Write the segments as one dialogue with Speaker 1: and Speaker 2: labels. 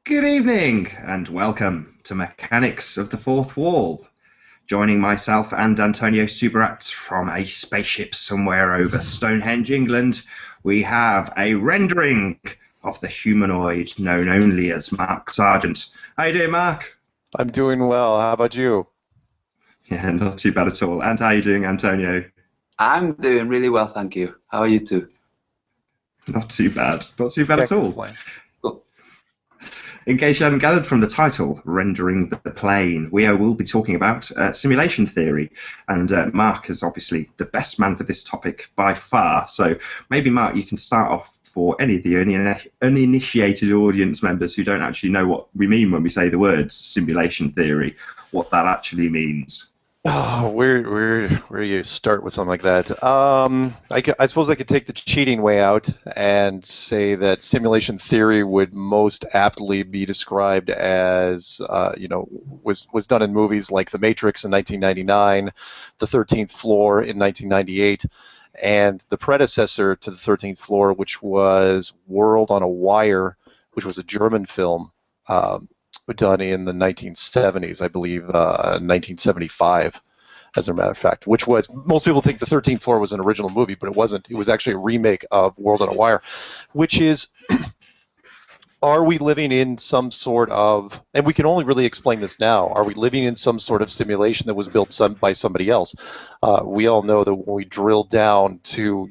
Speaker 1: Good evening, and welcome to Mechanics of the Fourth Wall. Joining myself and Antonio Subarat from a spaceship somewhere over Stonehenge, England, we have a rendering of the humanoid known only as Mark Sargent. How you doing, Mark?
Speaker 2: I'm doing well. How about you?
Speaker 1: Yeah, not too bad at all. And how you doing, Antonio?
Speaker 3: I'm doing really well, thank you. How are you two?
Speaker 1: Not too bad. Not too bad
Speaker 2: Can't
Speaker 1: at all.
Speaker 2: complain.
Speaker 3: Cool.
Speaker 1: In case you hadn't gathered from the title, Rendering the Plane, we will be talking about simulation theory. And Mark is obviously the best man for this topic by far. So maybe, Mark, you can start off for any of the uninitiated audience members who don't actually know what we mean when we say the words simulation theory, what that actually means.
Speaker 2: Oh, where do you start with something like that? I suppose I could take the cheating way out and say that simulation theory would most aptly be described as, was done in movies like The Matrix in 1999, The 13th Floor in 1998, and the predecessor to The 13th Floor, which was World on a Wire, which was a German film. Done in the 1970s, I believe, 1975, as a matter of fact, which was, most people think the 13th Floor was an original movie, but it wasn't. It was actually a remake of World on a Wire, which is, are we living in some sort of, and we can only really explain this now, are we living in some sort of simulation that was built by somebody else? We all know that when we drill down to,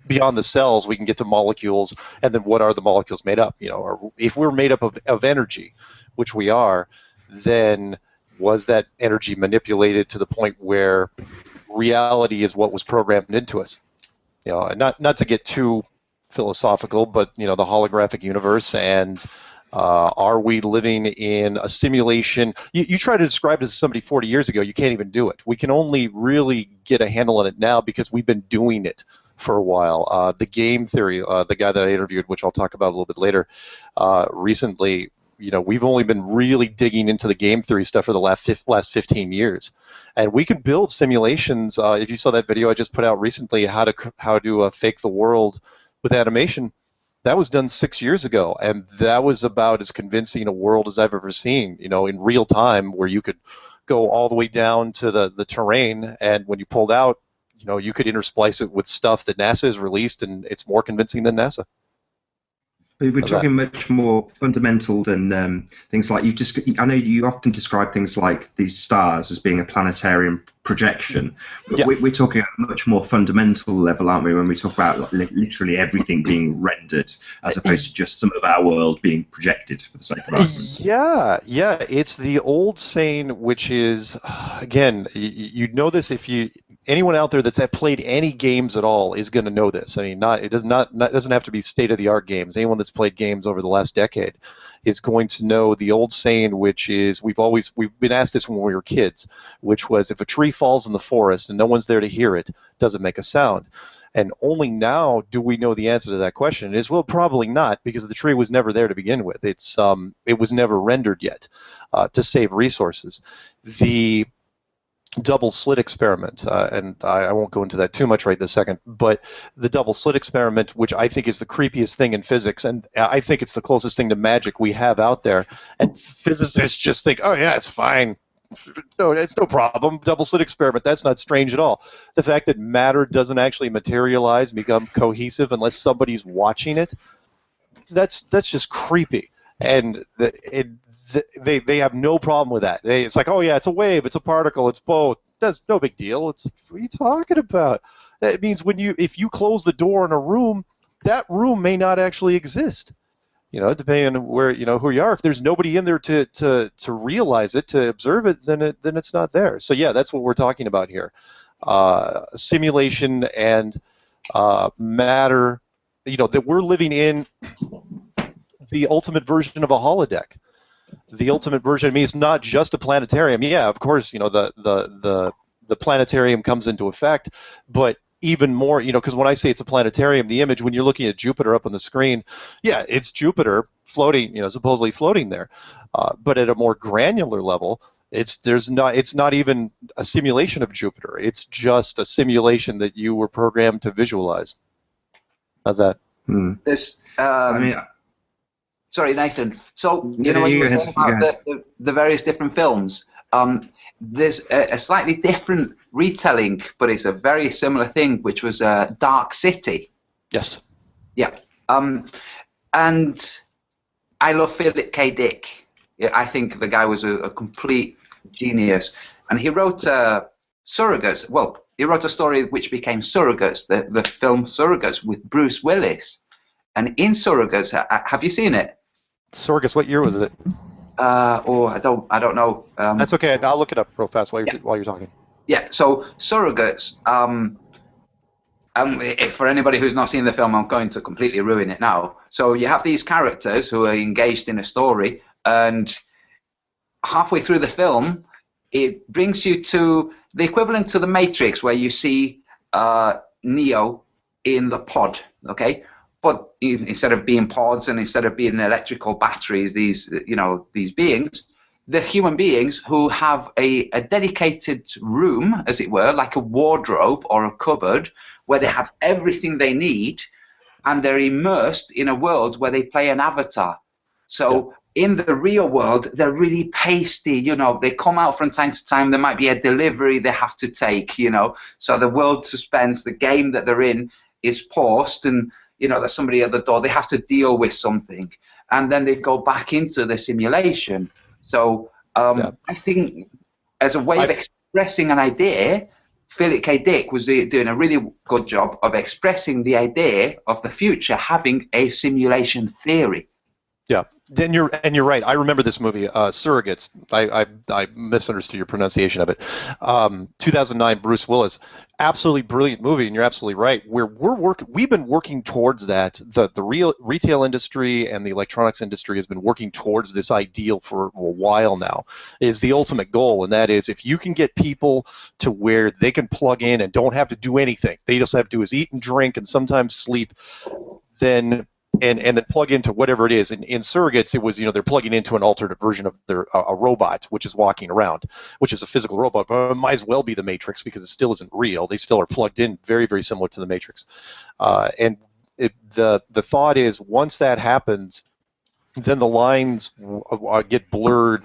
Speaker 2: beyond the cells, we can get to molecules, and then what are the molecules made up? Or if we're made up of energy, which we are, then was that energy manipulated to the point where reality is what was programmed into us? And not to get too philosophical, but the holographic universe, and are we living in a simulation? You try to describe it to somebody 40 years ago, you can't even do it. We can only really get a handle on it now because we've been doing it for a while. The game theory, the guy that I interviewed, which I'll talk about a little bit later, recently, we've only been really digging into the game theory stuff for the last 15 years. And we can build simulations. If you saw that video I just put out recently, how to fake the world with animation, that was done 6 years ago. And that was about as convincing a world as I've ever seen, in real time, where you could go all the way down to the terrain. And when you pulled out, you could intersplice it with stuff that NASA has released, and it's more convincing than NASA.
Speaker 1: We're
Speaker 2: How's that?
Speaker 1: talking much more fundamental than things like I know you often describe things like these stars as being a planetarium projection, but
Speaker 2: Yeah.
Speaker 1: we're talking at a much more fundamental level, aren't we, when we talk about literally everything being rendered as opposed to just some of our world being projected for the sake of argument.
Speaker 2: Yeah. It's the old saying, which is, again, you know this if anyone out there that's played any games at all is going to know this. I mean, it doesn't have to be state-of-the-art games. Anyone that's played games over the last decade is going to know the old saying, which is, we've been asked this when we were kids, which was, if a tree falls in the forest and no one's there to hear it, does it make a sound? And only now do we know the answer to that question. It is, well, probably not, because the tree was never there to begin with. It was never rendered yet to save resources. The double slit experiment, and I won't go into that too much right this second, but the double slit experiment, which I think is the creepiest thing in physics, and I think it's the closest thing to magic we have out there, and physicists just think, oh yeah, it's fine. No, it's no problem. Double slit experiment, that's not strange at all. The fact that matter doesn't actually materialize, become cohesive unless somebody's watching it, that's just creepy. And they have no problem with that. It's like, oh yeah, it's a wave, it's a particle, it's both. That's no big deal. What are you talking about? That means if you close the door in a room, that room may not actually exist. Depending on where who you are. If there's nobody in there to realize it, to observe it, then it's not there. So yeah, that's what we're talking about here. Simulation and matter. That we're living in the ultimate version of a holodeck. The ultimate version. I mean, it's not just a planetarium. Yeah, of course, the planetarium comes into effect, but even more, because when I say it's a planetarium, the image, when you're looking at Jupiter up on the screen, yeah, it's Jupiter floating, supposedly floating there. But at a more granular level, it's not even a simulation of Jupiter. It's just a simulation that you were programmed to visualize. How's that?
Speaker 1: Hmm.
Speaker 3: This,
Speaker 1: I mean,
Speaker 3: Sorry, Nathan. So, you
Speaker 1: Yeah,
Speaker 3: know, when
Speaker 1: you
Speaker 3: you
Speaker 1: go
Speaker 3: were
Speaker 1: ahead.
Speaker 3: saying
Speaker 1: You go
Speaker 3: about
Speaker 1: ahead.
Speaker 3: the various different films, there's a slightly different retelling, but it's a very similar thing, which was Dark City.
Speaker 2: Yes.
Speaker 3: Yeah. And I love Philip K. Dick. Yeah, I think the guy was a complete genius. And he wrote Surrogates. Well, he wrote a story which became Surrogates, the film Surrogates with Bruce Willis. And in Surrogates, have you seen it?
Speaker 2: Sorgus, what year was it?
Speaker 3: I don't know.
Speaker 2: That's okay. I'll look it up real fast while
Speaker 3: Yeah.
Speaker 2: you're talking.
Speaker 3: Yeah. So Surrogates. For anybody who's not seen the film, I'm going to completely ruin it now. So you have these characters who are engaged in a story, and halfway through the film, it brings you to the equivalent to the Matrix, where you see Neo in the pod. Okay. But instead of being pods and instead of being electrical batteries, these beings, the human beings who have a dedicated room, as it were, like a wardrobe or a cupboard, where they have everything they need, and they're immersed in a world where they play an avatar. So in the real world, they're really pasty. They come out from time to time. There might be a delivery they have to take. So the world suspends. The game that they're in is paused, and there's somebody at the door. They have to deal with something, and then they go back into the simulation. So I think as a way of expressing an idea, Philip K. Dick was doing a really good job of expressing the idea of the future having a simulation theory.
Speaker 2: Yeah, and you're right. I remember this movie, Surrogates. I misunderstood your pronunciation of it. 2009, Bruce Willis, absolutely brilliant movie, and you're absolutely right. We've been working towards that. The real retail industry and the electronics industry has been working towards this ideal for a while now. Is the ultimate goal, and that is if you can get people to where they can plug in and don't have to do anything, they just have to do is eat and drink and sometimes sleep, then. And then plug into whatever it is. In Surrogates, it was, they're plugging into an alternate version of their a robot, which is walking around, which is a physical robot, but it might as well be the Matrix because it still isn't real. They still are plugged in, very, very similar to the Matrix. The thought is, once that happens, then the lines get blurred.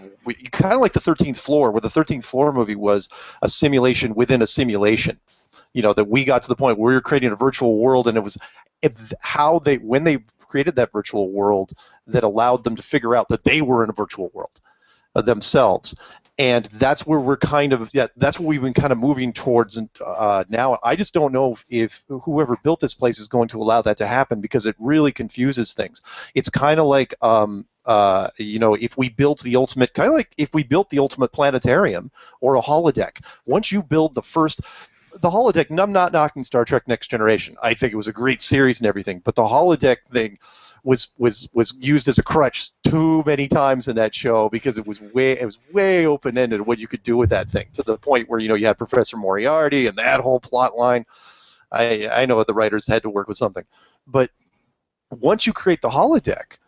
Speaker 2: Kind of like the 13th Floor, where the 13th Floor movie was a simulation within a simulation. That we got to the point where we were creating a virtual world, and it was when they created that virtual world that allowed them to figure out that they were in a virtual world themselves. And that's where that's what we've been kind of moving towards now. I just don't know if whoever built this place is going to allow that to happen, because it really confuses things. It's kind of like if we built the ultimate, planetarium or a holodeck. Once you build the holodeck, and I'm not knocking Star Trek Next Generation. I think it was a great series and everything, but the holodeck thing was used as a crutch too many times in that show, because it was way open-ended what you could do with that thing, to the point where you had Professor Moriarty and that whole plot line. I know the writers had to work with something, but once you create the holodeck,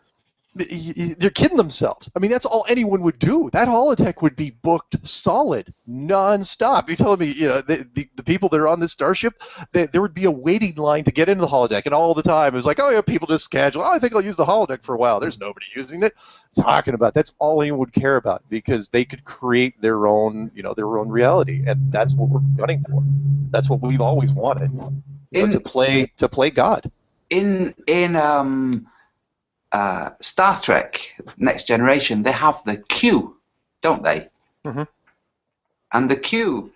Speaker 2: they're kidding themselves. I mean, that's all anyone would do. That holodeck would be booked solid, nonstop. You're telling me, the people that are on this starship, there would be a waiting line to get into the holodeck, and all the time it was like, oh yeah, people just schedule. Oh, I think I'll use the holodeck for a while. There's nobody using it. Talking about that's all anyone would care about, because they could create their own reality, and that's what we're gunning for. That's what we've always wanted. To play God.
Speaker 3: In Star Trek Next Generation, they have the Q, don't they?
Speaker 2: Mm-hmm.
Speaker 3: And the Q,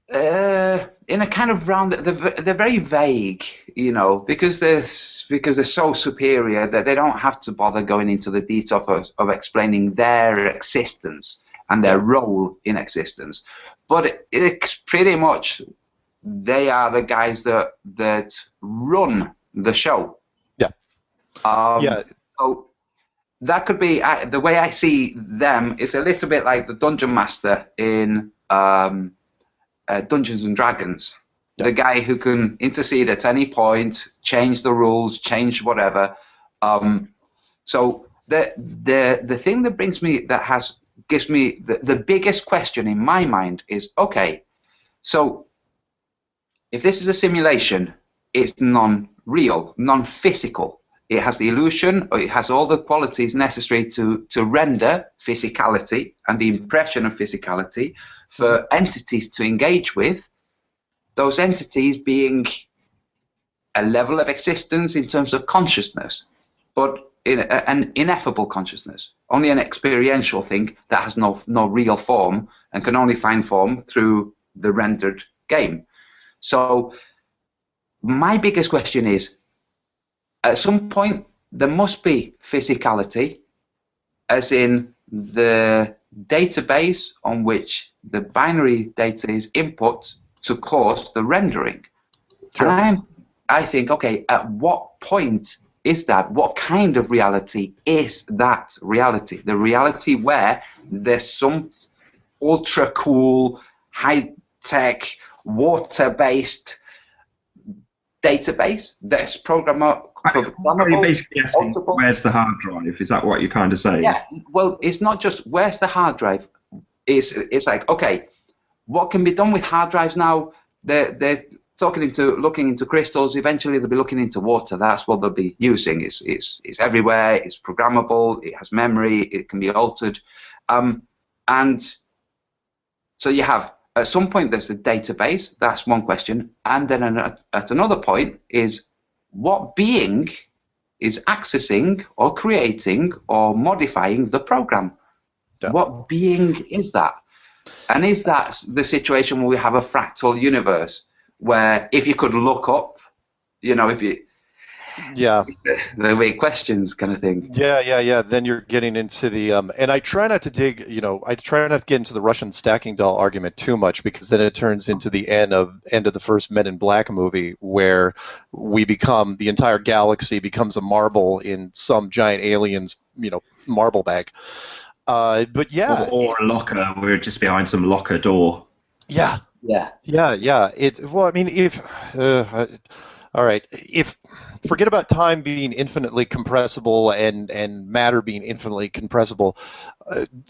Speaker 3: in a kind of round, they're very vague, because they're so superior that they don't have to bother going into the detail of explaining their existence and their role in existence. But it's pretty much they are the guys that run the show. So that could be the way I see them. It's a little bit like the dungeon master in Dungeons and Dragons, the guy who can intercede at any point, change the rules, change whatever. So the thing that gives me the biggest question in my mind is, okay, so if this is a simulation, it's non-real, non-physical. it has the illusion, or it has all the qualities necessary to render physicality and the impression of physicality for entities to engage with, those entities being a level of existence in terms of consciousness, but in an ineffable consciousness, only an experiential thing that has no real form and can only find form through the rendered game. So my biggest question is, at some point there must be physicality, as in the database on which the binary data is input to cause the rendering.
Speaker 2: Sure.
Speaker 3: And I think, okay, at what point is that? What kind of reality is that reality? The reality where there's some ultra cool, high-tech, water-based database that's programmable.
Speaker 1: Are you basically asking, where's the hard drive? Is that what you're kind of saying?
Speaker 3: Yeah, well, it's not just where's the hard drive. It's like, okay, what can be done with hard drives now? They're looking into crystals. Eventually, they'll be looking into water. That's what they'll be using. It's everywhere. It's programmable. It has memory. It can be altered, and so you have, at some point there's the database. That's one question, and then at another point is what being is accessing or creating or modifying the program.
Speaker 2: Yeah.
Speaker 3: What being is that? And is that the situation where we have a fractal universe where if you could look up, if you...
Speaker 2: Yeah.
Speaker 3: The big questions kind of thing.
Speaker 2: Yeah. Then you're getting into the and I try not to dig, I try not to get into the Russian stacking doll argument too much, because then it turns into the end of the first Men in Black movie, where the entire galaxy becomes a marble in some giant alien's, marble bag. But yeah.
Speaker 1: Or a locker. We're just behind some locker door.
Speaker 2: Yeah.
Speaker 3: Yeah.
Speaker 2: All right. Forget about time being infinitely compressible and matter being infinitely compressible.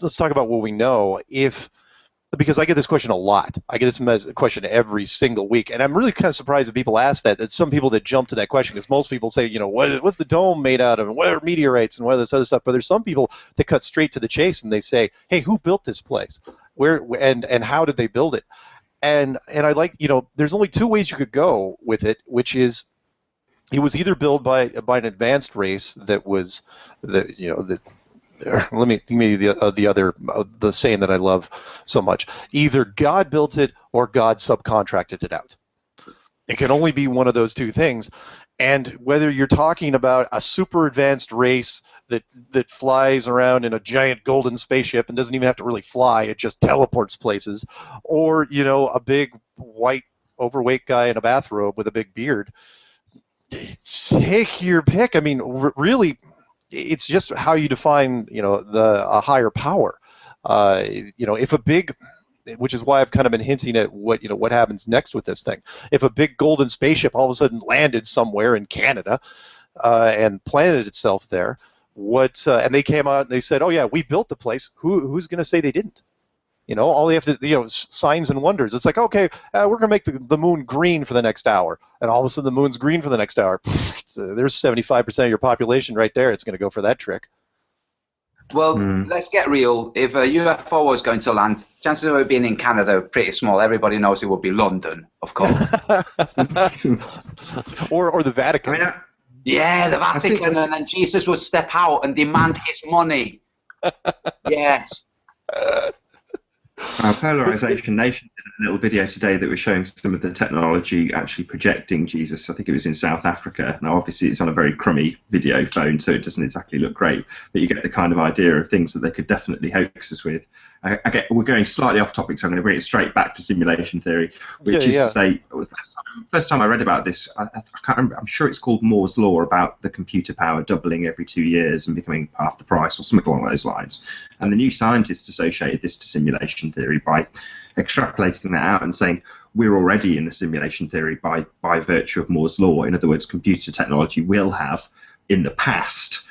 Speaker 2: Let's talk about what we know. Because I get this question a lot. I get this question every single week, and I'm really kind of surprised that people ask that. That some people that jump to that question, because most people say, what's the dome made out of, and what are meteorites, and what are this other stuff. But there's some people that cut straight to the chase and they say, hey, who built this place? Where and how did they build it? And I like, there's only two ways you could go with it, which is it was either built by an advanced race that was let me give me the saying that I love so much. Either God built it or God subcontracted it out. It can only be one of those two things. And whether you're talking about a super advanced race that flies around in a giant golden spaceship and doesn't even have to really fly, it just teleports places, or a big white overweight guy in a bathrobe with a big beard, take your pick. I mean, really, it's just how you define a higher power. If a big, which is why I've kind of been hinting at what happens next with this thing. If a big golden spaceship all of a sudden landed somewhere in Canada and planted itself there, and they came out and they said, "Oh yeah, we built the place." Who's going to say they didn't? All they have to, signs and wonders. It's like, okay, we're going to make the moon green for the next hour, and all of a sudden the moon's green for the next hour. There's 75% of your population right there. It's going to go for that trick.
Speaker 3: Well, let's get real. If a UFO was going to land, chances of it being in Canada are pretty small. Everybody knows it would be London, of course.
Speaker 2: or the Vatican.
Speaker 3: Yeah, the Vatican, and then Jesus would step out and demand his money. Yes.
Speaker 1: Polarization Nation did a little video today that was showing some of the technology actually projecting Jesus. I think it was in South Africa. Now, obviously, it's on a very crummy video phone, so it doesn't exactly look great, but you get the kind of idea of things that they could definitely hoax us with. We're going slightly off topic, so I'm going to bring it straight back to simulation theory, which is to say, first time I read about this, I can't remember, I'm sure it's called Moore's Law, about the computer power doubling every 2 years and becoming half the price or something along those lines. And the New Scientist associated this to simulation theory by extrapolating that out and saying we're already in the simulation theory by virtue of Moore's Law. In other words, computer technology will have, in the past,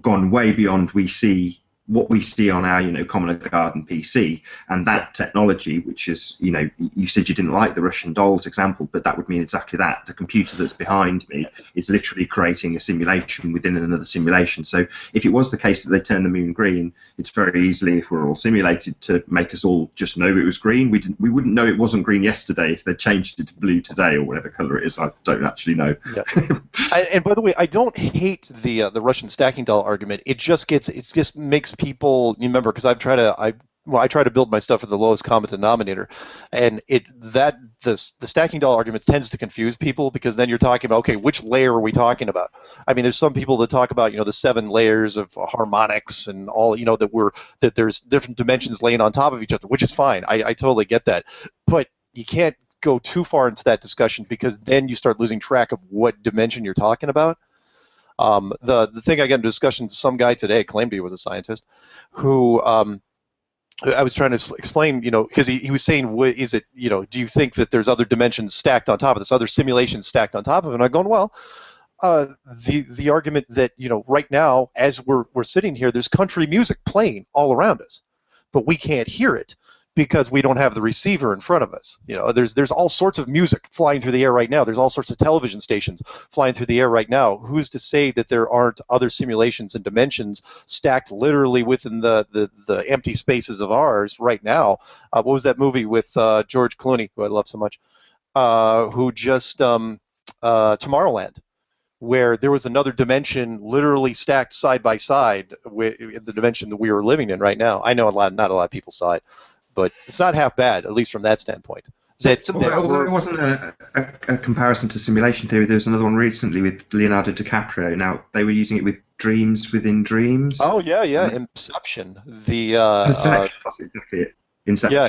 Speaker 1: gone way beyond we see what we see on our, Commodore Garden PC, and that technology, which is, you said you didn't like the Russian dolls example, but that would mean exactly that. The computer that's behind me is literally creating a simulation within another simulation. So if it was the case that they turned the moon green, it's very easily, if we're all simulated, to make us all just know it was green. We wouldn't know it wasn't green yesterday if they changed it to blue today, or whatever color it is. I don't actually know.
Speaker 2: Yeah. And by the way, I don't hate the Russian stacking doll argument. It just makes people, you remember, because I try to build my stuff with the lowest common denominator, and the stacking doll argument tends to confuse people, because then you're talking about, okay, which layer are we talking about? I mean, there's some people that talk about, the 7 layers of harmonics and all, that there's different dimensions laying on top of each other, which is fine. I totally get that, but you can't go too far into that discussion, because then you start losing track of what dimension you're talking about. The thing I got into discussion, some guy today claimed he was a scientist, who I was trying to explain, because he was saying, what is it, do you think that there's other dimensions stacked on top of this, other simulations stacked on top of it? And I'm going, well, the argument that, right now, as we're sitting here, there's country music playing all around us, but we can't hear it because we don't have the receiver in front of us. There's all sorts of music flying through the air right now. There's all sorts of television stations flying through the air right now. Who's to say that there aren't other simulations and dimensions stacked literally within the empty spaces of ours right now? What was that movie with George Clooney, who I love so much, who just Tomorrowland, where there was another dimension literally stacked side by side with the dimension that we are living in right now? I know not a lot of people saw it, but it's not half bad, at least from that standpoint.
Speaker 1: Although it wasn't a comparison to simulation theory, there was another one recently with Leonardo DiCaprio. Now, they were using it with dreams within dreams.
Speaker 2: Oh, yeah. Inception.
Speaker 1: Inception.
Speaker 2: Yeah,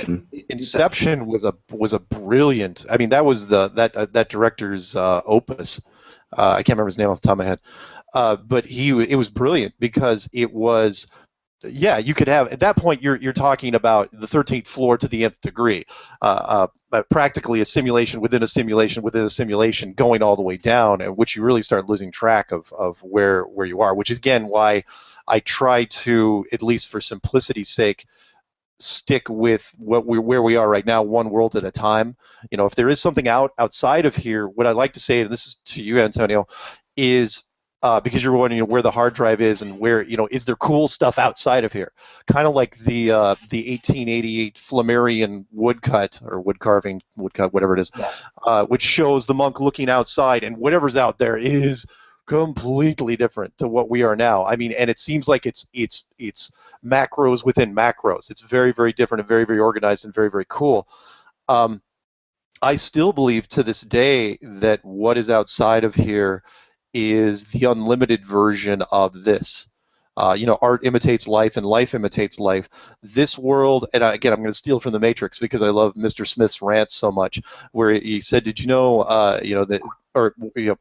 Speaker 2: Inception was a brilliant. I mean, that was that director's opus. I can't remember his name off the top of my head, but it was brilliant, because it was. Yeah, you could have, at that point, you're talking about the 13th floor to the nth degree, practically a simulation within a simulation within a simulation, going all the way down, in which you really start losing track of where you are, which is, again, why I try to, at least for simplicity's sake, stick with where we are right now, one world at a time. If there is something outside of here, what I like to say, and this is to you, Antonio, is because you're wondering where the hard drive is and where, is there cool stuff outside of here? Kind of like the 1888 Flammarion woodcut, whatever it is, which shows the monk looking outside, and whatever's out there is completely different to what we are now. I mean, and it seems like it's macros within macros. It's very, very different and very, very organized and very, very cool. I still believe to this day that what is outside of here is the unlimited version of this. Art imitates life and life imitates life. This world, and again, I'm going to steal from The Matrix because I love Mr. Smith's rant so much, where he said, "Did you know,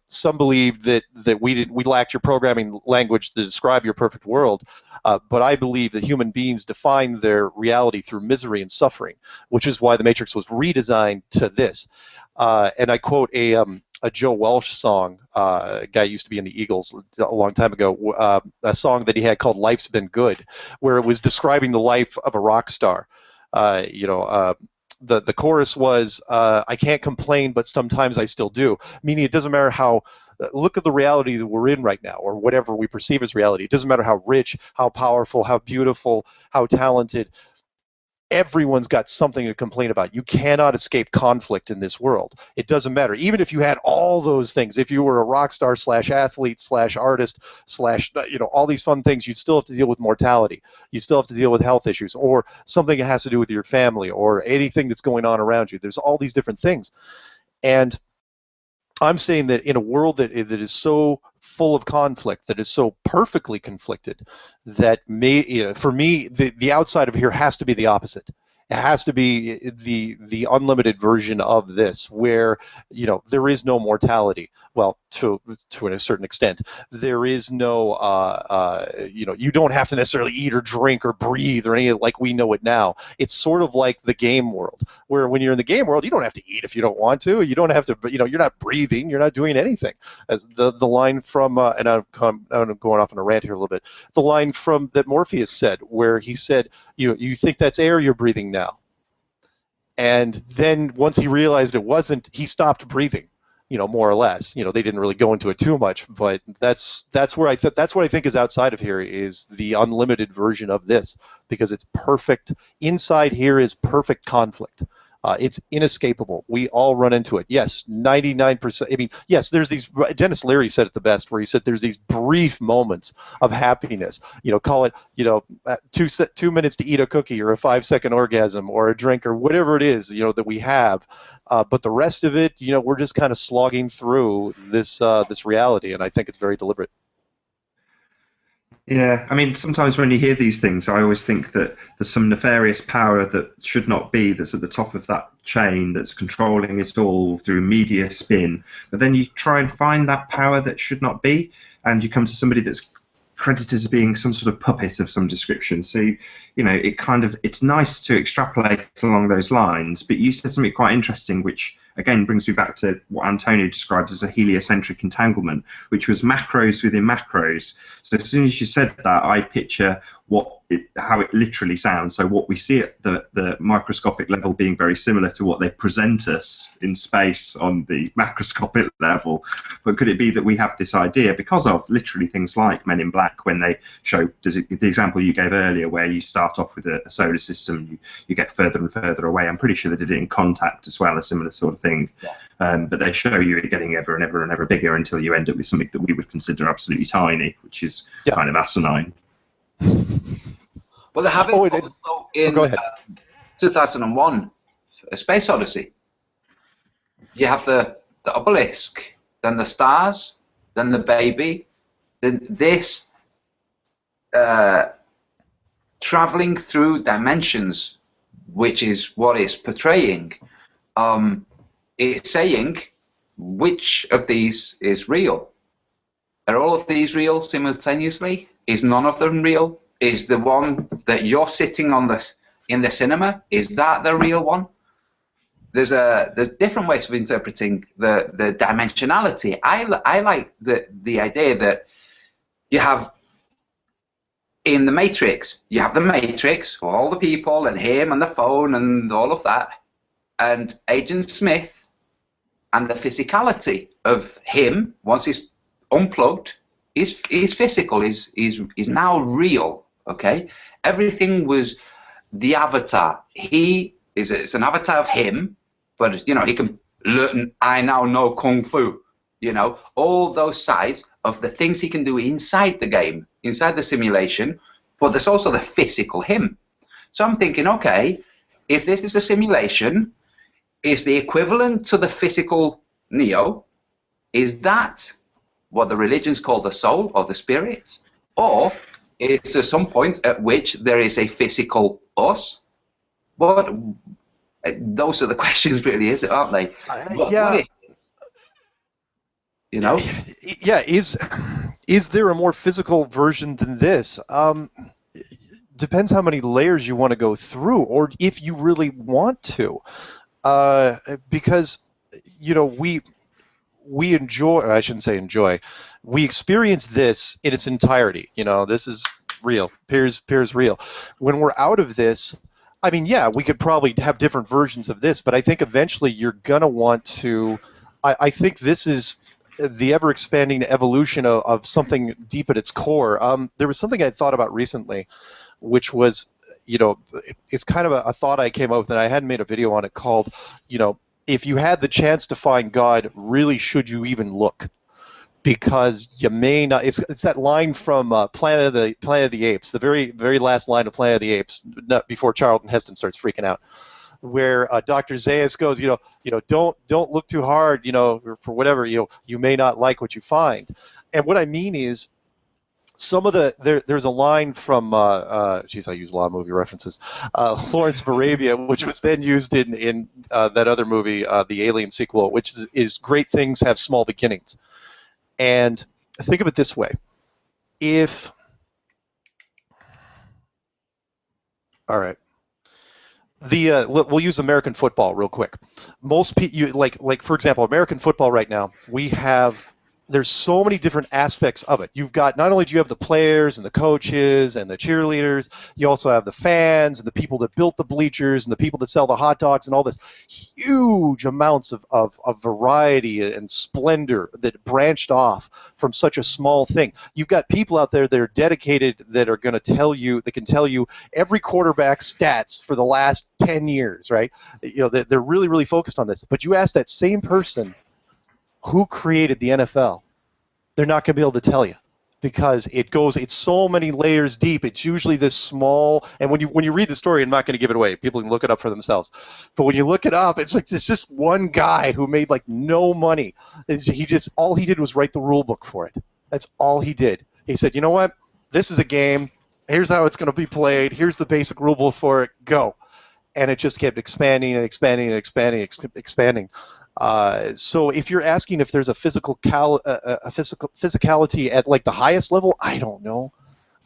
Speaker 2: some believe that we lacked your programming language to describe your perfect world, but I believe that human beings define their reality through misery and suffering, which is why The Matrix was redesigned to this." And I quote a Joe Welsh song, a guy used to be in the Eagles a long time ago, a song that he had called "Life's Been Good," where it was describing the life of a rock star. The chorus was, "I can't complain, but sometimes I still do," meaning it doesn't matter how, look at the reality that we're in right now, or whatever we perceive as reality. It doesn't matter how rich, how powerful, how beautiful, how talented. Everyone's got something to complain about. You cannot escape conflict in this world. It doesn't matter. Even if you had all those things, if you were a rock star / athlete / artist / all these fun things, you'd still have to deal with mortality. You still have to deal with health issues, or something that has to do with your family, or anything that's going on around you. There's all these different things. And I'm saying that in a world that is so full of conflict, that is so perfectly conflicted, that for me, the outside of here has to be the opposite. It has to be the unlimited version of this, where there is no mortality. Well, to a certain extent, there is no you don't have to necessarily eat or drink or breathe or any like we know it now. It's sort of like the game world, where when you're in the game world, you don't have to eat if you don't want to. You don't have to. You're not breathing. You're not doing anything. As the line from and I'm going off on a rant here a little bit. The line from that Morpheus said, where he said, you think that's air you're breathing now. And then once he realized it wasn't, he stopped breathing, more or less. They didn't really go into it too much, but that's what I think is outside of here is the unlimited version of this, because it's perfect. Inside here is perfect conflict. It's inescapable. We all run into it. Yes, 99%. I mean, yes, there's these. Dennis Leary said it the best, where he said there's these brief moments of happiness. Call it 2 minutes to eat a cookie, or a 5-second orgasm, or a drink, or whatever it is that we have. But the rest of it, we're just kind of slogging through this reality, and I think it's very deliberate.
Speaker 1: Yeah, I mean, sometimes when you hear these things, I always think that there's some nefarious power that should not be, that's at the top of that chain, that's controlling it all through media spin. But then you try and find that power that should not be, and you come to somebody that's credited as being some sort of puppet of some description. So, it's nice to extrapolate along those lines. But you said something quite interesting, which again brings me back to what Antonio described as a heliocentric entanglement, which was macros within macros. So as soon as you said that, I picture how it literally sounds. So what we see at the microscopic level being very similar to what they present us in space on the macroscopic level. But could it be that we have this idea because of literally things like Men in Black, when they show the example you gave earlier, where you start off with a solar system, you get further and further away. I'm pretty sure they did it in Contact as well, a similar sort of thing. Yeah. But they show you it getting ever and ever and ever bigger until you end up with something that we would consider absolutely tiny, which is kind of asinine.
Speaker 3: Well, they have it also in
Speaker 2: go ahead.
Speaker 3: 2001, A Space Odyssey. You have the obelisk, then the stars, then the baby, then this traveling through dimensions, which is what it's portraying. It's saying which of these is real. Are all of these real simultaneously? Is none of them real? Is the one that you're sitting on in the cinema, is that the real one? There's different ways of interpreting the dimensionality. I like the idea that you have in the Matrix, you have the Matrix, all the people and him and the phone and all of that, and Agent Smith and the physicality of him once he's unplugged is physical, is now real. Okay, everything was the avatar. It's an avatar of him, but he can learn. I now know kung fu. All those sides of the things he can do inside the game, inside the simulation. But there's also the physical him. So I'm thinking, okay, if this is a simulation, is the equivalent to the physical Neo? Is that what the religions call the soul or the spirit? Or is there some point at which there is a physical us? Those are the questions, really, aren't they?
Speaker 2: Yeah. Yeah. Is there a more physical version than this? Depends how many layers you want to go through, or if you really want to, because we enjoy. I shouldn't say enjoy. We experience this in its entirety. This is real. Appears real. When we're out of this, I mean, yeah, we could probably have different versions of this, but I think eventually you're gonna want to. I think this is the ever-expanding evolution of something deep at its core. There was something I thought about recently, which was, it's kind of a thought I came up with, and I hadn't made a video on it, called, if you had the chance to find God, really should you even look? Because you may not. It's that line from Planet of the Apes, the very very last line of Planet of the Apes, before Charlton Heston starts freaking out, where Dr. Zaius goes, don't look too hard, for whatever, you may not like what you find. And what I mean is, some of there's a line from geez, I use a lot of movie references. Lawrence of Arabia, which was then used in that other movie, the Alien sequel, which is great things have small beginnings. And think of it this way: if all right, we'll use American football real quick. Most people, like for example, American football right now, there's so many different aspects of it. You've got, not only do you have the players and the coaches and the cheerleaders, you also have the fans and the people that built the bleachers and the people that sell the hot dogs and all this huge amounts of variety and splendor that branched off from such a small thing. You've got people out there that are dedicated, that are going to tell you, that can tell you every quarterback's stats for the last 10 years, right? You know, they're really, really focused on this. But you ask that same person, who created the NFL? They're not going to be able to tell you, because it's so many layers deep. It's usually this small, and when you read the story, I'm not going to give it away. People can look it up for themselves. But when you look it up, it's like it's just one guy who made like no money. All he did was write the rule book for it. That's all he did. He said, you know what? This is a game. Here's how it's going to be played. Here's the basic rule book for it. Go. And it just kept expanding and expanding and expanding. So if you're asking if there's a physicality at like the highest level, I don't know.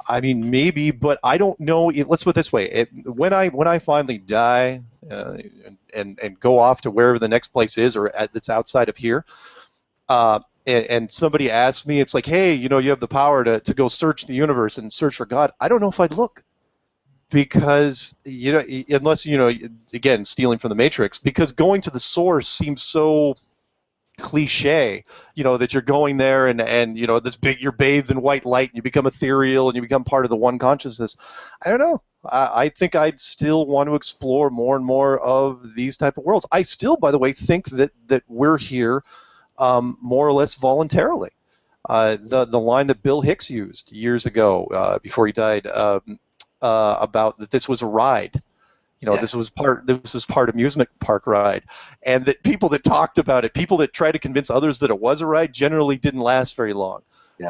Speaker 2: I mean, maybe, but I don't know. Let's put it this way: when I finally die and go off to wherever the next place is, or that's outside of here, and somebody asks me, it's like, hey, you know, you have the power to go search the universe and search for God. I don't know if I'd look. Because, you know, unless, you know, again, stealing from the Matrix, because going to the source seems so cliche, you know, that you're going there and you know, you're bathed in white light and you become ethereal and you become part of the one consciousness. I don't know. I think I'd still want to explore more and more of these type of worlds. I still, by the way, think that we're here more or less voluntarily. The line that Bill Hicks used years ago, before he died, about that this was a ride, you know, this was part amusement park ride, and that people that talked about it, people that tried to convince others that it was a ride, generally didn't last very long,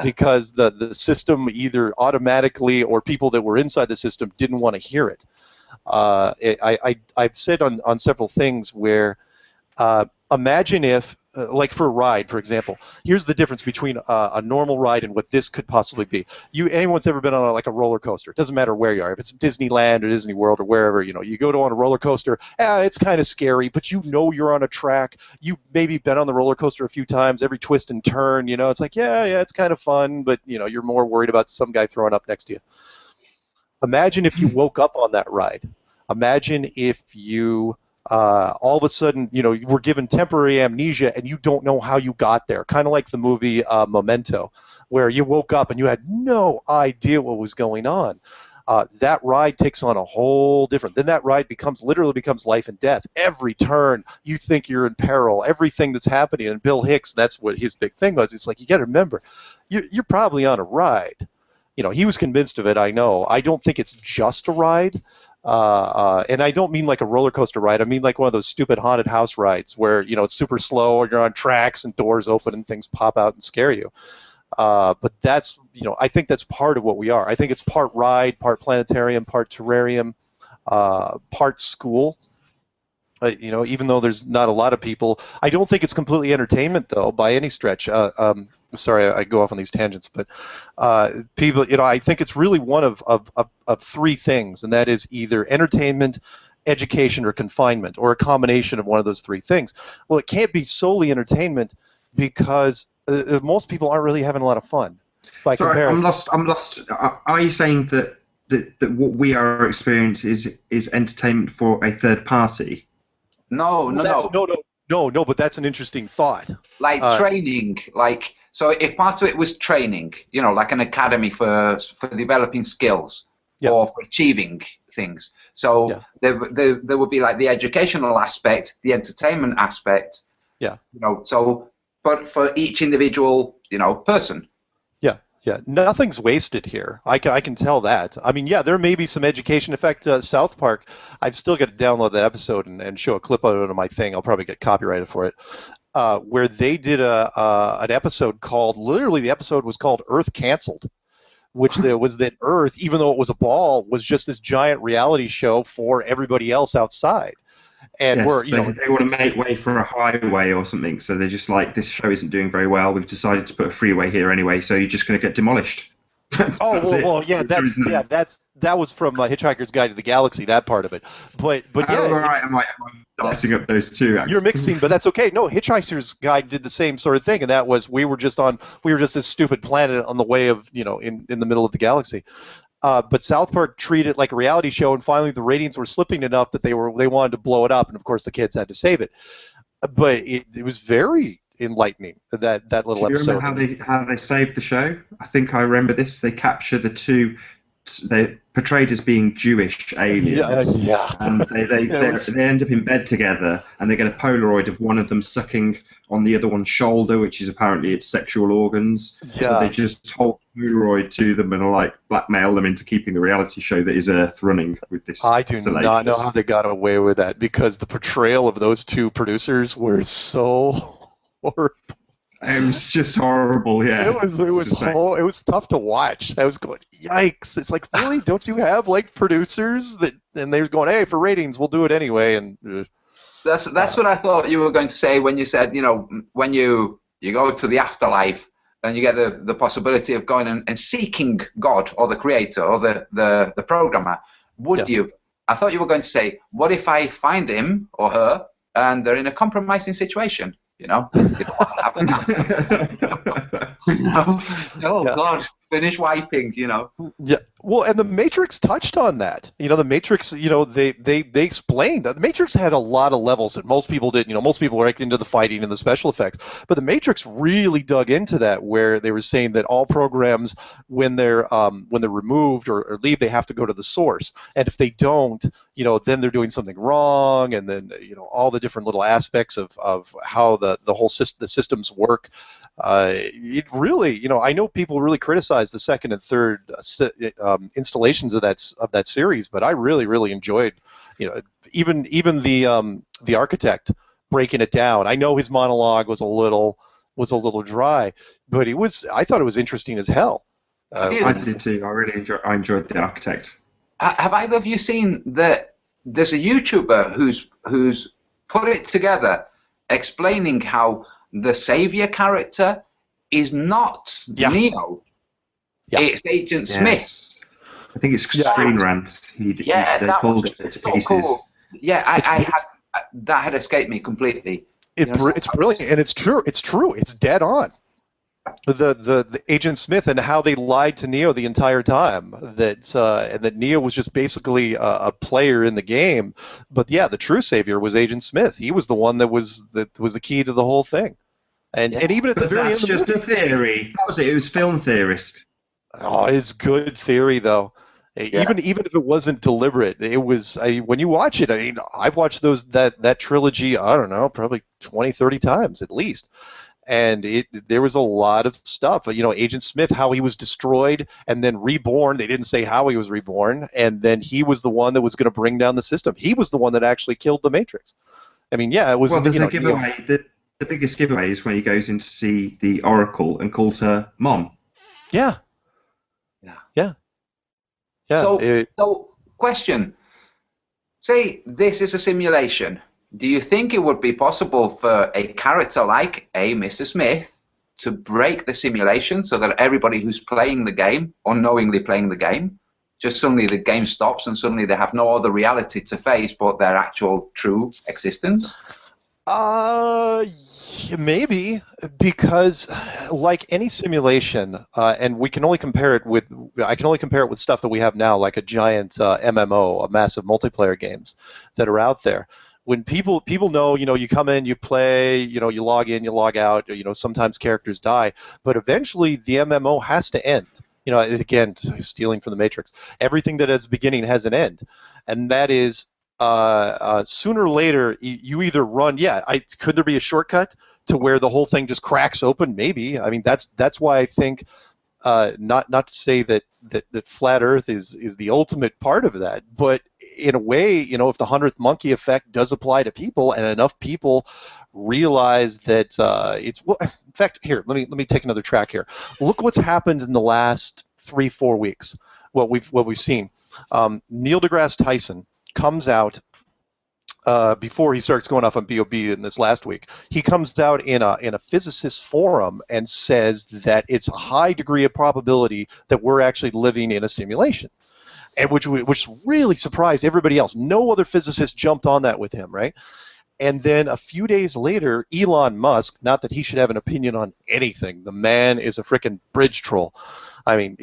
Speaker 2: because the system either automatically, or people that were inside the system didn't want to hear it. I've said on several things where imagine if, like for a ride, for example, here's the difference between a normal ride and what this could possibly be. Anyone's ever been on a roller coaster? It doesn't matter where you are. If it's Disneyland or Disney World or wherever, you know, you go on a roller coaster, it's kind of scary, but you know you're on a track. You've maybe been on the roller coaster a few times, every twist and turn, you know, it's like, yeah, it's kind of fun, but, you know, you're more worried about some guy throwing up next to you. Imagine if you woke up on that ride. Imagine if you... all of a sudden, you know, you were given temporary amnesia and you don't know how you got there. Kind of like the movie Memento, where you woke up and you had no idea what was going on. That ride takes on a whole different. Then that ride literally becomes life and death. Every turn, you think you're in peril. Everything that's happening. And Bill Hicks, that's what his big thing was. It's like, you got to remember, you're probably on a ride. You know, he was convinced of it. I know. I don't think it's just a ride. And I don't mean like a roller coaster ride. I mean like one of those stupid haunted house rides where, you know, it's super slow or you're on tracks and doors open and things pop out and scare you. But that's, you know, I think that's part of what we are. I think it's part ride, part planetarium, part terrarium, part school. You know, even though there's not a lot of people, I don't think it's completely entertainment though by any stretch. Sorry, I go off on these tangents, but people, you know, I think it's really one of three things, and that is either entertainment, education, or confinement, or a combination of one of those three things. Well, it can't be solely entertainment because most people aren't really having a lot of fun.
Speaker 1: Sorry, I'm lost. Are you saying that what we are experiencing is entertainment for a third party?
Speaker 3: No.
Speaker 2: No, but that's an interesting thought.
Speaker 3: Like training, like, so if part of it was training, you know, like an academy for developing skills or for achieving things. So there would be like the educational aspect, the entertainment aspect. Yeah. You know, so for each individual, you know, person.
Speaker 2: Yeah, nothing's wasted here. I can tell that. I mean, yeah, there may be some education. In fact, South Park, I've still got to download that episode and show a clip of it on my thing. I'll probably get copyrighted for it. Where they did an episode called, literally the episode was called Earth Canceled, which there was that Earth, even though it was a ball, was just this giant reality show for everybody else outside. And
Speaker 1: Yes,
Speaker 2: we're,
Speaker 1: they want to make way for a highway or something, so they're just like, this show isn't doing very well. We've decided to put a freeway here anyway, so you're just going to get demolished.
Speaker 2: that was from Hitchhiker's Guide to the Galaxy, that part of it. But yeah,
Speaker 1: all right, I'm mixing up those two. Actually.
Speaker 2: You're mixing, but that's okay. No, Hitchhiker's Guide did the same sort of thing, and that was we were just this stupid planet on the way of in the middle of the galaxy. But South Park treated it like a reality show, and finally the ratings were slipping enough that they wanted to blow it up, and of course the kids had to save it. But it was very enlightening, that little episode.
Speaker 1: Do you remember how they saved the show? I think I remember this. They capture the two. They're portrayed as being Jewish aliens.
Speaker 2: Yeah.
Speaker 1: And they end up in bed together, and they get a Polaroid of one of them sucking on the other one's shoulder, which is apparently its sexual organs. Yeah. So they just hold the Polaroid to them and like blackmail them into keeping the reality show that is Earth running with this.
Speaker 2: I do not know how they got away with that, because the portrayal of those two producers were so horrible.
Speaker 1: It was just horrible, yeah.
Speaker 2: It was tough to watch. I was going, yikes! It's like, really, don't you have like producers that? And they were going, hey, for ratings, we'll do it anyway. And
Speaker 3: that's what I thought you were going to say when you said, when you go to the afterlife and you get the possibility of going and seeking God or the creator or the programmer. Would you? I thought you were going to say, what if I find him or her and they're in a compromising situation? Oh God, finish wiping,
Speaker 2: Yeah. Well, and the Matrix touched on that. The Matrix, they explained that the Matrix had a lot of levels that most people didn't. Most people were into the fighting and the special effects, but the Matrix really dug into that, where they were saying that all programs, when they're removed or leave, they have to go to the source, and if they don't, then they're doing something wrong, and then all the different little aspects of how the whole the systems work. It really, I know people really criticize the second and third installations of that series, but I really enjoyed, even the architect breaking it down. I know his monologue was a little dry, but I thought it was interesting as hell.
Speaker 1: I did too. I enjoyed the architect.
Speaker 3: Have either of you seen that? There's a YouTuber who's put it together, explaining how the Savior character is not Neo. Yeah. It's Agent Smith.
Speaker 1: I think it's Screen Rant. They pulled it to pieces. Cool.
Speaker 3: Yeah, that had escaped me completely.
Speaker 2: It's brilliant, and it's true. It's true. It's dead on. The Agent Smith and how they lied to Neo the entire time, and that Neo was just basically a player in the game, but the true savior was Agent Smith. He was the one that was the key to the whole thing, and even at the very end,
Speaker 1: that's just a theory. That was it. It was film theorist.
Speaker 2: Oh, it's good theory though. Yeah. Even if it wasn't deliberate, it was. When you watch it, I've watched that trilogy. I don't know, probably 20, 30 times at least. And there was a lot of stuff. Agent Smith, how he was destroyed and then reborn. They didn't say how he was reborn. And then he was the one that was going to bring down the system. He was the one that actually killed the Matrix. It was.
Speaker 1: Well, there's a giveaway. The biggest giveaway is when he goes in to see the Oracle and calls her Mom.
Speaker 2: Yeah.
Speaker 3: So, question. Say this is a simulation. Do you think it would be possible for a character like Mr. Smith to break the simulation so that everybody who's playing the game, unknowingly playing the game, just suddenly the game stops and suddenly they have no other reality to face but their actual true existence?
Speaker 2: Maybe, because like any simulation, and I can only compare it with stuff that we have now, like a giant MMO, a massive multiplayer games that are out there. When people know, you come in, you play, you log in, you log out, sometimes characters die, but eventually the MMO has to end. Again, stealing from the Matrix, everything that has a beginning has an end, and that is sooner or later you either run. Could there be a shortcut to where the whole thing just cracks open? Maybe. That's why I think not to say that flat Earth is the ultimate part of that, but in a way, if the 100th monkey effect does apply to people, and enough people realize that it's well. In fact, here, let me take another track here. Look what's happened in the last 3-4 weeks. What we've seen. Neil deGrasse Tyson comes out. Before he starts going off on BOB in this last week, he comes out in a physicist forum and says that it's a high degree of probability that we're actually living in a simulation, and which really surprised everybody else. No other physicist jumped on that with him, right? And then a few days later, Elon Musk, not that he should have an opinion on anything, the man is a frickin' bridge troll. I mean,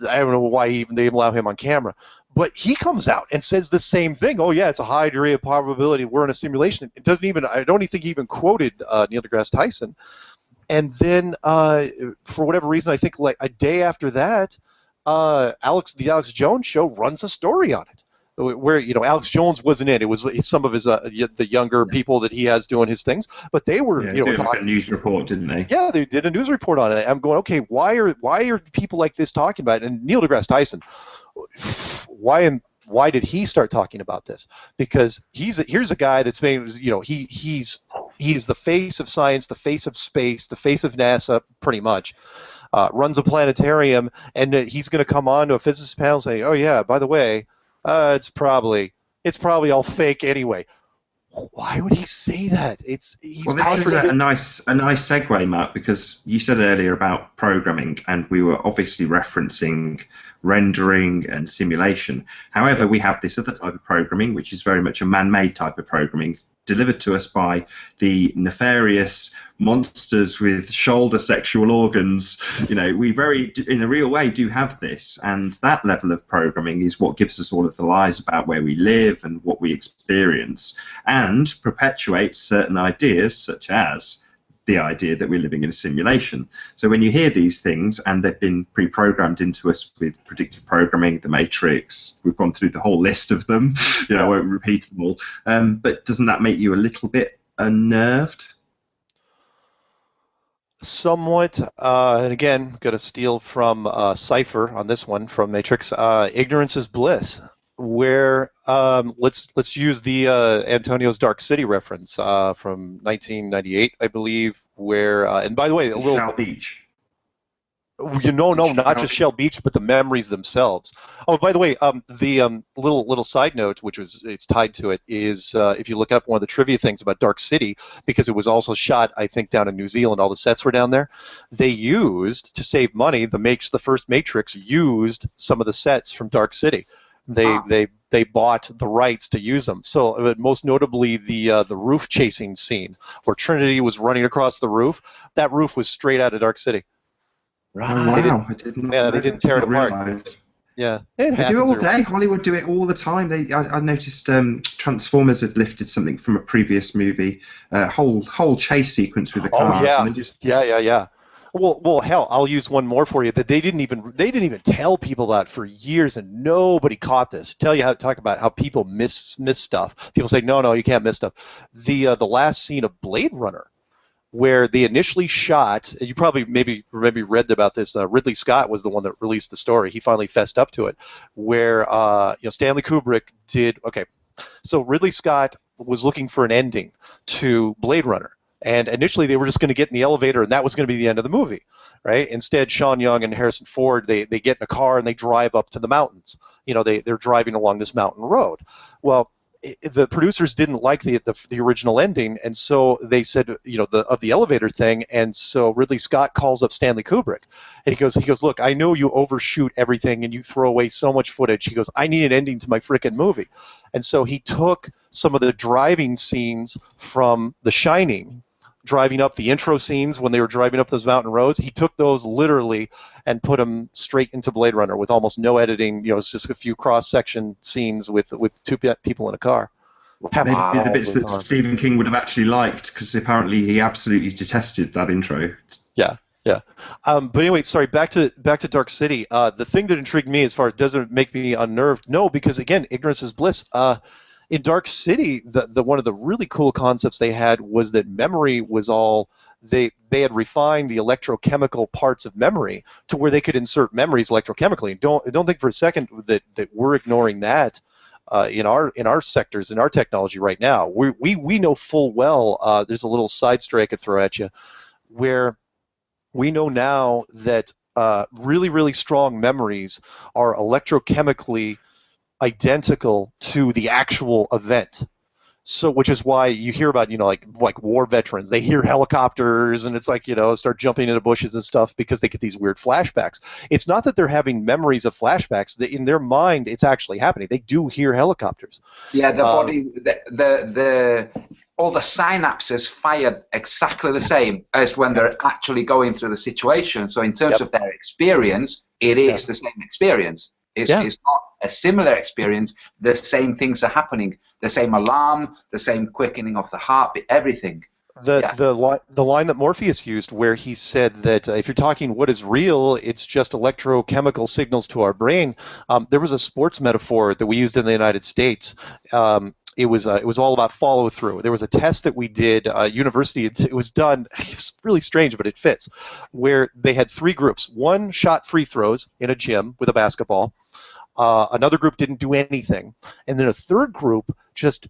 Speaker 2: I don't know why they allow him on camera. But he comes out and says the same thing. Oh yeah, it's a high degree of probability we're in a simulation. It doesn't even. I don't even think he even quoted Neil deGrasse Tyson. And then for whatever reason, I think like a day after that, the Alex Jones show runs a story on it, where Alex Jones wasn't in. It was some of his the younger people that he has doing his things, but they were
Speaker 1: talking
Speaker 2: like
Speaker 1: a news report, didn't they?
Speaker 2: Yeah, they did a news report on it. I'm going, okay, why are people like this talking about it? And Neil deGrasse Tyson. Why did he start talking about this? Because here's a guy that's made, he's the face of science, the face of space, the face of NASA, pretty much. Runs a planetarium, and he's going to come on to a physicist panel saying, "Oh yeah, by the way, it's probably all fake anyway." Why would he say that? He's
Speaker 1: well, this is a nice segue, Mark, because you said earlier about programming, and we were obviously referencing rendering and simulation. However, we have this other type of programming, which is very much a man-made type of programming, delivered to us by the nefarious monsters with shoulder sexual organs. We in a real way do have this, and that level of programming is what gives us all of the lies about where we live and what we experience, and perpetuates certain ideas, such as the idea that we're living in a simulation. So when you hear these things, and they've been pre-programmed into us with predictive programming, the Matrix, we've gone through the whole list of them, I won't repeat them all, but doesn't that make you a little bit unnerved?
Speaker 2: Somewhat, and again, got to steal from Cypher on this one from Matrix. Ignorance is bliss. Where let's use the Antonio's Dark City reference from 1998, I believe. Where and by the way,
Speaker 1: Shell Beach.
Speaker 2: No, not just Shell Beach, but the memories themselves. Oh, by the way, the little side note, which it's tied to it, is if you look up one of the trivia things about Dark City, because it was also shot, I think, down in New Zealand. All the sets were down there. They used, to save money, the first Matrix used some of the sets from Dark City. They bought the rights to use them. So most notably the roof chasing scene where Trinity was running across the roof. That roof was straight out of Dark City.
Speaker 1: Right. Oh, wow.
Speaker 2: They didn't tear it apart.
Speaker 1: Realize.
Speaker 2: Yeah,
Speaker 1: they do it all day. Hollywood do it all the time. I noticed Transformers had lifted something from a previous movie, whole chase sequence with the cars.
Speaker 2: Oh yeah,
Speaker 1: and
Speaker 2: yeah. Well, hell, I'll use one more for you. That they didn't even tell people that for years, and nobody caught this. Talk about how people miss stuff. People say, no, you can't miss stuff. The last scene of Blade Runner, where they initially shot, you probably maybe read about this. Ridley Scott was the one that released the story. He finally fessed up to it, where Stanley Kubrick did. Okay, so Ridley Scott was looking for an ending to Blade Runner. And initially, they were just going to get in the elevator, and that was going to be the end of the movie, right? Instead, Sean Young and Harrison Ford, they get in a car and they drive up to the mountains. They're driving along this mountain road. Well, the producers didn't like the original ending, and so they said, of the elevator thing. And so Ridley Scott calls up Stanley Kubrick, and he goes, look, I know you overshoot everything and you throw away so much footage. He goes, I need an ending to my frickin' movie. And so he took some of the driving scenes from The Shining, driving up the intro scenes when they were driving up those mountain roads. He took those literally and put them straight into Blade Runner with almost no editing. It's just a few cross-section scenes with two people in a car.
Speaker 1: Maybe the bits that Stephen King would have actually liked, because apparently he absolutely detested that intro.
Speaker 2: Yeah. But anyway, sorry. Back to Dark City. The thing that intrigued me, as far as does it make me unnerved? No, because again, ignorance is bliss. In Dark City, the one of the really cool concepts they had was that memory was all they had refined the electrochemical parts of memory to where they could insert memories electrochemically. Don't think for a second that we're ignoring that in our sectors, in our technology right now. We know full well. There's a little side story I could throw at you, where we know now that really, really strong memories are electrochemically identical to the actual event. So, which is why you hear about, like war veterans, they hear helicopters and it's like, start jumping into bushes and stuff because they get these weird flashbacks. It's not that they're having memories of flashbacks. In their mind, it's actually happening. They do hear helicopters.
Speaker 3: Yeah, the body, all the synapses fire exactly the same as when they're actually going through the situation. So in terms of their experience, it is the same experience. It's not a similar experience. The same things are happening. The same alarm, the same quickening of the heartbeat, everything.
Speaker 2: The line that Morpheus used, where he said that if you're talking what is real, it's just electrochemical signals to our brain. There was a sports metaphor that we used in the United States. It was all about follow through. There was a test that we did university. It was done. It's really strange, but it fits. Where they had 3 groups. One shot free throws in a gym with a basketball. Another group didn't do anything, and then a third group just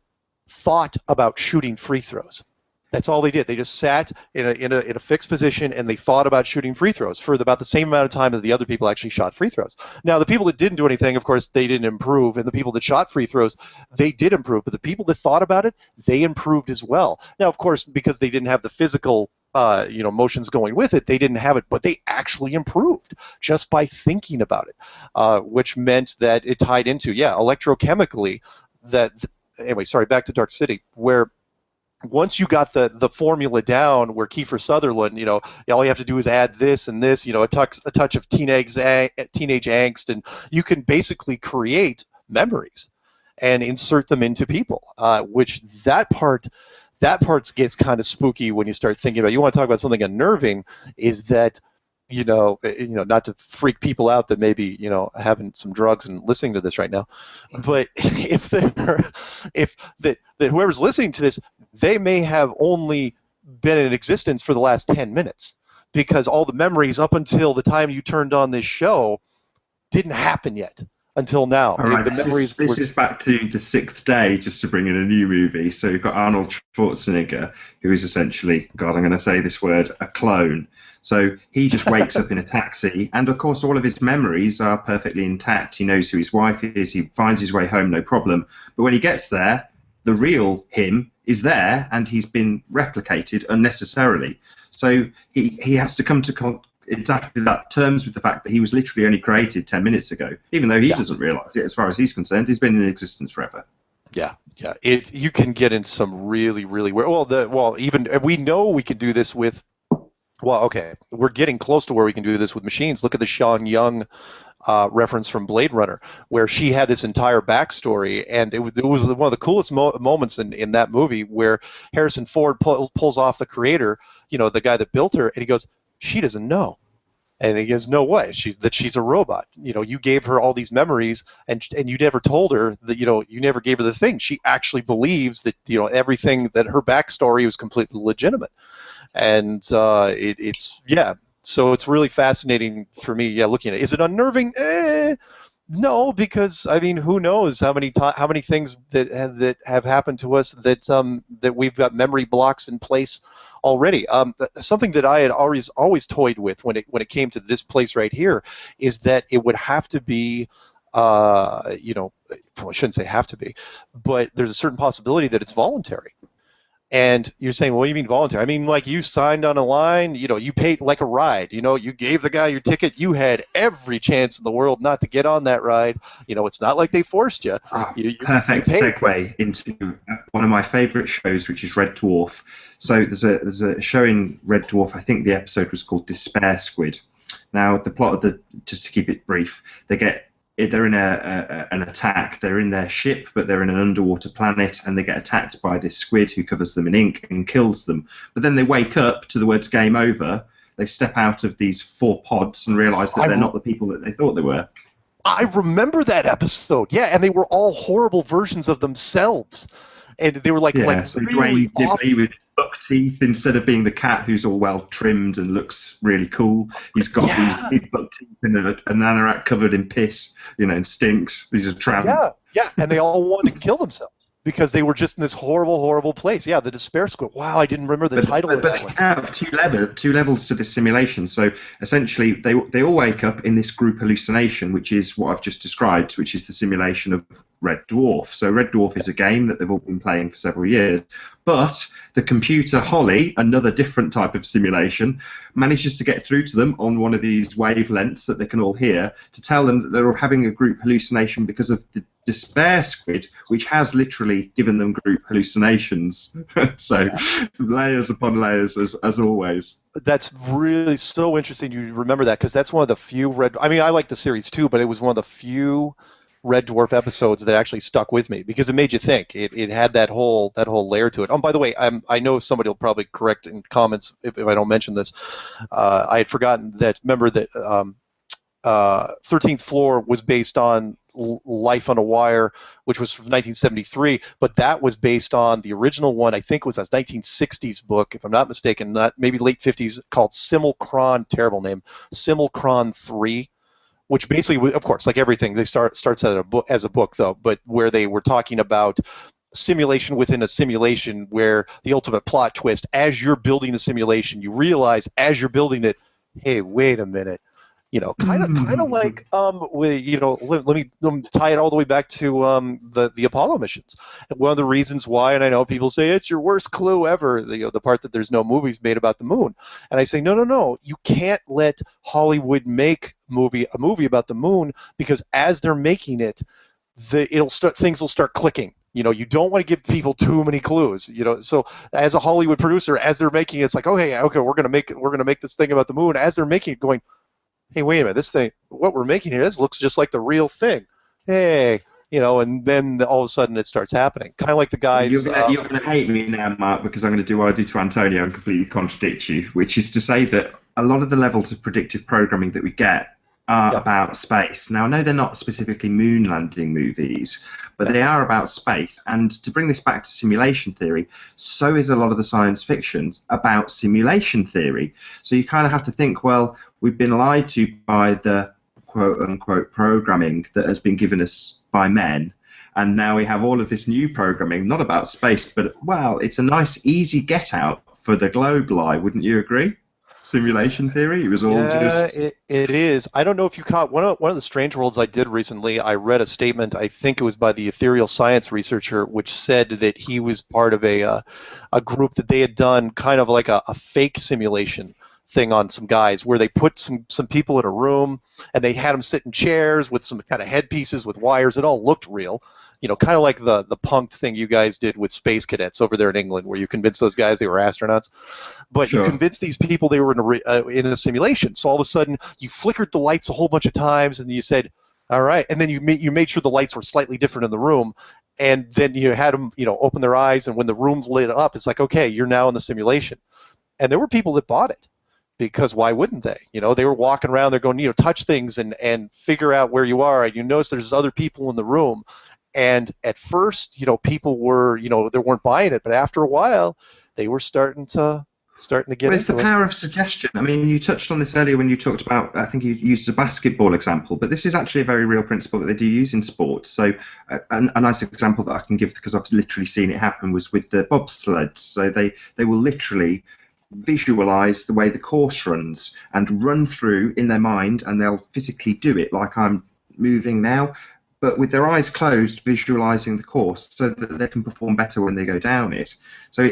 Speaker 2: thought about shooting free throws. That's all they did. They just sat in a fixed position and they thought about shooting free throws for about the same amount of time that the other people actually shot free throws. Now, the people that didn't do anything, of course, they didn't improve, and the people that shot free throws, they did improve. But the people that thought about it, they improved as well. Now, of course, because they didn't have the physical motions going with it, they didn't have it, but they actually improved just by thinking about it, which meant that it tied into, electrochemically, anyway, sorry, back to Dark City, where once you got the formula down, where Kiefer Sutherland, all you have to do is add this and this, a touch of teenage angst, and you can basically create memories and insert them into people, which that part gets kind of spooky when you start thinking about. You want to talk about something unnerving, is that not to freak people out that maybe having some drugs and listening to this right now, but if whoever's listening to this, they may have only been in existence for the last 10 minutes, because all the memories up until the time you turned on this show didn't happen yet until now.
Speaker 1: All right, this is back to The Sixth Day, just to bring in a new movie. So you've got Arnold Schwarzenegger, who is essentially, God, I'm going to say this word, a clone. So he just wakes up in a taxi, and of course all of his memories are perfectly intact. He knows who his wife is, he finds his way home, no problem. But when he gets there, the real him is there, and he's been replicated unnecessarily. So he has to come to exactly that terms with the fact that he was literally only created 10 minutes ago, even though he doesn't realise it. As far as he's concerned, he's been in existence forever.
Speaker 2: Yeah. You can get in some really, really weird. Even we know we can do this with. Well, okay, we're getting close to where we can do this with machines. Look at the Sean Young reference from Blade Runner, where she had this entire backstory, and it was one of the coolest moments in that movie, where Harrison Ford pulls off the creator, the guy that built her, and he goes, "She doesn't know." And he goes, "No way, she's a robot. You gave her all these memories, and you never told her that, you never gave her the thing. She actually believes that, everything, that her backstory was completely legitimate." And so it's really fascinating for me, looking at it. Is it unnerving? No, because who knows how many things that have happened to us that we've got memory blocks in place already. Something that I had always toyed with when it came to this place right here is that it would have to be, I shouldn't say have to be, but there's a certain possibility that it's voluntary. And you're saying, well, what do you mean voluntary? Like you signed on a line, you paid like a ride, you gave the guy your ticket, you had every chance in the world not to get on that ride. It's not like they forced you.
Speaker 1: Perfect segue into one of my favourite shows, which is Red Dwarf. So there's a show in Red Dwarf, I think the episode was called Despair Squid. Now, the plot of just to keep it brief, they're in an attack. They're in their ship, but they're in an underwater planet, and they get attacked by this squid who covers them in ink and kills them. But then they wake up to the words "game over." They step out of these 4 pods and realise that they're not the people that they thought they were.
Speaker 2: I remember that episode. Yeah, and they were all horrible versions of themselves. And they were
Speaker 1: so
Speaker 2: really
Speaker 1: Dwayne Dibley with buck teeth instead of being the cat who's all well trimmed and looks really cool. He's got these big buck teeth and an anorak covered in piss, and stinks. He's a tramp.
Speaker 2: Yeah, and they all wanted to kill themselves because they were just in this horrible, horrible place. Yeah, the Despair Squid. Wow, I didn't remember the title of
Speaker 1: But
Speaker 2: that
Speaker 1: they
Speaker 2: one.
Speaker 1: have two levels to this simulation. So essentially, they all wake up in this group hallucination, which is what I've just described, which is the simulation of Red Dwarf. So Red Dwarf is a game that they've all been playing for several years. But the computer Holly, another different type of simulation, manages to get through to them on one of these wavelengths that they can all hear to tell them that they're having a group hallucination because of the Despair Squid, which has literally given them group hallucinations. So layers upon layers, as always.
Speaker 2: That's really so interesting you remember that, because that's one of the few I like the series too, but it was one of the few Red Dwarf episodes that actually stuck with me because it made you think. It had that whole layer to it. Oh, by the way, I know somebody will probably correct in comments if I don't mention this. I had forgotten that. Remember that 13th Floor was based on Life on a Wire, which was from 1973, but that was based on the original one. I think was a 1960s book, if I'm not mistaken, not maybe late 50s, called Simulcron. Terrible name, Simulcron 3. Which basically, of course, like everything, they starts as a book though, but where they were talking about simulation within a simulation, where the ultimate plot twist, as you're building the simulation, you realize as you're building it, hey, wait a minute, kind of like let me tie it all the way back to the Apollo missions. And one of the reasons why, and I know people say it's your worst clue ever, the part that there's no movies made about the moon, and I say no, you can't let Hollywood make a movie about the moon, because as they're making it, things will start clicking. You don't want to give people too many clues. So as a Hollywood producer, as they're making it, it's like, okay, we're gonna make this thing about the moon. As they're making it, going, hey, wait a minute, this thing, what we're making here, this looks just like the real thing. Hey, and then all of a sudden it starts happening. Kind of like the guys.
Speaker 1: You're gonna hate me now, Mark, because I'm going to do what I do to Antonio and completely contradict you, which is to say that a lot of the levels of predictive programming that we get are about space. Now, I know they're not specifically moon landing movies, but they are about space. And to bring this back to simulation theory, so is a lot of the science fiction about simulation theory. So you kind of have to think, well, we've been lied to by the quote-unquote programming that has been given us by men, and now we have all of this new programming, not about space, but, well, it's a nice, easy get-out for the globe lie, wouldn't you agree? Simulation theory, it was all just...
Speaker 2: it is. I don't know if you caught one of the Strange Worlds I did recently. I read a statement, I think it was by the ethereal science researcher, which said that he was part of a group that they had done kind of like a fake simulation thing on some guys, where they put some people in a room and they had them sit in chairs with some kind of headpieces with wires. It all looked real, kind of like the punked thing you guys did with space cadets over there in England, where you convinced those guys they were astronauts, but
Speaker 1: Sure.
Speaker 2: You convinced these people they were in a simulation. So all of a sudden you flickered the lights a whole bunch of times and you said, all right, and then you made sure the lights were slightly different in the room, and then you had them open their eyes, and when the room lit up, it's like, okay, you're now in the simulation. And there were people that bought it. Because why wouldn't they? They were walking around, they're going, touch things and figure out where you are. And you notice there's other people in the room. And at first, people were, they weren't buying it. But after a while, they were starting to get into it.
Speaker 1: It's the power of suggestion. I mean, you touched on this earlier when you talked about, I think you used a basketball example, but this is actually a very real principle that they do use in sports. So a nice example that I can give, because I've literally seen it happen, was with the bobsleds. So they will literally visualize the way the course runs and run through in their mind, and they'll physically do it like I'm moving now, but with their eyes closed, visualizing the course so that they can perform better when they go down it. So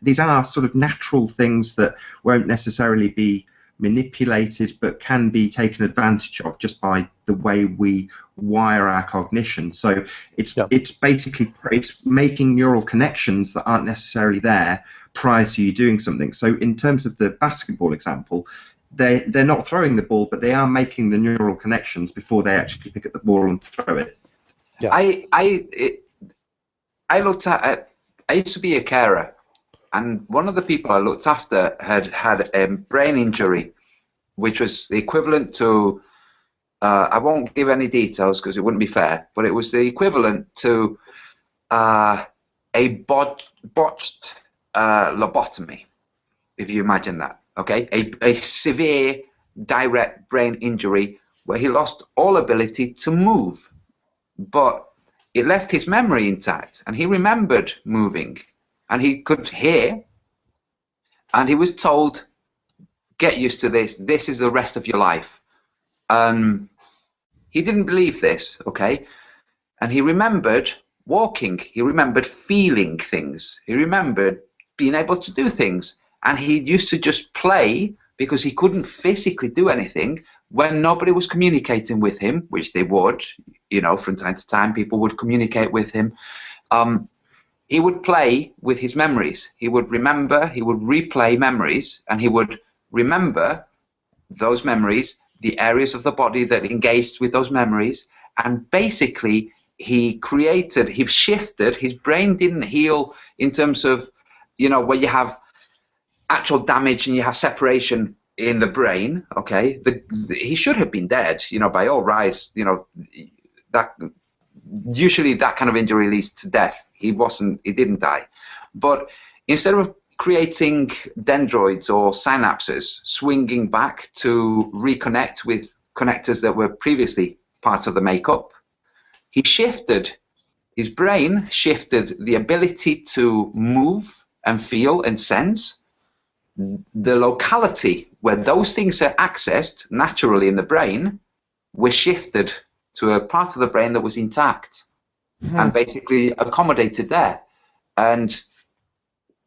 Speaker 1: these are sort of natural things that won't necessarily be manipulated, but can be taken advantage of just by the way we wire our cognition. So it's basically making neural connections that aren't necessarily there prior to you doing something. So in terms of the basketball example, they're not throwing the ball, but they are making the neural connections before they actually pick up the ball and throw it.
Speaker 2: Yeah.
Speaker 3: I looked at. I used to be a carer, and one of the people I looked after had a brain injury, which was the equivalent to. I won't give any details because it wouldn't be fair, but it was the equivalent to a botched lobotomy, if you imagine that. Okay, a severe direct brain injury where he lost all ability to move. But it left his memory intact, and he remembered moving, and he could hear, and he was told, get used to this, this is the rest of your life. He didn't believe this, okay? And he remembered walking, he remembered feeling things, he remembered being able to do things, and he used to just play because he couldn't physically do anything when nobody was communicating with him, which they would, you know, from time to time people would communicate with him. He would play with his memories. He would remember, he would replay memories, and he would remember those memories, the areas of the body that engaged with those memories, and basically he shifted, his brain didn't heal in terms of, you know, where you have actual damage and you have separation in the brain, okay? He should have been dead, you know, by all rights, you know, that usually that kind of injury leads to death. He didn't die. But instead of creating dendroids or synapses swinging back to reconnect with connectors that were previously part of the makeup, his brain shifted the ability to move and feel and sense. The locality where those things are accessed naturally in the brain was shifted to a part of the brain that was intact and basically accommodated there. And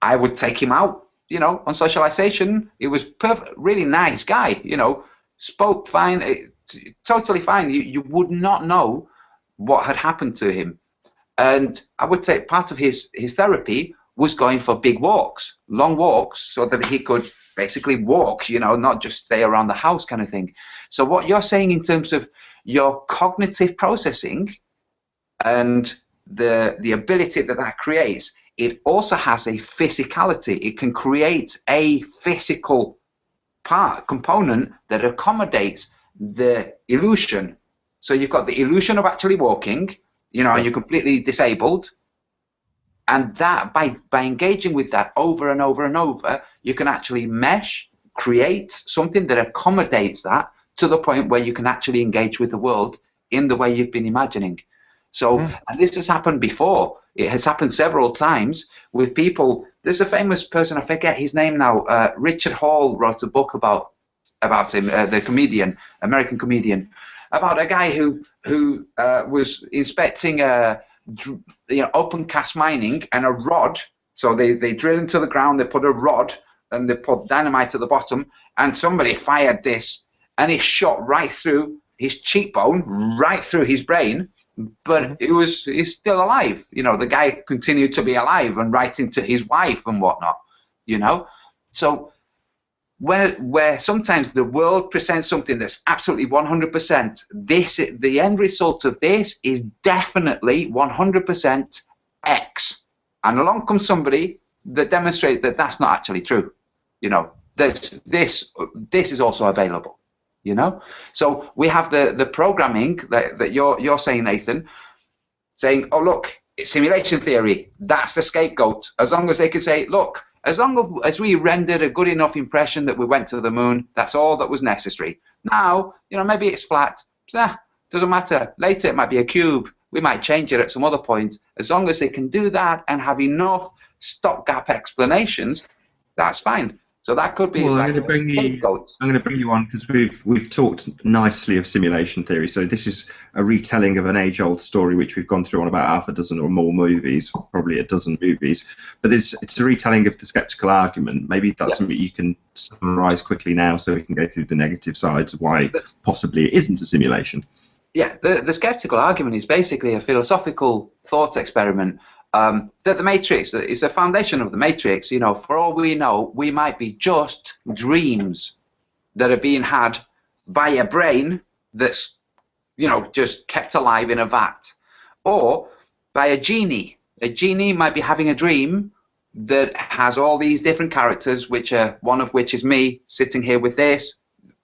Speaker 3: I would take him out, you know, on socialization. He was perfect, really nice guy, you know, spoke fine, totally fine. You would not know what had happened to him. And I would say part of his therapy was going for big walks, long walks, so that he could basically walk, you know, not just stay around the house kind of thing. So what you're saying in terms of your cognitive processing and the ability that creates, it also has a physicality. It can create a physical component that accommodates the illusion. So you've got the illusion of actually walking, you know, and you're completely disabled. And that by engaging with that over and over and over, you can actually mesh, create something that accommodates that to the point where you can actually engage with the world in the way you've been imagining. So, and this has happened before. It has happened several times with people. There's a famous person, I forget his name now. Richard Hall wrote a book about him, the comedian, American comedian, about a guy who was inspecting open cast mining and a rod. So they drill into the ground, they put a rod, and they put dynamite at the bottom, and somebody fired this, and it shot right through his cheekbone, right through his brain. But he's still alive. You know, the guy continued to be alive and writing to his wife and whatnot, you know. So where sometimes the world presents something that's absolutely 100%, the end result of this is definitely 100% X. And along comes somebody that demonstrates that that's not actually true. You know, this is also available. You know, so we have the programming that you're saying, Nathan, saying, oh look, it's simulation theory. That's the scapegoat. As long as they can say, look, as long as we rendered a good enough impression that we went to the moon, that's all that was necessary. Now, you know, maybe it's flat. Doesn't matter. Later it might be a cube. We might change it at some other point. As long as they can do that and have enough stopgap explanations, that's fine. So that could be.
Speaker 1: Well, I'm going to bring you on because we've talked nicely of simulation theory. So this is a retelling of an age-old story which we've gone through on about half a dozen or more movies, probably a dozen movies. But it's a retelling of the skeptical argument. Maybe that's something you can summarise quickly now, so we can go through the negative sides of why possibly it isn't a simulation.
Speaker 3: Yeah, the skeptical argument is basically a philosophical thought experiment. That the Matrix is the foundation of the Matrix. You know, for all we know, we might be just dreams that are being had by a brain that's, you know, just kept alive in a vat, or by a genie. A genie might be having a dream that has all these different characters, one of which is me sitting here with this,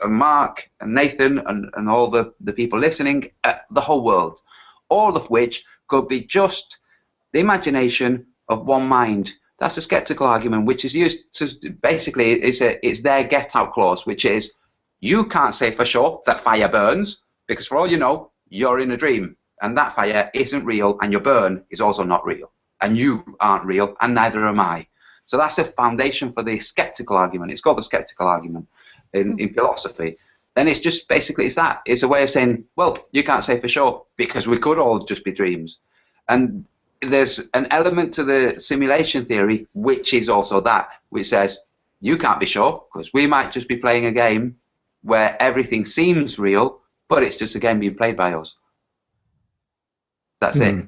Speaker 3: and Mark and Nathan and all the people listening, the whole world, all of which could be just the imagination of one mind. That's a skeptical argument, which is used to basically it's their get-out clause, which is you can't say for sure that fire burns because for all you know, you're in a dream. and that fire isn't real, and your burn is also not real, and you aren't real, and neither am I. So that's a foundation for the skeptical argument. It's called the skeptical argument in philosophy. Then it's just basically it's that. It's a way of saying, well, you can't say for sure because we could all just be dreams. And there's an element to the simulation theory which is also that, which says you can't be sure because we might just be playing a game where everything seems real, but it's just a game being played by us. That's it.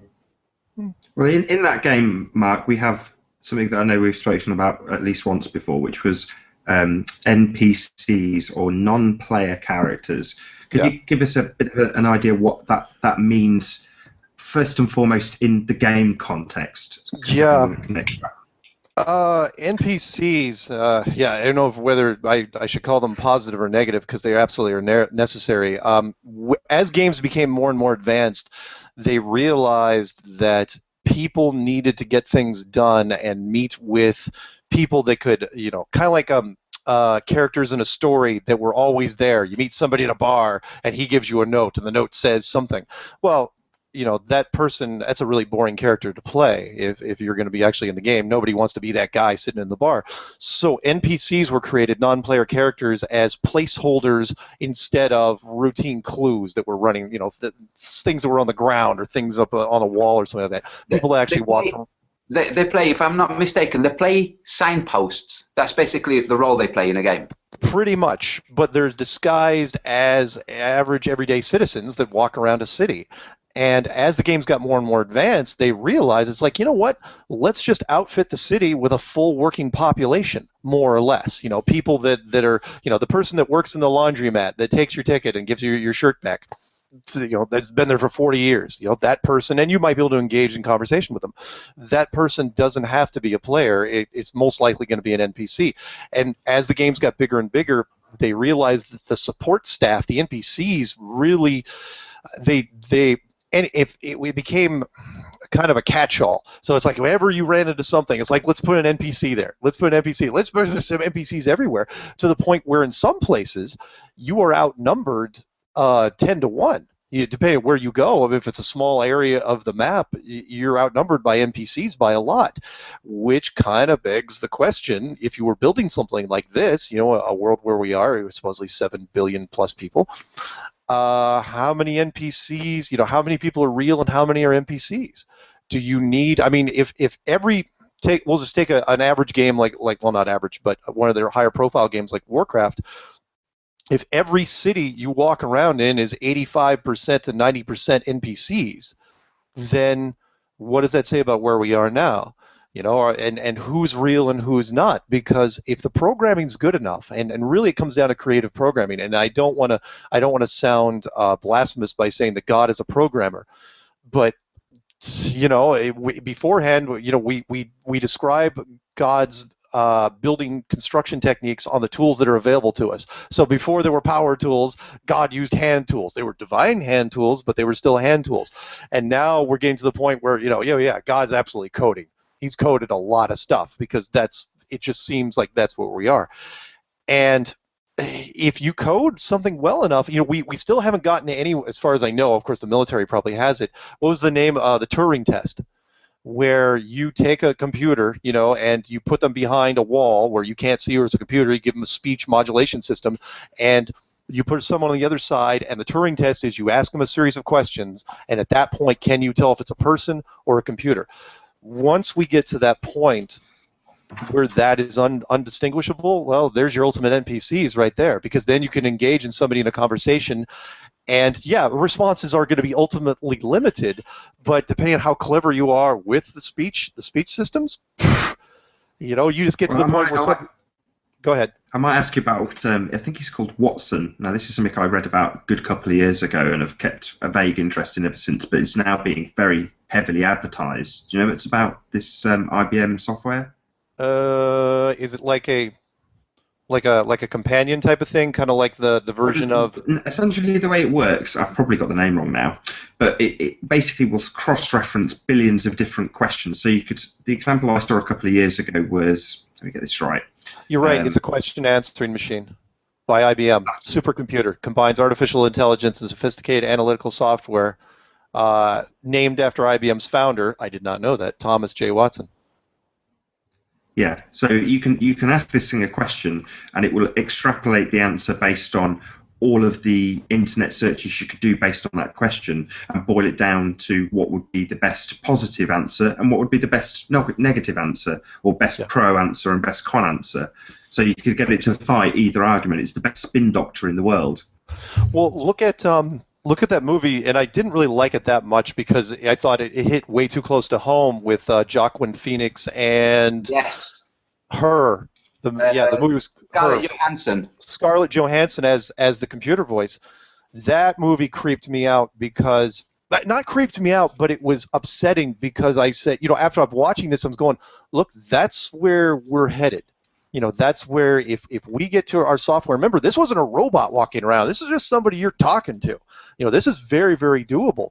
Speaker 1: Well, in that game, Mark, we have something that I know we've spoken about at least once before, which was NPCs or non-player characters. Could you give us a bit of an idea what that means, first and foremost, in the game context?
Speaker 2: NPCs, I don't know whether I should call them positive or negative because they absolutely are necessary. As games became more and more advanced, they realized that people needed to get things done and meet with people that could, kind of like characters in a story that were always there. You meet somebody in a bar and he gives you a note and the note says something. Well, that person, that's a really boring character to play if you're going to be actually in the game. Nobody wants to be that guy sitting in the bar. So NPCs were created, non-player characters, as placeholders instead of routine clues that were running, things that were on the ground or things up on a wall or something like that. People that actually walk around.
Speaker 3: They play, if I'm not mistaken, they play signposts. That's basically the role they play in a game.
Speaker 2: Pretty much, but they're disguised as average everyday citizens that walk around a city. And as the games got more and more advanced, they realized it's like, you know what? Let's just outfit the city with a full working population, more or less. People that are, the person that works in the laundromat that takes your ticket and gives you your shirt back. That's been there for 40 years. That person, and you might be able to engage in conversation with them. That person doesn't have to be a player. It's most likely going to be an NPC. And as the games got bigger and bigger, they realized that the support staff, the NPCs, really, and it became kind of a catch-all. So it's like whenever you ran into something, it's like, let's put an NPC there. Let's put an NPC. Let's put some NPCs everywhere, to the point where in some places you are outnumbered 10 to 1. Depending on where you go, if it's a small area of the map, you're outnumbered by NPCs by a lot, which kind of begs the question, if you were building something like this, a world where we are, supposedly 7 billion plus people, how many NPCs, how many people are real and how many are NPCs? Do you need, if we'll just take an average game well, not average, but one of their higher profile games like Warcraft. If every city you walk around in is 85% to 90% NPCs, then what does that say about where we are now? And who's real and who's not? Because if the programming's good enough, and really it comes down to creative programming, and I don't want to sound blasphemous by saying that God is a programmer, but beforehand, we describe God's building construction techniques on the tools that are available to us. So before there were power tools, God used hand tools. They were divine hand tools, but they were still hand tools. And now we're getting to the point where, God's absolutely coding. He's coded a lot of stuff because it just seems like that's where we are. And if you code something well enough, we still haven't gotten any, as far as I know, of course the military probably has it. What was the name? The Turing test, where you take a computer, and you put them behind a wall where you can't see where it's a computer, you give them a speech modulation system, and you put someone on the other side, and the Turing test is you ask them a series of questions, and at that point, can you tell if it's a person or a computer? Once we get to that point where that is undistinguishable, well, there's your ultimate NPCs right there, because then you can engage in somebody in a conversation. And responses are going to be ultimately limited, but depending on how clever you are with the speech systems, you just get to the point where. Go ahead.
Speaker 1: I might ask you about. I think he's called Watson. Now, this is something I read about a good couple of years ago and have kept a vague interest in ever since. But it's now being very heavily advertised. Do you know it's about this IBM software?
Speaker 2: Is it like a companion type of thing, kind of like the version of...
Speaker 1: Essentially, the way it works, I've probably got the name wrong now, but it basically will cross-reference billions of different questions. So the example I saw a couple of years ago was, let me get this right.
Speaker 2: You're right, it's a question answering machine by IBM. Supercomputer, combines artificial intelligence and sophisticated analytical software named after IBM's founder. I did not know that, Thomas J. Watson.
Speaker 1: Yeah, so you can ask this thing a question, and it will extrapolate the answer based on all of the internet searches you could do based on that question, and boil it down to what would be the best positive answer and what would be the best negative answer, or best pro answer and best con answer. So you could get it to fight either argument. It's the best spin doctor in the world.
Speaker 2: Well, look at that movie, and I didn't really like it that much because I thought it hit way too close to home with Joaquin Phoenix and her. The movie was
Speaker 3: Scarlett Johansson.
Speaker 2: Scarlett Johansson as the computer voice. That movie creeped me out because, not creeped me out, but it was upsetting because I said, after I'm watching this, I'm going, look, that's where we're headed. That's where if we get to our software, remember, this wasn't a robot walking around. This is just somebody you're talking to. This is very, very doable.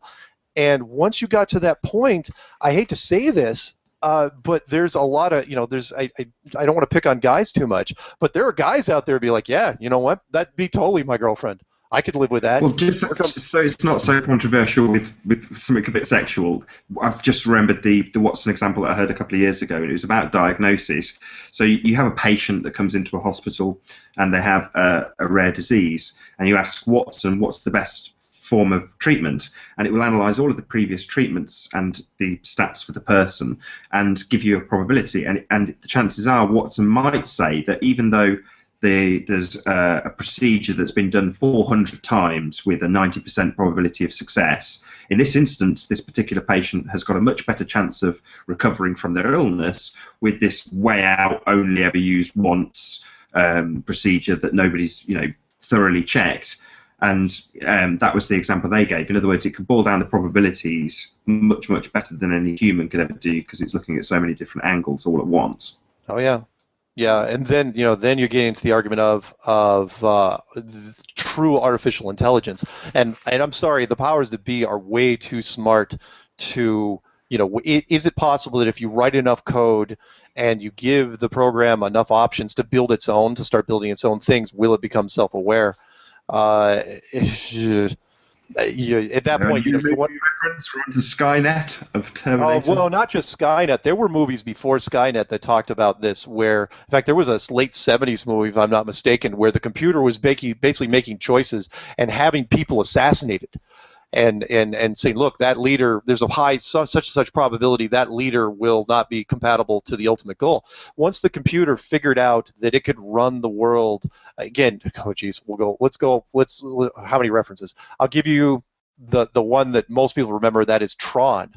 Speaker 2: And once you got to that point, I hate to say this, but there's a lot of, I don't want to pick on guys too much, but there are guys out there who be like, yeah, you know what? That'd be totally my girlfriend. I could live with that.
Speaker 1: Well, just so it's not so controversial with something a bit sexual, I've just remembered the Watson example that I heard a couple of years ago, and it was about diagnosis. So you have a patient that comes into a hospital, and they have a rare disease, and you ask Watson, what's the best form of treatment, and it will analyze all of the previous treatments and the stats for the person and give you a probability, and the chances are Watson might say that even though there's a procedure that's been done 400 times with a 90% probability of success, in this instance this particular patient has got a much better chance of recovering from their illness with this way out, only ever used once procedure that nobody's thoroughly checked. And that was the example they gave. In other words, it could boil down the probabilities much, much better than any human could ever do because it's looking at so many different angles all at once.
Speaker 2: Oh, yeah. Yeah, and then then you're getting into the argument of true artificial intelligence. And I'm sorry, the powers that be are way too smart to, is it possible that if you write enough code and you give the program enough options to build its own, to start building its own things, will it become self-aware? At that point,
Speaker 1: you want reference to Skynet of Terminator.
Speaker 2: Well, not just Skynet. There were movies before Skynet that talked about this. Where, in fact, there was a late '70s movie, if I'm not mistaken, where the computer was basically making choices and having people assassinated, and saying, look, that leader, there's a high such and such probability that leader will not be compatible to the ultimate goal. Once the computer figured out that it could run the world, again, how many references? I'll give you the one that most people remember, that is Tron.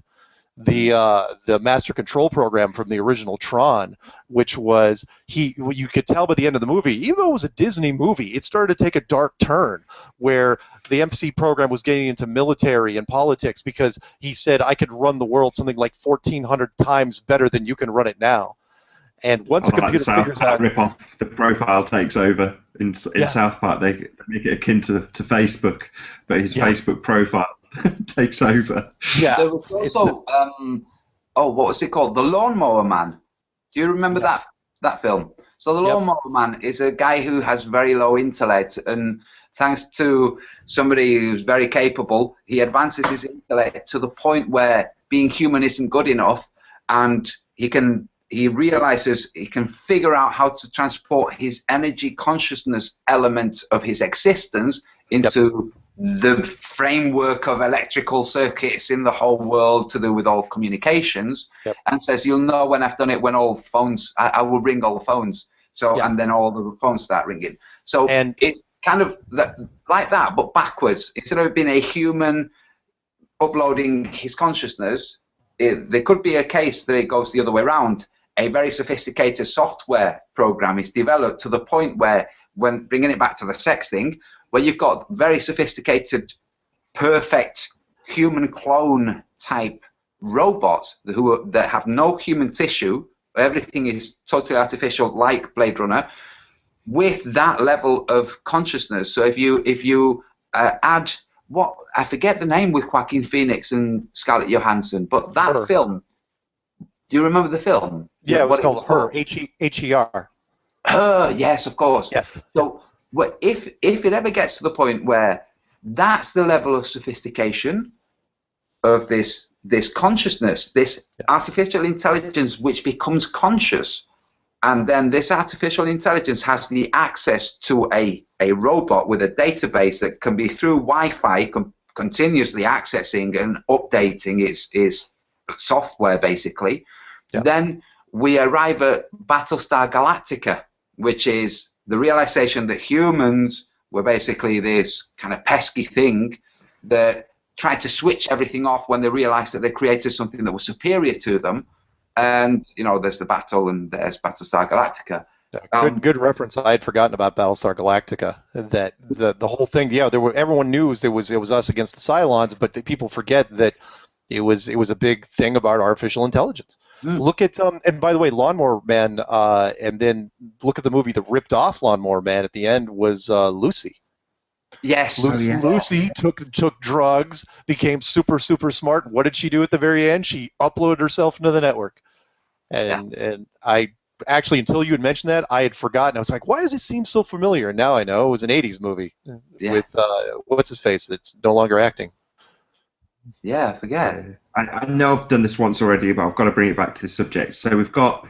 Speaker 2: The master control program from the original Tron, which was you could tell by the end of the movie, even though it was a Disney movie, it started to take a dark turn where the MC program was getting into military and politics because he said, I could run the world something like 1,400 times better than you can run it now. And once a computer figures out,
Speaker 1: rip-off, the profile takes over in South Park. They make it akin to Facebook, but his Facebook profile takes over.
Speaker 3: Yeah. There was also, what was it called? The Lawnmower Man. Do you remember that film? So the Lawnmower Man is a guy who has very low intellect, and thanks to somebody who's very capable, he advances his intellect to the point where being human isn't good enough, and he realizes he can figure out how to transport his energy consciousness element of his existence into the framework of electrical circuits in the whole world to do with all communications, and says, you'll know when I've done it when all phones, I will ring all the phones. So, and then all the phones start ringing. So it's kind of like that, but backwards. Instead of it being a human uploading his consciousness, there could be a case that it goes the other way around. A very sophisticated software program is developed to the point where, when bringing it back to the sex thing, where you've got very sophisticated, perfect human clone type robots that have no human tissue, everything is totally artificial, like Blade Runner, with that level of consciousness. So if you add I forget the name with Joaquin Phoenix and Scarlett Johansson, but that film. Do you remember the film?
Speaker 2: Yeah, it was called Her. H-E-R.
Speaker 3: Her, yes, of course.
Speaker 2: Yes.
Speaker 3: So if it ever gets to the point where that's the level of sophistication, of this consciousness, this artificial intelligence which becomes conscious. And then this artificial intelligence has the access to a robot with a database that can be through Wi-Fi continuously accessing and updating its software, basically.
Speaker 2: Yeah.
Speaker 3: Then we arrive at Battlestar Galactica, which is the realization that humans were basically this kind of pesky thing that tried to switch everything off when they realized that they created something that was superior to them. And, you know, there's the battle, and there's Battlestar Galactica.
Speaker 2: Yeah, good reference. I had forgotten about Battlestar Galactica. That the whole thing, yeah, everyone knew it was us against the Cylons, but people forget that it was a big thing about artificial intelligence. Look at and by the way, Lawnmower Man, and then look at the movie that ripped off Lawnmower Man at the end was Lucy.
Speaker 3: Yes.
Speaker 2: Lucy took drugs, became super smart. What did she do at the very end? She uploaded herself into the network. And I actually, until you had mentioned that, I had forgotten. I was like, why does it seem so familiar? And now I know it was an 80s movie with what's his face that's no longer acting.
Speaker 3: Yeah, I forget.
Speaker 1: I know I've done this once already, but I've got to bring it back to this subject. So we've got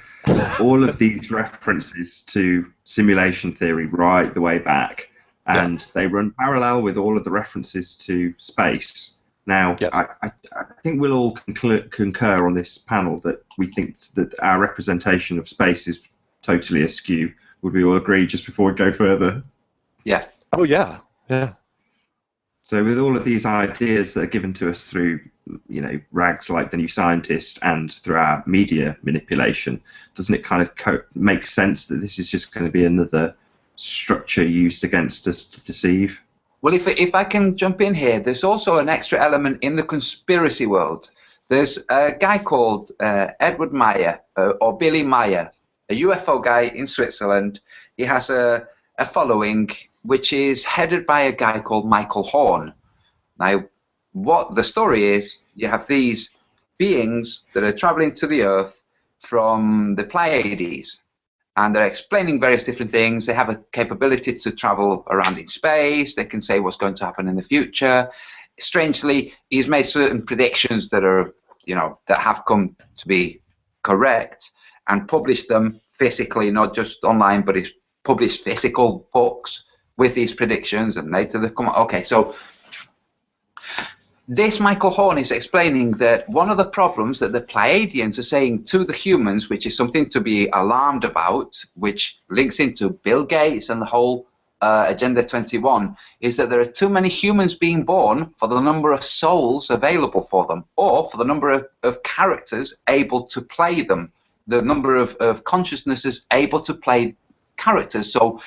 Speaker 1: all of these references to simulation theory right the way back, and they run parallel with all of the references to space. Now, I think we'll all concur on this panel that we think that our representation of space is totally askew. Would we all agree just before we go further?
Speaker 3: Yeah.
Speaker 2: Oh, yeah. Yeah.
Speaker 1: So with all of these ideas that are given to us through, you know, rags like The New Scientist and through our media manipulation, doesn't it kind of make sense that this is just going to be another structure used against us to deceive?
Speaker 3: Well, if I can jump in here, there's also an extra element in the conspiracy world. There's a guy called Edward Meyer, or Billy Meyer, a UFO guy in Switzerland. He has a following which is headed by a guy called Michael Horn. Now, what the story is, you have these beings that are traveling to the Earth from the Pleiades. And they're explaining various different things. They have a capability to travel around in space. They can say what's going to happen in the future. Strangely, he's made certain predictions that are, you know, that have come to be correct, and published them physically, not just online, but he's published physical books with these predictions, and later they come. Okay, so this Michael Horn is explaining that one of the problems that the Pleiadians are saying to the humans, which is something to be alarmed about, which links into Bill Gates and the whole Agenda 21, is that there are too many humans being born for the number of souls available for them, or for the number of characters able to play them, the number of consciousnesses able to play characters. So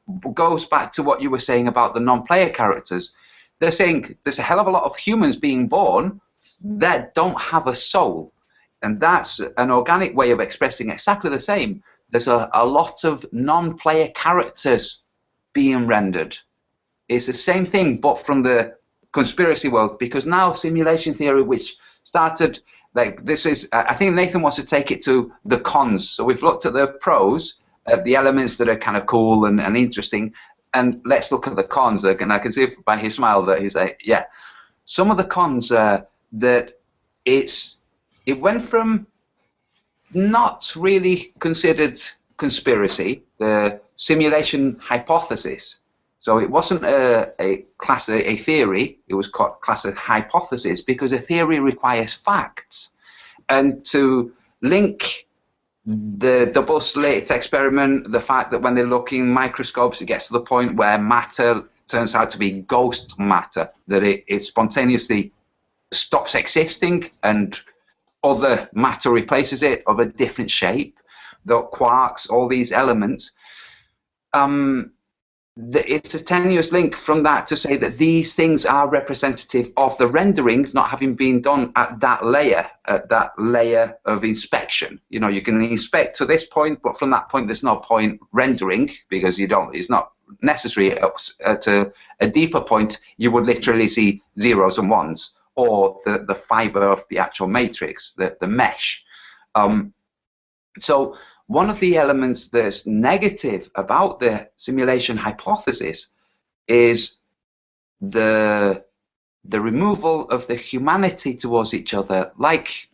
Speaker 3: it goes back to what you were saying about the non-player characters. They're saying there's a hell of a lot of humans being born that don't have a soul. And that's an organic way of expressing exactly the same. There's a lot of non-player characters being rendered. It's the same thing, but from the conspiracy world, because now simulation theory, which started, like, this is, I think Nathan wants to take it to the cons. So we've looked at the pros, the elements that are kind of cool and interesting. And let's look at the cons. And I can see by his smile that he's like, yeah. Some of the cons are that it went from not really considered conspiracy, the simulation hypothesis. So it wasn't a theory. It was classed as hypothesis, because a theory requires facts. And to link the double slit experiment, the fact that when they look in microscopes, it gets to the point where matter turns out to be ghost matter, that it spontaneously stops existing and other matter replaces it of a different shape, the quarks, all these elements. It's a tenuous link from that to say that these things are representative of the rendering not having been done at that layer of inspection. You know, you can inspect to this point, but from that point there's no point rendering, because it's not necessary. To a deeper point, you would literally see zeros and ones, or the fiber of the actual matrix, the mesh. So one of the elements that's negative about the simulation hypothesis is the the removal of the humanity towards each other. Like,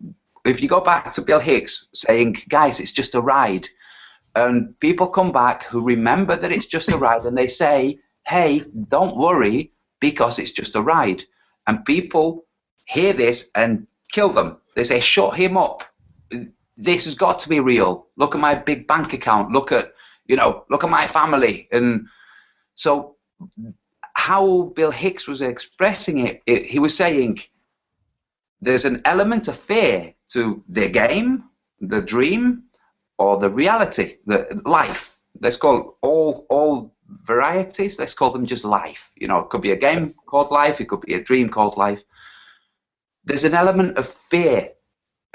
Speaker 3: if you go back to Bill Hicks saying, guys, it's just a ride, and people come back who remember that it's just a ride, and they say, hey, don't worry, because it's just a ride. And people hear this and kill them. They say, shut him up. This has got to be real. Look at my big bank account. Look at my family. And so how Bill Hicks was expressing it, he was saying there's an element of fear to the game, the dream, or the reality, the life. Let's call all varieties, let's call them just life. It could be a game called life, it could be a dream called life. There's an element of fear.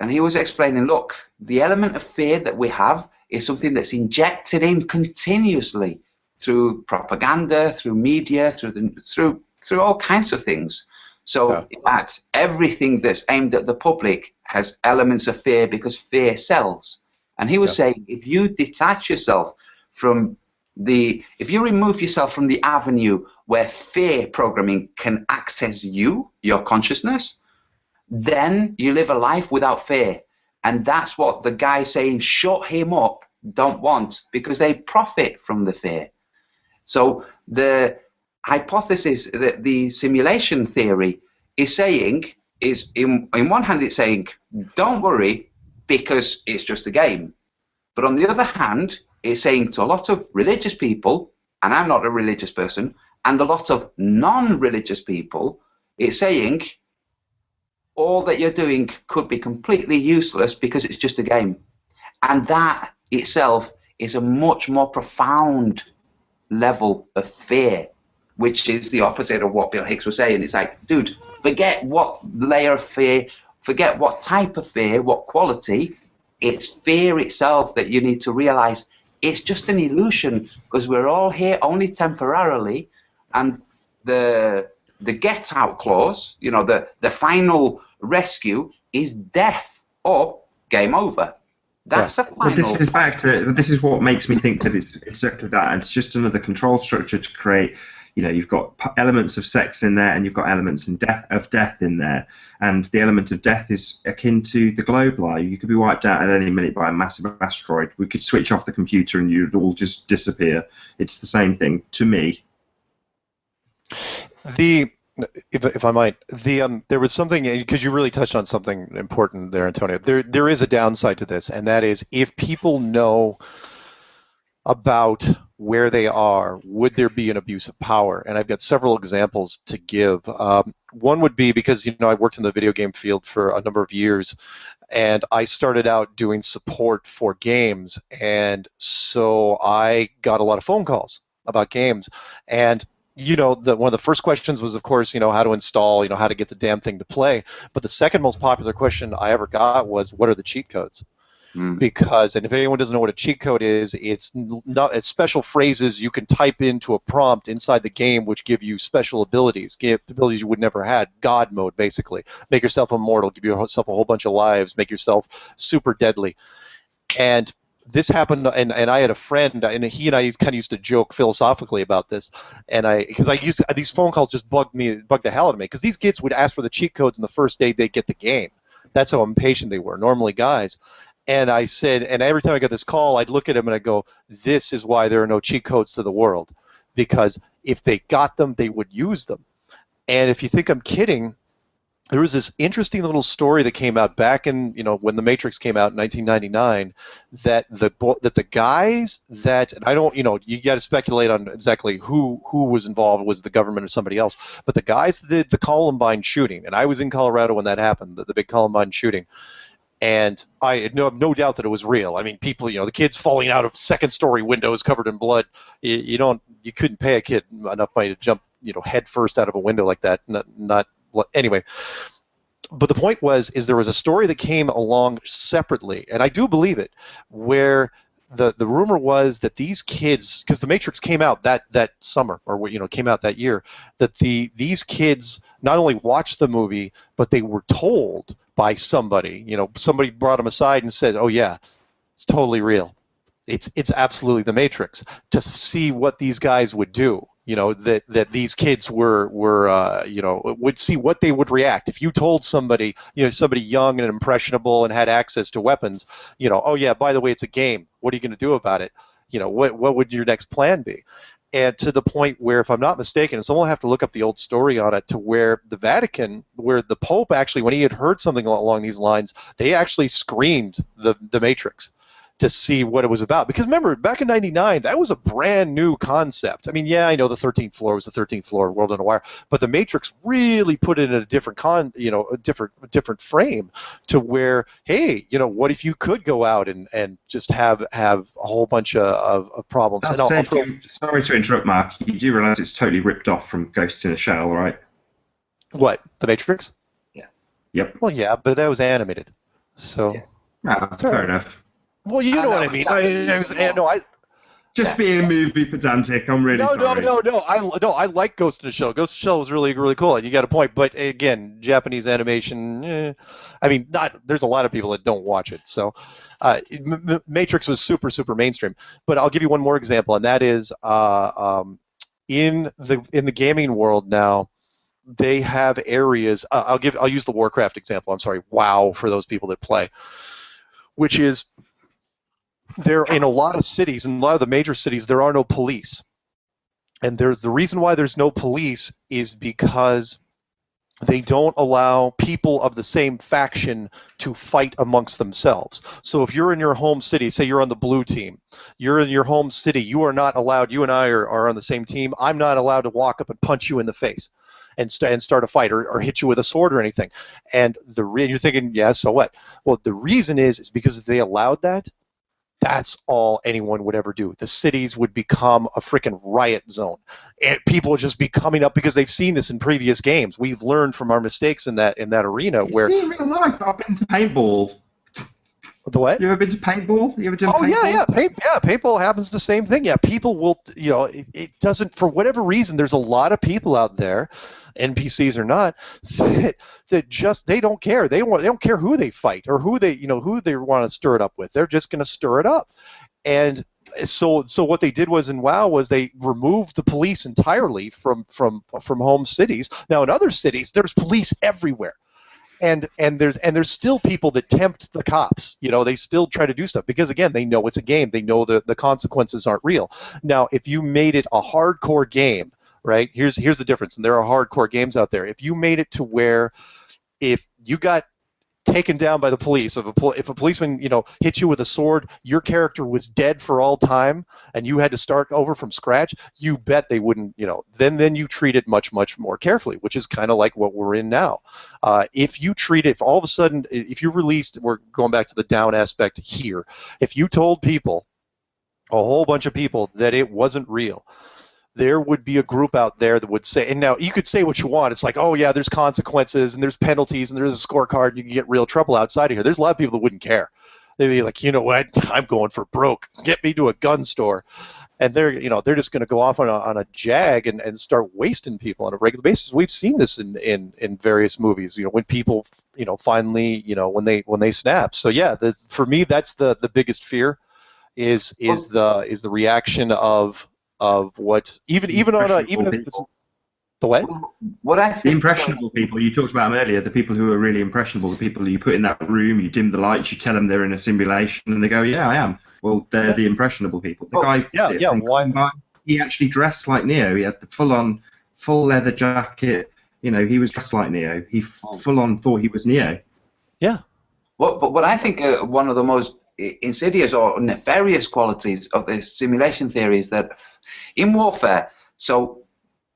Speaker 3: And he was explaining, look, the element of fear that we have is something that's injected in continuously through propaganda, through media, through all kinds of things. So in fact, everything that's aimed at the public has elements of fear because fear sells. And he was saying, if you detach yourself from if you remove yourself from the avenue where fear programming can access you, your consciousness, then you live a life without fear. And that's what the guy saying, shut him up, don't want, because they profit from the fear. So the hypothesis that the simulation theory is saying is, in one hand, it's saying, don't worry, because it's just a game. But on the other hand, it's saying to a lot of religious people, and I'm not a religious person, and a lot of non-religious people, it's saying all that you're doing could be completely useless because it's just a game. And that itself is a much more profound level of fear, which is the opposite of what Bill Hicks was saying. It's like, dude, forget what layer of fear, forget what type of fear, what quality. It's fear itself that you need to realize it's just an illusion, because we're all here only temporarily, and the get out clause, the final rescue is death or game over. That's a final.
Speaker 1: Well, this is what makes me think that it's exactly that. And it's just another control structure to create. You've got elements of sex in there, and you've got elements of death in there. And the element of death is akin to the globe lie. You could be wiped out at any minute by a massive asteroid. We could switch off the computer and you'd all just disappear. It's the same thing to me.
Speaker 2: If I might, there was something, because you really touched on something important there, Antonio. There is a downside to this, and that is if people know about where they are, would there be an abuse of power? And I've got several examples to give. One would be, because I worked in the video game field for a number of years, and I started out doing support for games, and so I got a lot of phone calls about games. And one of the first questions was, of course, how to install, how to get the damn thing to play. But the second most popular question I ever got was, what are the cheat codes? Because, and if anyone doesn't know what a cheat code is, it's special phrases you can type into a prompt inside the game which give you special abilities you would never had. God mode, basically. Make yourself immortal, give yourself a whole bunch of lives, make yourself super deadly. And this happened, and I had a friend, and he and I kind of used to joke philosophically about this, and these phone calls just bugged the hell out of me, because these kids would ask for the cheat codes, and the first day they'd get the game. That's how impatient they were, normally guys. And I said, and every time I got this call, I'd look at him and I'd go, this is why there are no cheat codes to the world, because if they got them, they would use them. And if you think I'm kidding, there was this interesting little story that came out back in, when The Matrix came out in 1999, that the guys that, and I don't, you got to speculate on exactly who was involved, was the government or somebody else, but the guys that did the Columbine shooting, and I was in Colorado when that happened, the big Columbine shooting, and I have no doubt that it was real. I mean, people, the kids falling out of second-story windows covered in blood, you couldn't pay a kid enough money to jump, head first out of a window like that, anyway. But the point is there was a story that came along separately, and I do believe it, where the rumor was that these kids, because The Matrix came out that summer, or came out that year, that these kids not only watched the movie, but they were told by somebody, somebody brought them aside and said, oh yeah, it's totally real. It's absolutely The Matrix, to see what these guys would do. You know, that these kids were you know, would see what they would react if you told somebody, you know, somebody young and impressionable and had access to weapons, you know, oh yeah, by the way, it's a game. What are you going to do about it? You know, what would your next plan be? And to the point where, if I'm not mistaken, and someone will have to look up the old story on it, to where the Vatican, where the Pope actually, when he had heard something along these lines, they actually screened the Matrix to see what it was about. Because remember, back in '99, that was a brand new concept. I mean, yeah, I know the 13th floor was the 13th floor of World on a Wire, but the Matrix really put it in a different a different frame, to where, hey, you know, what if you could go out and just have a whole bunch of problems?
Speaker 1: Sorry to interrupt, Mark. You do realise it's totally ripped off from Ghost in a Shell, right?
Speaker 2: What, the Matrix?
Speaker 3: Yeah.
Speaker 1: Yep.
Speaker 2: Well, yeah, but that was animated, so.
Speaker 1: Yeah. Fair enough.
Speaker 2: Well, you know what I mean.
Speaker 1: Just being movie pedantic. I'm really sorry.
Speaker 2: No. I like Ghost in the Shell. Ghost in the Shell was really, really cool, and you got a point. But again, Japanese animation. I mean, there's a lot of people that don't watch it. So, Matrix was super, super mainstream. But I'll give you one more example, and that is in the gaming world now. They have areas. I'll use the Warcraft example. I'm sorry, WoW, for those people that play, which is, there, in a lot of cities, in a lot of the major cities, there are no police. And the reason why there's no police is because they don't allow people of the same faction to fight amongst themselves. So if you're in your home city, say you're on the blue team, you're in your home city, you are not allowed, you and I are on the same team, I'm not allowed to walk up and punch you in the face and start a fight, or hit you with a sword or anything. And you're thinking, yeah, so what? Well, the reason is because if they allowed that, that's all anyone would ever do. The cities would become a freaking riot zone, and people would just be coming up because they've seen this in previous games. We've learned from our mistakes in that arena.
Speaker 1: Where in real life, I've been to paintball.
Speaker 2: The what?
Speaker 1: You ever been to paintball? You ever done paintball?
Speaker 2: Paintball happens the same thing. Yeah, people will, you know, it doesn't, for whatever reason, there's a lot of people out there, NPCs or not, that just, they don't care. They don't care who they fight or who they want to stir it up with. They're just going to stir it up. And so what they did was, in WoW, was they removed the police entirely from home cities. Now in other cities, there's police everywhere. And there's still people that tempt the cops. You know, they still try to do stuff because, again, they know it's a game. They know the consequences aren't real. Now, if you made it a hardcore game, right? Here's the difference. And there are hardcore games out there. If you made it to where, if you got taken down by the police, if a policeman, you know, hit you with a sword, your character was dead for all time, and you had to start over from scratch, you bet they wouldn't, you know, then you treat it much, much more carefully, which is kind of like what we're in now. If you treat it, if all of a sudden, if you released, we're going back to the down aspect here, if you told people, a whole bunch of people, that it wasn't real, there would be a group out there that would say, and now you could say what you want. It's like, oh yeah, there's consequences and there's penalties and there's a scorecard and you can get real trouble outside of here. There's a lot of people that wouldn't care. They'd be like, you know what, I'm going for broke. Get me to a gun store. And they're just going to go off on a jag and start wasting people on a regular basis. We've seen this in various movies. You know, when people, you know, finally, you know, when they snap. So yeah, for me, that's the biggest fear is the reaction of what even if it's the what?
Speaker 3: What I think
Speaker 1: the impressionable people you talked about them earlier, the people who are really impressionable, the people you put in that room, you dim the lights, you tell them they're in a simulation, and they go, "Yeah, I am." Well, they're the impressionable people. The guy, from he actually dressed like Neo. He had the full leather jacket. You know, he was dressed like Neo. He full on thought he was Neo.
Speaker 2: Yeah.
Speaker 3: But what I think one of the most insidious or nefarious qualities of this simulation theory is that in warfare, so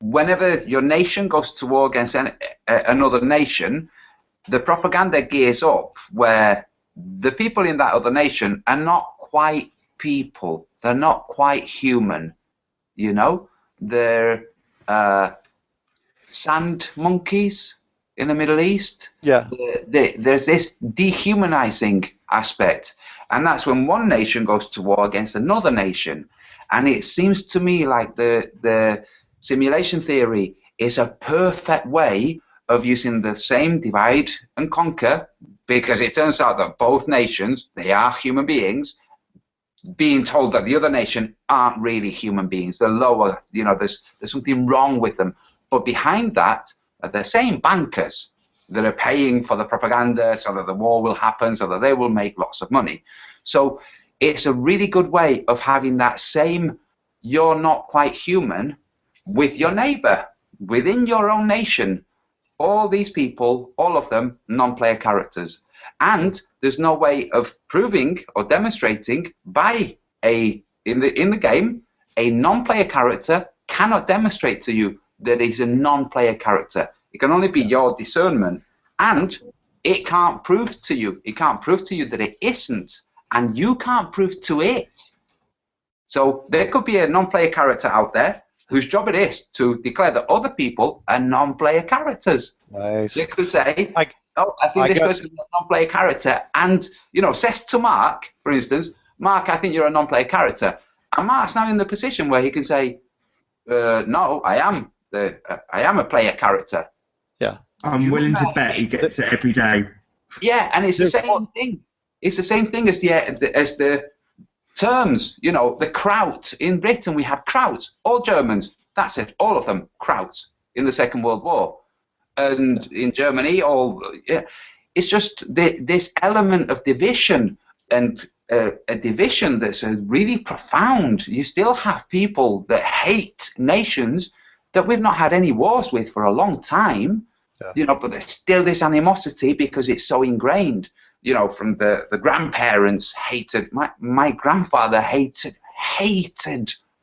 Speaker 3: whenever your nation goes to war against another nation, the propaganda gears up where the people in that other nation are not quite people. They're not quite human, you know? They're sand monkeys in the Middle East.
Speaker 2: Yeah.
Speaker 3: There's this dehumanizing aspect, and that's when one nation goes to war against another nation. And it seems to me like the simulation theory is a perfect way of using the same divide and conquer, because it turns out that both nations, they are human beings, being told that the other nation aren't really human beings. They're lower. You know, there's something wrong with them. But behind that are the same bankers that are paying for the propaganda so that the war will happen, so that they will make lots of money. So it's a really good way of having that same "you're not quite human" with your neighbor, within your own nation. All these people, all of them, non-player characters. And there's no way of proving or demonstrating by in the game, a non-player character cannot demonstrate to you that he's a non-player character. It can only be your discernment, and it can't prove to you. It can't prove to you that it isn't, and you can't prove to it. So there could be a non-player character out there whose job it is to declare that other people are non-player characters.
Speaker 2: Nice.
Speaker 3: They could say, I think this person is a non-player character, and says to Mark, for instance, Mark, I think you're a non-player character, and Mark's now in the position where he can say, no, I am a player character.
Speaker 2: Yeah,
Speaker 1: I'm willing to bet he gets it every day.
Speaker 3: Yeah, and it's the same thing. It's the same thing as the terms. The Kraut in Britain. We had Kraut. All Germans. That's it. All of them. Kraut in the Second World War. And in Germany, it's just this element of division, and a division that's really profound. You still have people that hate nations that we've not had any wars with for a long time, but there's still this animosity because it's so ingrained. From the grandparents hated, my grandfather hated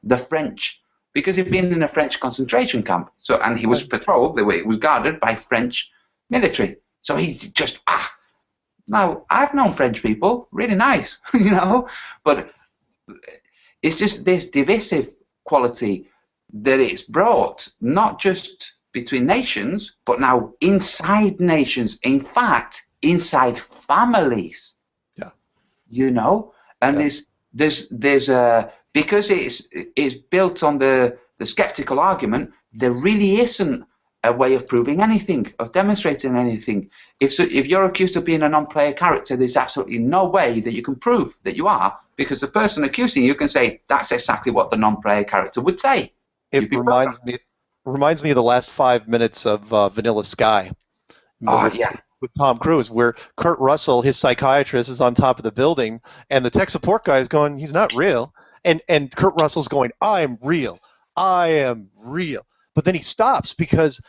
Speaker 3: the French, because he'd been in a French concentration camp. And he was patrolled, it was guarded by French military. So he just, now I've known French people, really nice, but it's just this divisive quality that it's brought, not just between nations, but now inside nations. In fact, inside families. Yeah. And there's because it's built on the skeptical argument, there really isn't a way of proving anything, of demonstrating anything. If you're accused of being a non-player character, there's absolutely no way that you can prove that you are, because the person accusing you can say that's exactly what the non-player character would say.
Speaker 2: It reminds me of the last 5 minutes of Vanilla Sky. With Tom Cruise, where Kurt Russell, his psychiatrist, is on top of the building, and the tech support guy is going, he's not real, and Kurt Russell's going, I am real. But then he stops because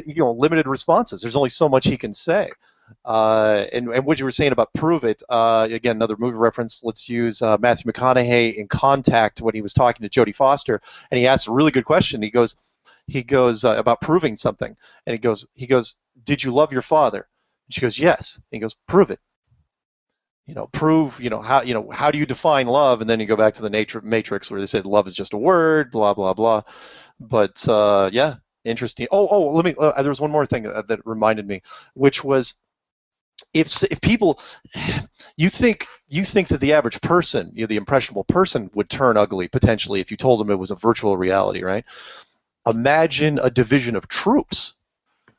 Speaker 2: limited responses. There's only so much he can say. And what you were saying about prove it, again, another movie reference. Let's use Matthew McConaughey in Contact when he was talking to Jodie Foster, and he asks a really good question. He goes about proving something, and he goes, did you love your father? And she goes, yes. And he goes, prove it. Prove, how do you define love? And then you go back to the Matrix where they said love is just a word, blah, blah, blah. But, yeah, interesting. Let me, there was one more thing that reminded me, which was, if people, you think that the average person, the impressionable person, would turn ugly potentially if you told them it was a virtual reality, right? Imagine a division of troops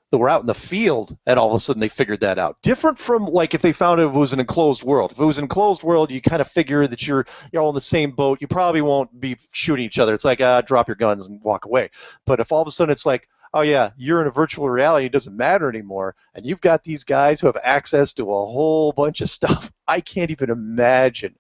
Speaker 2: that were out in the field, and all of a sudden they figured that out. Different from like if they found it was an enclosed world. If it was an enclosed world, you kind of figure that you're all in the same boat. You probably won't be shooting each other. It's like, drop your guns and walk away. But if all of a sudden it's like, oh yeah, you're in a virtual reality, it doesn't matter anymore, and you've got these guys who have access to a whole bunch of stuff, I can't even imagine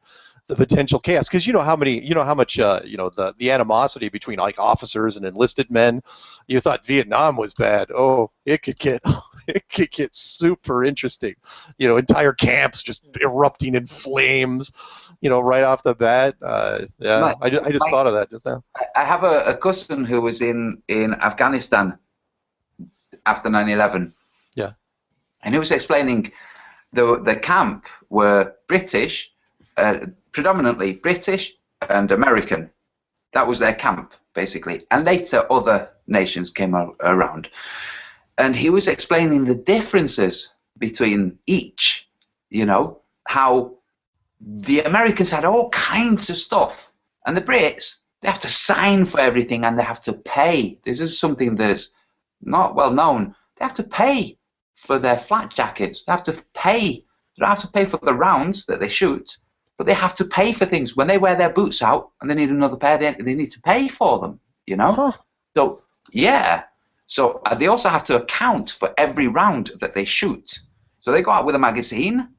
Speaker 2: the potential chaos, because how how much the animosity between like officers and enlisted men. You thought Vietnam was bad. Oh, it could get super interesting. Entire camps just erupting in flames. Right off the bat. I just thought of that just now.
Speaker 3: I have a cousin who was in Afghanistan after 9/11.
Speaker 2: Yeah,
Speaker 3: and he was explaining the camp were British. Predominantly British and American. That was their camp, basically. And later, other nations came around. And he was explaining the differences between each, how the Americans had all kinds of stuff. And the Brits, they have to sign for everything and they have to pay. This is something that's not well known. They have to pay for their flak jackets. They have to pay. They don't have to pay for the rounds that they shoot. but they have to pay for things. When they wear their boots out and they need another pair, they need to pay for them, you know?
Speaker 2: Huh.
Speaker 3: So, yeah. So they also have to account for every round that they shoot. So they go out with a magazine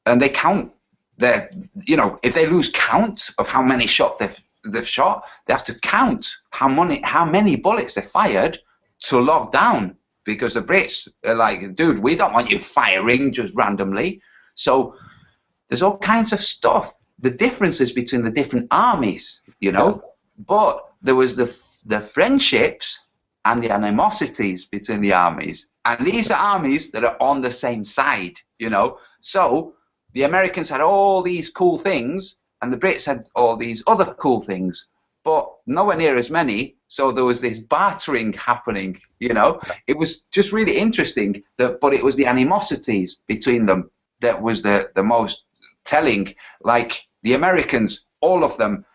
Speaker 3: and they count their, you know, if they lose count of how many shots they've shot, they have to count how many bullets they fired to log down, because the Brits are like, dude, we don't want you firing just randomly. So there's all kinds of stuff, the differences between the different armies, you know, but there was the friendships and the animosities between the armies. And these are armies that are on the same side, you know. So the Americans had all these cool things, and the Brits had all these other cool things, but nowhere near as many. So there was this bartering happening, you know. It was just really interesting, but it was the animosities between them that was the most telling. Like the Americans, all of them,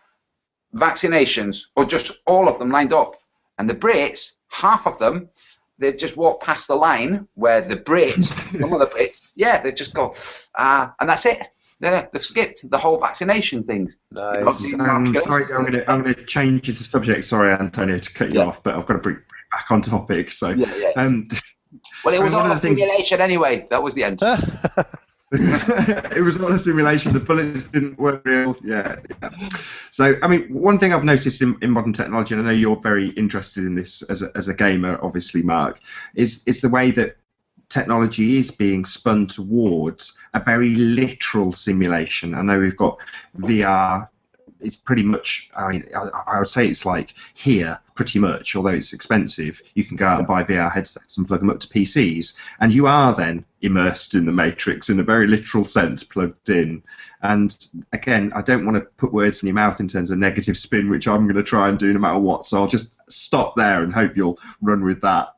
Speaker 3: vaccinations, or just all of them lined up. And the Brits, half of them, they just walk past the line where the Brits, some of the Brits, yeah, they just go, and that's it. They've skipped the whole vaccination thing.
Speaker 2: Nice.
Speaker 1: Sorry, I'm gonna change the subject. Sorry, Antonio, to cut you off, but I've got to bring it back on topic. So,
Speaker 3: well, it was all a simulation anyway. That was the end.
Speaker 1: It was not a simulation. The bullets didn't work real. Yeah. So, I mean, one thing I've noticed in modern technology, and I know you're very interested in this as a gamer, obviously, Mark, is the way that technology is being spun towards a very literal simulation. I know we've got VR. It's pretty much, I mean, I would say it's like here, pretty much, although it's expensive. You can go out and buy VR headsets and plug them up to PCs, and you are then immersed in the Matrix in a very literal sense, plugged in. And again, I don't want to put words in your mouth in terms of negative spin, which I'm going to try and do no matter what, so I'll just stop there and hope you'll run with that.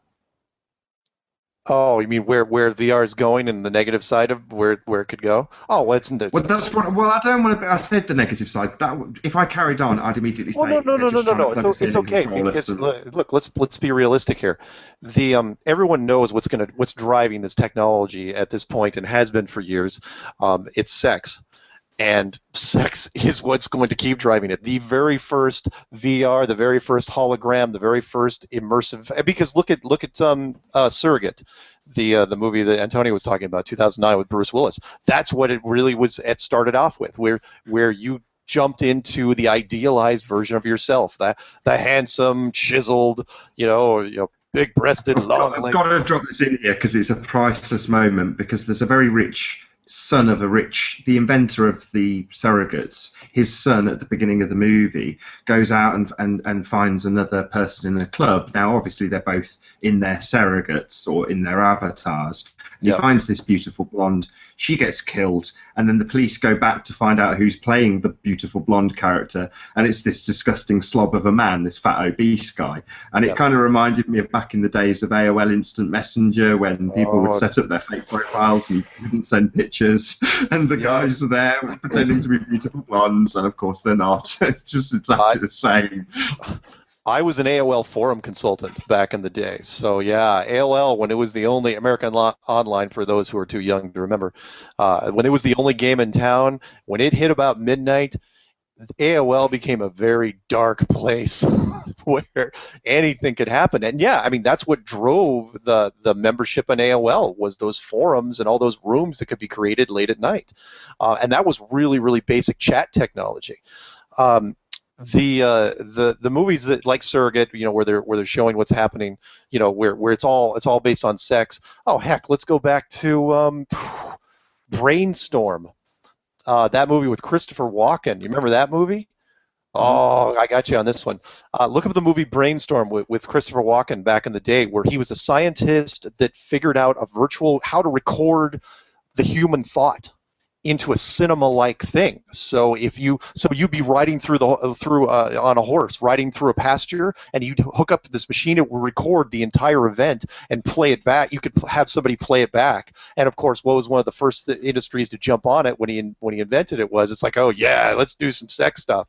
Speaker 2: Oh, you mean where VR is going and the negative side of where it could go? Oh, well, that's what.
Speaker 1: Well, I don't want to. I said the negative side. That if I carried on, I'd immediately say.
Speaker 2: No. It's okay. Because, look, let's be realistic here. Everyone knows what's driving this technology at this point and has been for years. It's sex. And sex is what's going to keep driving it. The very first VR, the very first hologram, the very first immersive. Because look at Surrogate, the movie that Antonio was talking about, 2009 with Bruce Willis. That's what it really was. It started off with, where you jumped into the idealized version of yourself, the handsome, chiseled, big-breasted, long-legged.
Speaker 1: I've got to drop this in here because it's a priceless moment. Because there's a very rich son of the inventor of the surrogates, his son at the beginning of the movie goes out and finds another person in a club. Now, obviously, they're both in their surrogates or in their avatars. And he finds this beautiful blonde. She gets killed, and then the police go back to find out who's playing the beautiful blonde character, and it's this disgusting slob of a man, this fat obese guy. And it kind of reminded me of back in the days of AOL Instant Messenger when people would set up their fake profiles and you couldn't send pictures, and the guys are there pretending to be beautiful blondes, and of course they're not. It's just exactly the same.
Speaker 2: I was an AOL forum consultant back in the day. So, yeah, AOL, when it was the only American Online, for those who are too young to remember, when it was the only game in town, when it hit about midnight, AOL became a very dark place where anything could happen. And, yeah, I mean, that's what drove the membership in AOL was those forums and all those rooms that could be created late at night. And that was really, really basic chat technology. The movies that like Surrogate, where they're showing what's happening, where it's all based on sex. Oh heck, let's go back to Brainstorm, that movie with Christopher Walken. You remember that movie? Oh, I got you on this one. Look up the movie Brainstorm with Christopher Walken back in the day, where he was a scientist that figured out how to record the human thought into a cinema-like thing. So you'd be riding through on a horse, riding through a pasture, and you'd hook up to this machine. It would record the entire event and play it back. You could have somebody play it back. And of course, what was one of the first industries to jump on it when he invented it was, it's like, oh yeah, let's do some sex stuff.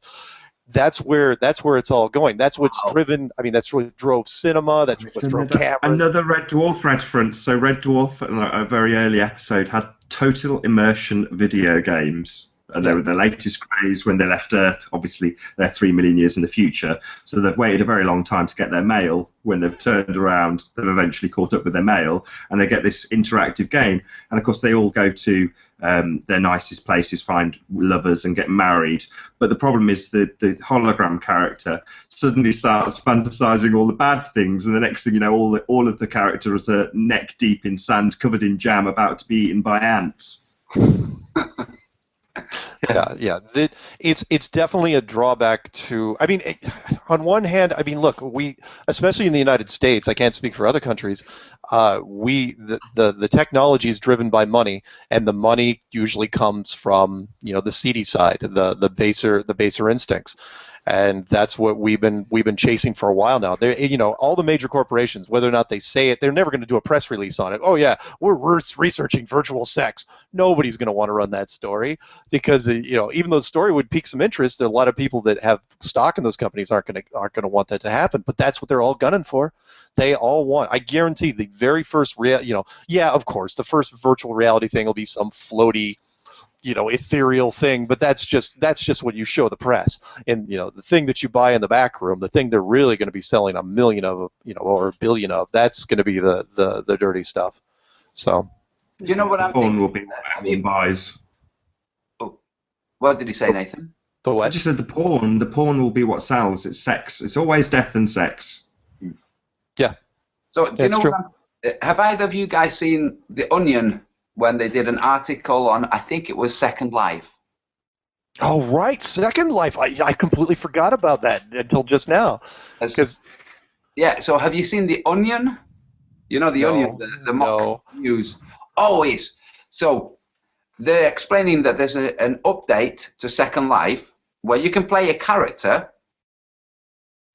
Speaker 2: That's where it's all going. That's what's driven. I mean, that's what drove cinema. That's what drove cameras.
Speaker 1: Another Red Dwarf reference. So Red Dwarf, a very early episode, had total immersion video games. and they were the latest craze when they left Earth. Obviously, they're 3 million years in the future, so they've waited a very long time to get their mail. When they've turned around, they've eventually caught up with their mail, and they get this interactive game. And of course, they all go to their nicest places, find lovers, and get married. But the problem is that the hologram character suddenly starts fantasizing all the bad things, and the next thing you know, all of the characters are neck deep in sand, covered in jam, about to be eaten by ants.
Speaker 2: Yeah. It's definitely a drawback to. I mean, on one hand, I mean, look, we, especially in the United States, I can't speak for other countries. The technology is driven by money, and the money usually comes from the seedy side, the baser instincts. And that's what we've been chasing for a while now. All the major corporations, whether or not they say it, they're never going to do a press release on it. Oh yeah, we're researching virtual sex. Nobody's going to want to run that story because even though the story would pique some interest, there are a lot of people that have stock in those companies aren't going to want that to happen. But that's what they're all gunning for. They all want. I guarantee the very first of course, the first virtual reality thing will be some floaty, ethereal thing, but that's just what you show the press. And the thing that you buy in the back room, the thing they're really going to be selling 1 million of, or 1 billion of, that's going to be the dirty stuff. So,
Speaker 3: you know what I'm thinking?
Speaker 1: Porn will be what everyone buys.
Speaker 3: Oh, what did you say, Nathan?
Speaker 2: The what?
Speaker 1: I just said the porn will be what sells. It's sex. It's always death and sex.
Speaker 2: Yeah.
Speaker 3: So, do you know
Speaker 2: true.
Speaker 3: have either of you guys seen The Onion when they did an article on, I think it was Second Life?
Speaker 2: Oh, right, Second Life. I completely forgot about that until just now.
Speaker 3: Yeah, so have you seen The Onion? The Onion, the mock news. Always. So they're explaining that there's an update to Second Life where you can play a character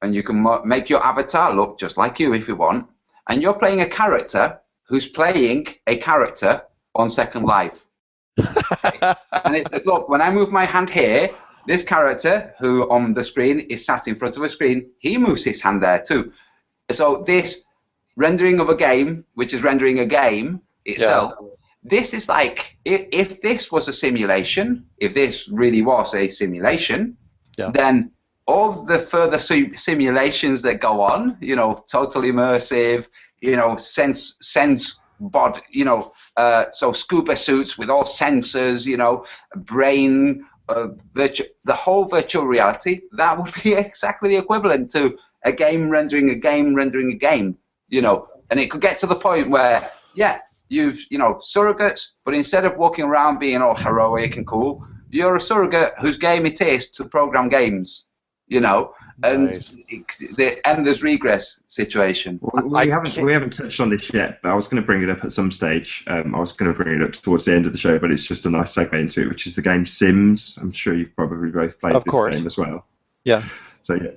Speaker 3: and you can make your avatar look just like you if you want, and you're playing a character who's playing a character on Second Life. And it says, look, when I move my hand here, this character who on the screen is sat in front of a screen, he moves his hand there too. So this rendering of a game, which is rendering a game itself, this is like, if this was a simulation, if this really was a simulation, then all the further simulations that go on, total immersive, sense bod, so scuba suits with all sensors, brain, the whole virtual reality, that would be exactly the equivalent to a game rendering a game rendering a game, and it could get to the point where, you've, surrogates, but instead of walking around being all heroic and cool, you're a surrogate whose game it is to program games, and
Speaker 2: nice.
Speaker 3: The endless regress situation.
Speaker 1: Well, we haven't touched on this yet, but I was going to bring it up at some stage. I was going to bring it up towards the end of the show, but it's just a nice segue into it, which is the game Sims. I'm sure you've probably both played this game as well.
Speaker 2: Yeah.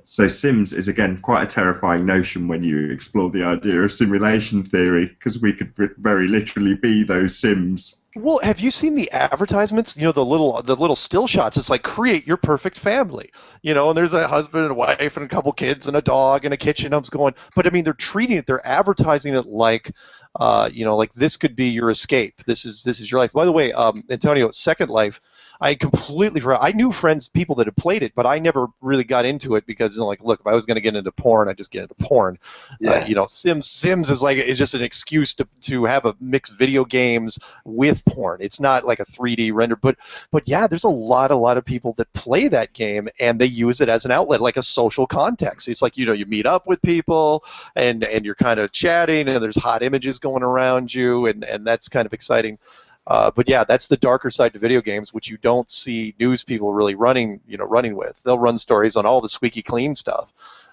Speaker 1: So Sims is, again, quite a terrifying notion when you explore the idea of simulation theory, because we could very literally be those Sims.
Speaker 2: Well, have you seen the advertisements? The little still shots. It's like, create your perfect family. And there's a husband and a wife and a couple kids and a dog and a kitchen. I was going, but I mean, they're advertising it like, like this could be your escape. This is your life. By the way, Antonio, Second Life, I completely forgot. I knew people that had played it, but I never really got into it because, look, if I was going to get into porn, I'd just get into porn. Yeah. Sims is just an excuse to have a mixed video games with porn. It's not like a 3D render, but yeah, there's a lot of people that play that game and they use it as an outlet, like a social context. It's like, you meet up with people and you're kind of chatting and there's hot images going around you and that's kind of exciting. But yeah, that's the darker side to video games, which you don't see news people really running with. They'll run stories on all the squeaky clean stuff.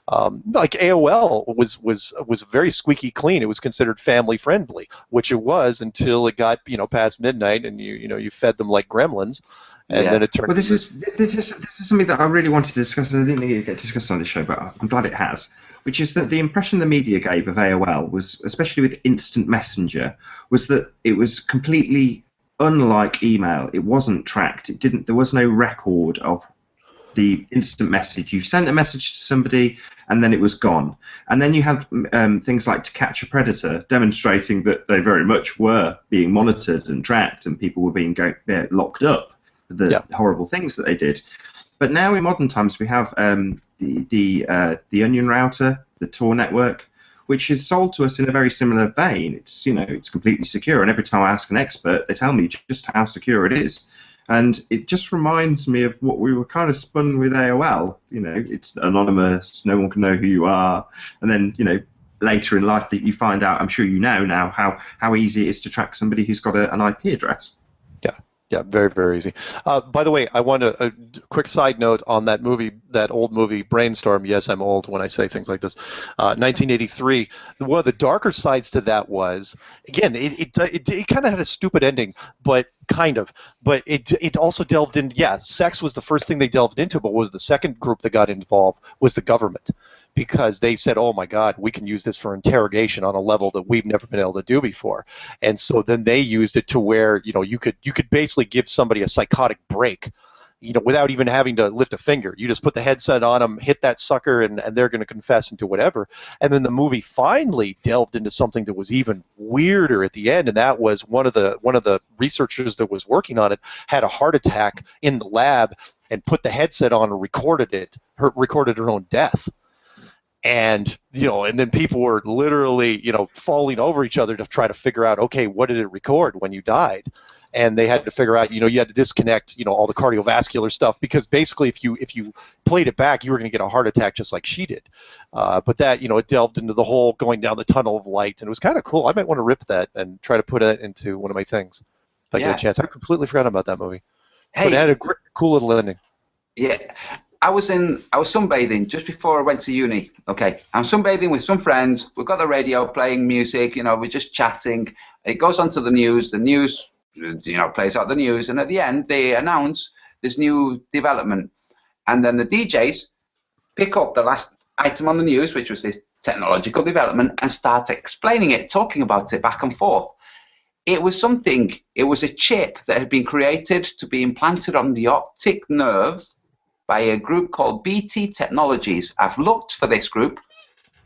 Speaker 2: Like AOL was very squeaky clean. It was considered family friendly, which it was until it got past midnight, and you fed them like gremlins, and then it turned.
Speaker 1: Well, this is something that I really wanted to discuss, and I didn't think it would get discussed on this show, but I'm glad it has. Which is that the impression the media gave of AOL was, especially with instant messenger, was that it was completely unlike email. It wasn't tracked. There was no record of the instant message. You sent a message to somebody and then it was gone. And then you had things like To Catch a Predator demonstrating that they very much were being monitored and tracked and people were being locked up the horrible things that they did. But now in modern times we have the Onion router, the Tor network, which is sold to us in a very similar vein. It's it's completely secure, and every time I ask an expert, they tell me just how secure it is. And it just reminds me of what we were kind of spun with AOL. It's anonymous, no one can know who you are, and then later in life that you find out, I'm sure you know now how easy it is to track somebody who's got an IP address.
Speaker 2: Yeah, very, very easy. By the way, I want a quick side note on that movie, that old movie, Brainstorm. Yes, I'm old when I say things like this. 1983. One of the darker sides to that was, again, it kind of had a stupid ending, but kind of. But it also delved in, sex was the first thing they delved into, but was the second group that got involved was the government. Because they said, oh my God, we can use this for interrogation on a level that we've never been able to do before. And so then they used it to where, you could basically give somebody a psychotic break, without even having to lift a finger. You just put the headset on them, hit that sucker, and they're going to confess and do whatever. And then the movie finally delved into something that was even weirder at the end, and that was one of the researchers that was working on it had a heart attack in the lab and put the headset on and recorded her own death. And and then people were literally, falling over each other to try to figure out, okay, what did it record when you died? And they had to figure out, you had to disconnect, all the cardiovascular stuff, because basically if you played it back, you were going to get a heart attack just like she did. But that, it delved into the whole going down the tunnel of light, and it was kind of cool. I might want to rip that and try to put it into one of my things if I get a chance. I completely forgot about that movie. But it had a cool little ending.
Speaker 3: Yeah. I was sunbathing just before I went to uni. Okay, I'm sunbathing with some friends. We've got the radio playing music. We're just chatting. It goes on to the news. The news, plays out the news, and at the end they announce this new development, and then the DJs pick up the last item on the news, which was this technological development, and start explaining it, talking about it back and forth. It was a chip that had been created to be implanted on the optic nerve by a group called BT Technologies. I've looked for this group,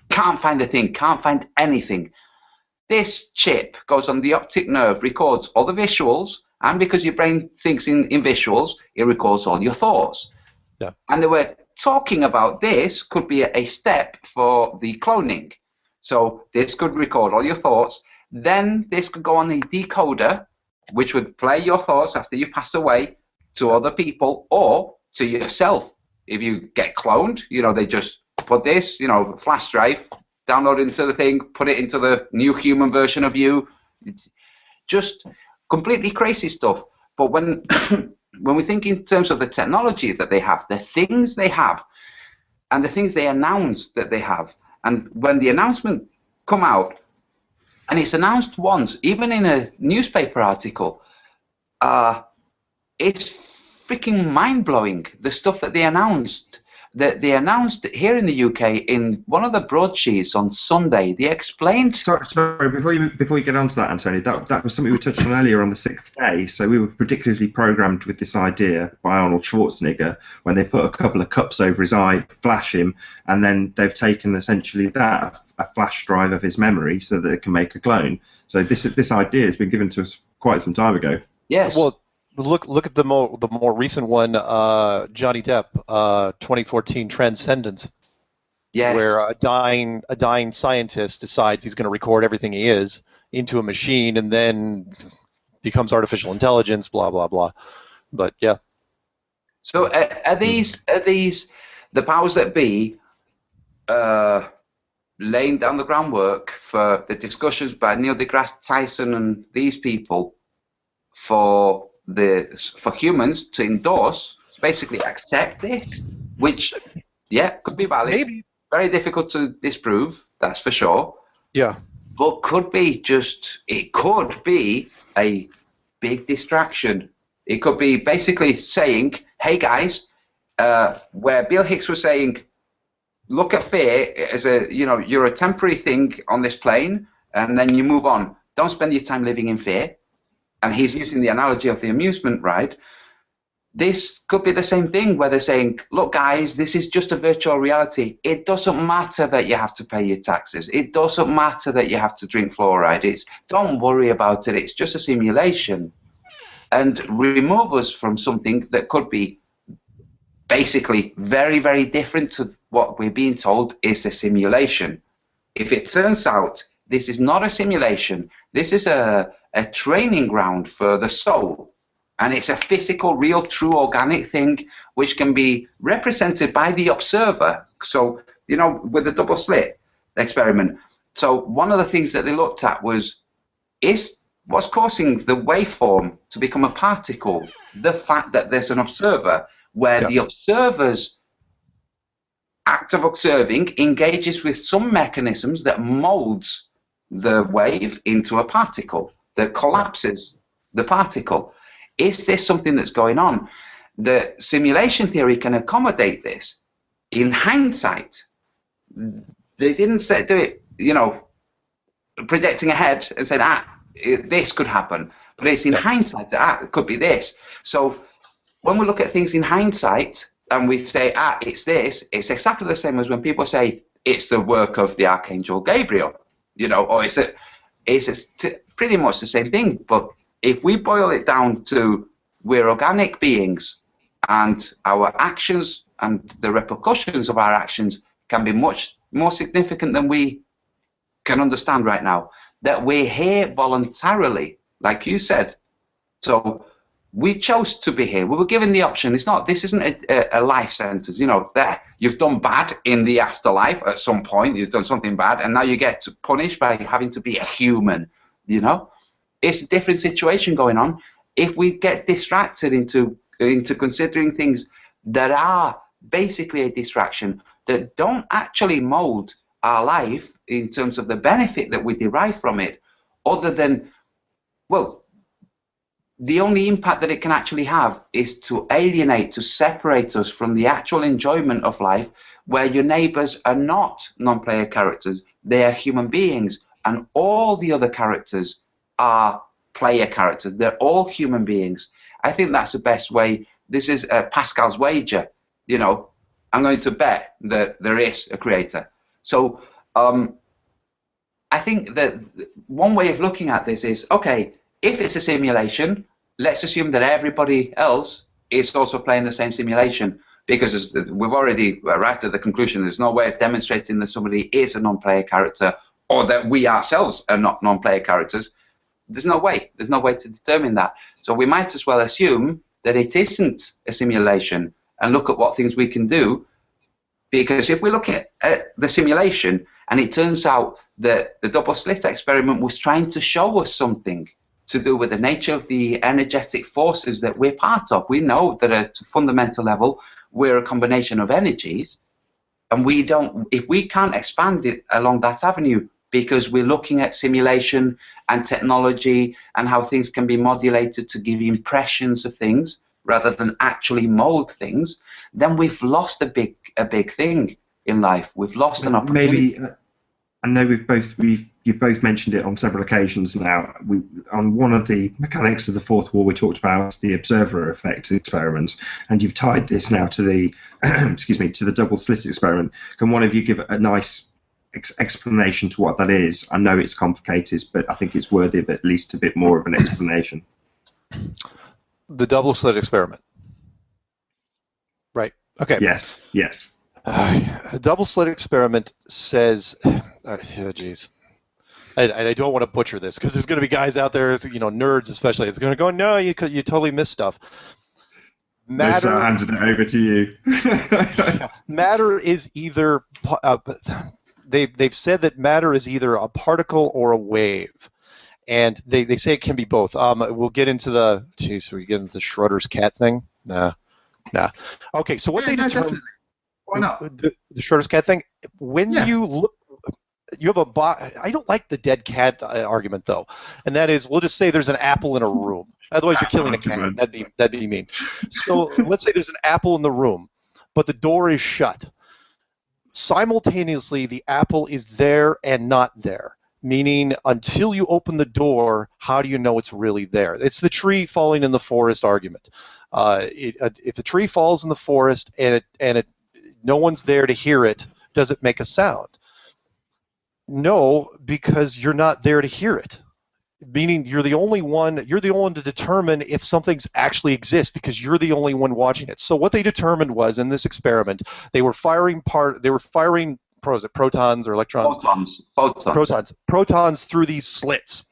Speaker 3: can't find a thing, can't find anything. This chip goes on the optic nerve, records all the visuals, and because your brain thinks in visuals, it records all your thoughts.
Speaker 2: Yeah.
Speaker 3: And they were talking about this could be a step for the cloning. So this could record all your thoughts. Then this could go on a decoder, which would play your thoughts after you pass away to other people, or to yourself. If you get cloned, they just put this, flash drive, download into the thing, put it into the new human version of you. Just completely crazy stuff. But when we think in terms of the technology that they have, the things they have, and the things they announce that they have, and when the announcement come out, and it's announced once, even in a newspaper article, it's freaking mind-blowing, the stuff that they announced. That they announced here in the UK in one of the broadsheets on Sunday. They explained.
Speaker 1: Sorry, before you get on to that, Anthony, that was something we touched on earlier on the 6th day. So we were particularly programmed with this idea by Arnold Schwarzenegger when they put a couple of cups over his eye, flash him, and then they've taken essentially that, a flash drive of his memory, so that it can make a clone. So this idea has been given to us quite some time ago.
Speaker 3: Yes.
Speaker 2: Well, look at the more recent one, Johnny Depp, 2014 Transcendence.
Speaker 3: Yes.
Speaker 2: Where a dying scientist decides he's going to record everything he is into a machine, and then becomes artificial intelligence. Blah blah blah. But yeah.
Speaker 3: So are these the powers that be laying down the groundwork for the discussions by Neil deGrasse Tyson and these people for humans to endorse, basically accept this, which could be valid.
Speaker 2: Maybe.
Speaker 3: Very difficult to disprove, that's for sure.
Speaker 2: Yeah.
Speaker 3: But could be a big distraction. It could be basically saying, hey guys, where Bill Hicks was saying, look at fear as you're a temporary thing on this plane, and then you move on. Don't spend your time living in fear. And he's using the analogy of the amusement ride. This could be the same thing where they're saying, look, guys, this is just a virtual reality. It doesn't matter that you have to pay your taxes. It doesn't matter that you have to drink fluoride. Don't worry about it. It's just a simulation. and remove us from something that could be basically very, very different to what we're being told is a simulation. If it turns out this is not a simulation, this is a training ground for the soul, and it's a physical, real, true, organic thing which can be represented by the observer. So, you know, with the double slit experiment. So one of the things that they looked at was, is what's causing the waveform to become a particle the fact that there's an observer, where the observer's act of observing engages with some mechanisms that molds the wave into a particle that collapses the particle. Is this something that's going on? The simulation theory can accommodate this. In hindsight, they didn't do it, you know, projecting ahead and saying, this could happen. But it's in hindsight that it could be this. So when we look at things in hindsight and we say, it's this, it's exactly the same as when people say it's the work of the Archangel Gabriel, you know, or it's pretty much the same thing. But if we boil it down to we're organic beings and our actions and the repercussions of our actions can be much more significant than we can understand right now, that we're here voluntarily, like you said. So we chose to be here. We were given the option. This isn't a life sentence. You know, you've done bad in the afterlife at some point. You've done something bad, and now you get punished by having to be a human. You know, it's a different situation going on. If we get distracted into considering things that are basically a distraction, that don't actually mold our life in terms of the benefit that we derive from it, other than, well, the only impact that it can actually have is to alienate, to separate us from the actual enjoyment of life, where your neighbors are not non-player characters, they are human beings, and all the other characters are player characters. They're all human beings. I think that's the best way. This is Pascal's wager. You know, I'm going to bet that there is a creator. So I think that one way of looking at this is, okay, if it's a simulation, let's assume that everybody else is also playing the same simulation, because we've already arrived at the conclusion there's no way of demonstrating that somebody is a non-player character or that we ourselves are not non-player characters. There's no way. There's no way to determine that. So we might as well assume that it isn't a simulation and look at what things we can do. Because if we look at the simulation and it turns out that the double slit experiment was trying to show us something to do with the nature of the energetic forces that we're part of. We know that at a fundamental level, we're a combination of energies, and if we can't expand it along that avenue, because we're looking at simulation and technology and how things can be modulated to give impressions of things rather than actually mold things, then we've lost a big thing in life. We've lost an opportunity.
Speaker 1: Maybe I know you've both mentioned it on several occasions now. On one of the mechanics of the fourth wall, we talked about the observer effect experiment, and you've tied this now to the to the double slit experiment. Can one of you give a nice explanation to what that is? I know it's complicated, but I think it's worthy of at least a bit more of an explanation.
Speaker 2: The double slit experiment. Right. Okay.
Speaker 1: Yes. Yes.
Speaker 2: A double slit experiment says, geez, I don't want to butcher this because there's going to be guys out there, you know, nerds especially, it's going to go, no, you totally missed stuff. Matter.
Speaker 1: So I handed it over to you.
Speaker 2: Matter is either they've said that matter is either a particle or a wave, and they say it can be both. We'll get into the we get into the Schrodinger's cat thing. Nah. Okay, so what they determined.
Speaker 1: Why not?
Speaker 2: The Schrodinger's cat thing. When you look, you have a I don't like the dead cat argument though, and that is, we'll just say there's an apple in a room. Otherwise, you're killing a cat. That'd be mean. So let's say there's an apple in the room, but the door is shut. Simultaneously, the apple is there and not there. Meaning, until you open the door, how do you know it's really there? It's the tree falling in the forest argument. If the tree falls in the forest and no one's there to hear it, does it make a sound? No, because you're not there to hear it. meaning you're the only one to determine if something's actually exists because you're the only one watching it. So what they determined was, in this experiment, they were firing protons or electrons? Protons through these slits.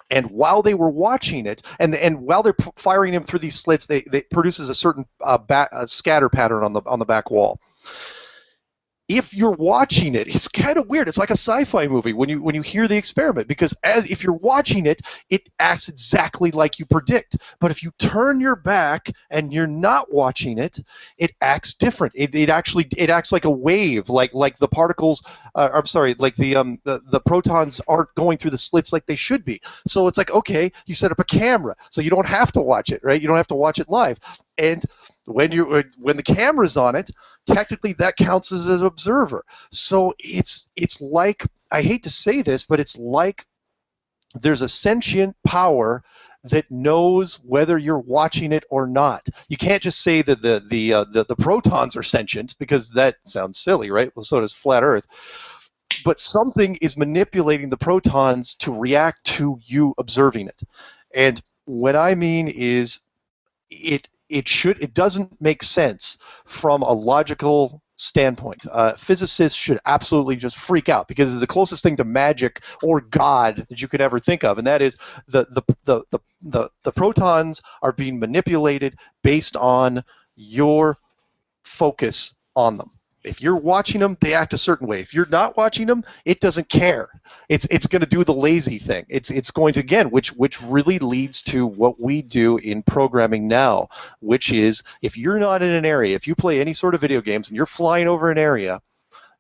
Speaker 2: And while they were watching it, and while they're firing them through these slits, they produces a certain scatter pattern on the back wall. If you're watching it, it's kind of weird. It's like a sci-fi movie when you hear the experiment, because if you're watching it, it acts exactly like you predict. But if you turn your back and you're not watching it, it acts different. It acts like a wave, like the particles. Like the protons aren't going through the slits like they should be. So it's like, okay, you set up a camera, so you don't have to watch it, right? You don't have to watch it live. And when the camera's on it, technically that counts as an observer. So it's like, I hate to say this, but it's like there's a sentient power that knows whether you're watching it or not. You can't just say that the protons are sentient, because that sounds silly, right? Well, so does flat Earth. But something is manipulating the protons to react to you observing it. And what I mean is, it doesn't make sense from a logical standpoint. Physicists should absolutely just freak out, because it's the closest thing to magic or God that you could ever think of, and that is the protons are being manipulated based on your focus on them. If you're watching them, they act a certain way. If you're not watching them, it doesn't care. It's going to do the lazy thing. It's going to, again, which really leads to what we do in programming now, which is, if you're not in an area, if you play any sort of video games and you're flying over an area,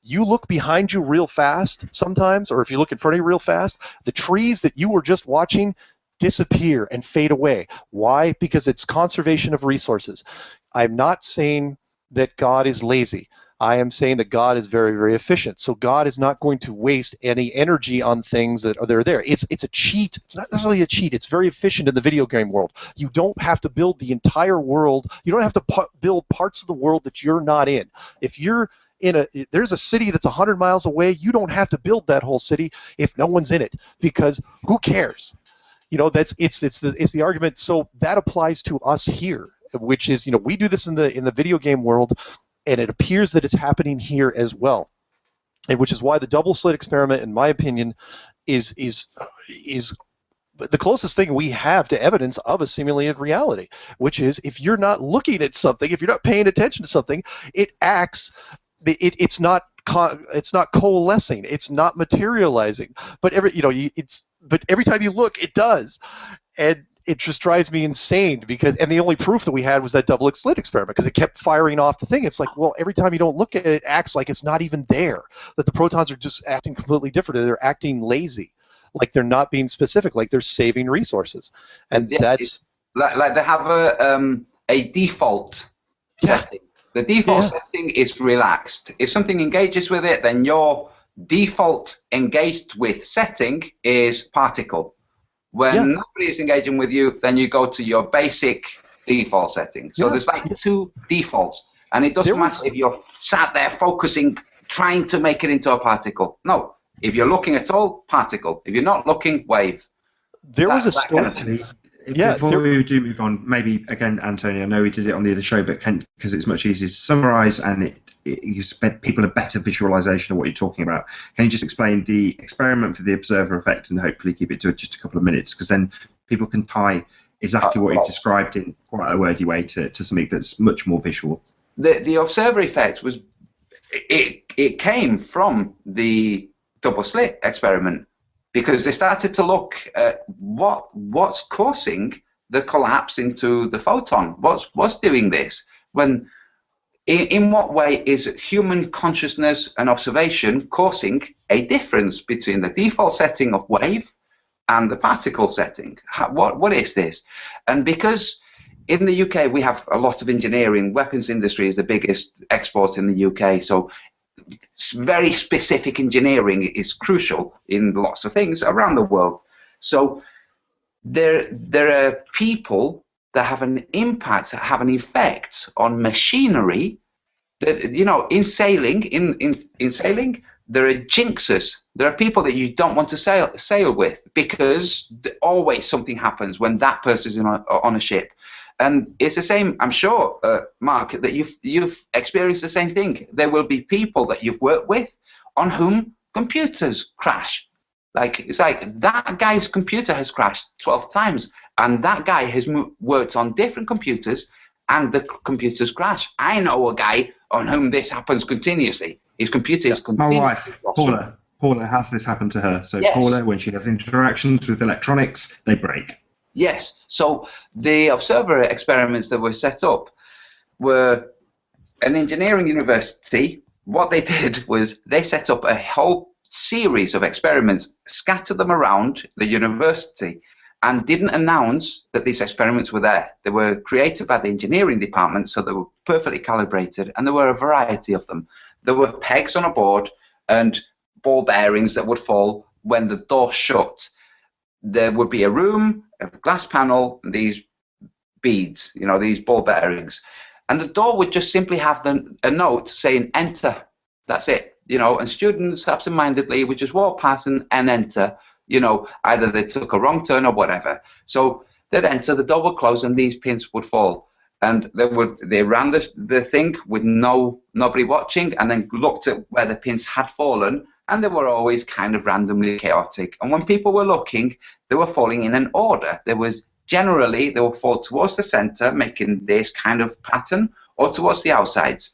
Speaker 2: you look behind you real fast sometimes, or if you look in front of you real fast, the trees that you were just watching disappear and fade away. Why? Because it's conservation of resources. I'm not saying that God is lazy. I am saying that God is very, very efficient. So God is not going to waste any energy on things that are there. It's a cheat. It's not necessarily a cheat. It's very efficient in the video game world. You don't have to build the entire world. You don't have to build parts of the world that you're not in. If you're there's a city that's 100 miles away, you don't have to build that whole city if no one's in it, because who cares? You know, it's the argument. So that applies to us here, which is, we do this in the video game world. And it appears that it's happening here as well, and which is why the double slit experiment, in my opinion, is the closest thing we have to evidence of a simulated reality. Which is, if you're not looking at something, if you're not paying attention to something, it acts. It's not coalescing. It's not materializing. But every time you look, it does, and it just drives me insane, and the only proof that we had was that double slit experiment, because it kept firing off the thing. It's like, well, every time you don't look at it, it acts like it's not even there, that the protons are just acting completely different. They're acting lazy, like they're not being specific, like they're saving resources. And that's
Speaker 3: like they have a default setting. The default setting is relaxed. If something engages with it, then your default engaged with setting is particle. When nobody is engaging with you, then you go to your basic default setting. So there's like two defaults. And it doesn't matter if you're sat there focusing, trying to make it into a particle. No. If you're looking at all, particle. If you're not looking, wave.
Speaker 2: There was a story.
Speaker 1: Actually, before we do move on, maybe, again, Antonio, I know we did it on the other show, but because it's much easier to summarize and you give people a better visualization of what you're talking about, can you just explain the experiment for the observer effect and hopefully keep it to just a couple of minutes, because then people can tie exactly what you've described in quite a wordy way to something that's much more visual.
Speaker 3: The observer effect was, it came from the double slit experiment, because they started to look at what's causing the collapse into the photon. What's doing this? In what way is human consciousness and observation causing a difference between the default setting of wave and the particle setting? What is this? And because in the UK we have a lot of engineering, weapons industry is the biggest export in the UK, so very specific engineering is crucial in lots of things around the world. So there are people that have an impact, have an effect on machinery. That, in sailing, in sailing, there are jinxers. There are people that you don't want to sail with, because always something happens when that person's on a ship. And it's the same, I'm sure, Mark, that you've experienced the same thing. There will be people that you've worked with on whom computers crash. It's like that guy's computer has crashed 12 times, and that guy has worked on different computers, and the computers crash. I know a guy on whom this happens continuously. His computer is continuously.
Speaker 1: My wife, Paula has this happen to her. So
Speaker 3: yes.
Speaker 1: Paula, when she has interactions with electronics, they break.
Speaker 3: Yes. So the observer experiments that were set up were an engineering university. What they did was they set up a whole series of experiments, scattered them around the university, and didn't announce that these experiments were there. They were created by the engineering department, so they were perfectly calibrated, and there were a variety of them. There were pegs on a board and ball bearings that would fall when the door shut. There would be a room, a glass panel, and these beads, these ball bearings. And the door would just simply have a note saying enter. That's it. And students absentmindedly would just walk past and enter. Either they took a wrong turn or whatever. So they'd enter, the door would close, and these pins would fall. And they ran the thing with nobody watching, and then looked at where the pins had fallen, and they were always kind of randomly chaotic. And when people were looking, they were falling in an order. They would fall towards the center, making this kind of pattern, or towards the outsides.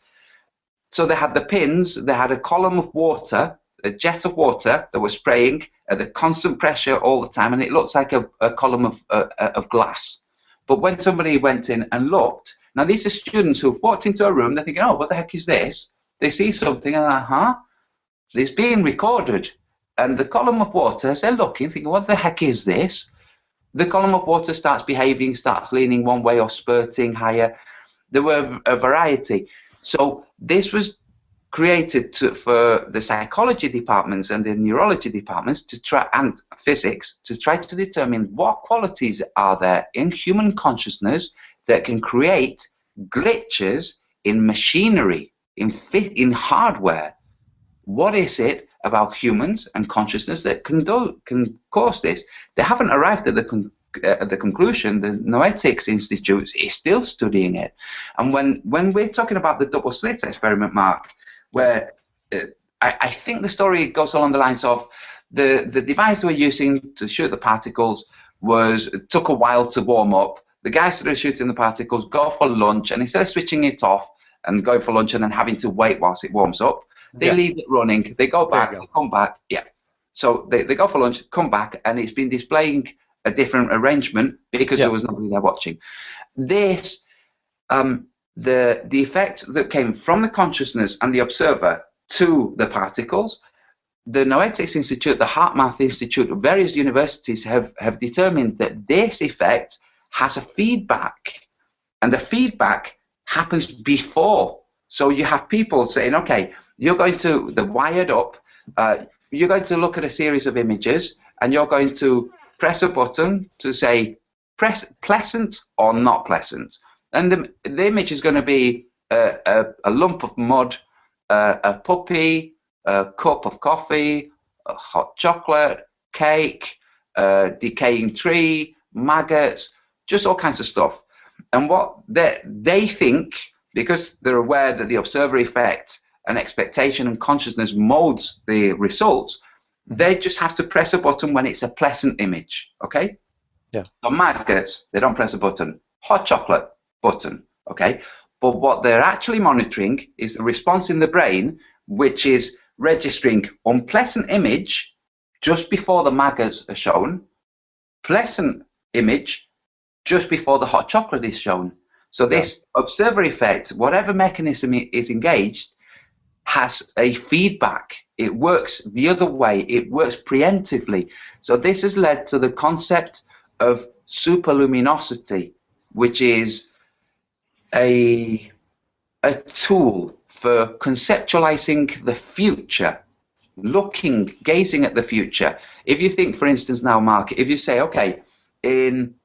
Speaker 3: So they had the pins, they had a column of water, a jet of water that was spraying at the constant pressure all the time, and it looks like a column of glass. But when somebody went in and looked, now these are students who've walked into a room, they're thinking, oh, what the heck is this? They see something and it's being recorded. And the column of water, as they're looking, thinking, what the heck is this? The column of water starts behaving, starts leaning one way or spurting higher. There were a variety. So this was created for the psychology departments and the neurology departments and physics to try to determine what qualities are there in human consciousness that can create glitches in machinery, in hardware. What is it about humans and consciousness that can cause this? They haven't arrived at the conclusion. The Noetics Institute is still studying it. And when we're talking about the double slit experiment, Mark, where I think the story goes along the lines of the device they were using to shoot the particles took a while to warm up. The guys that are shooting the particles go for lunch, and instead of switching it off and going for lunch and then having to wait whilst it warms up, they leave it running. They go back, they come back. Yeah. So they go for lunch, come back, and it's been displaying a different arrangement because there was nobody there watching. This, the effect that came from the consciousness and the observer to the particles, the Noetics Institute, the HeartMath Institute, various universities have determined that this effect has a feedback, and the feedback happens before. So you have people saying, okay, they're wired up, you're going to look at a series of images, and you're going to press a button to say pleasant or not pleasant. And the image is going to be a lump of mud, a puppy, a cup of coffee, a hot chocolate, cake, a decaying tree, maggots, just all kinds of stuff. And what they think, because they're aware that the observer effect and expectation and consciousness molds the results, they just have to press a button when it's a pleasant image, okay?
Speaker 2: Yeah.
Speaker 3: So maggots, they don't press a button. Hot chocolate, button, okay? But what they're actually monitoring is the response in the brain, which is registering unpleasant image just before the maggots are shown, pleasant image just before the hot chocolate is shown. So this observer effect, whatever mechanism is engaged, has a feedback. It works the other way. It works preemptively. So this has led to the concept of superluminosity, which is a tool for conceptualizing the future, gazing at the future. If you think, for instance, now, Mark, if you say, okay, in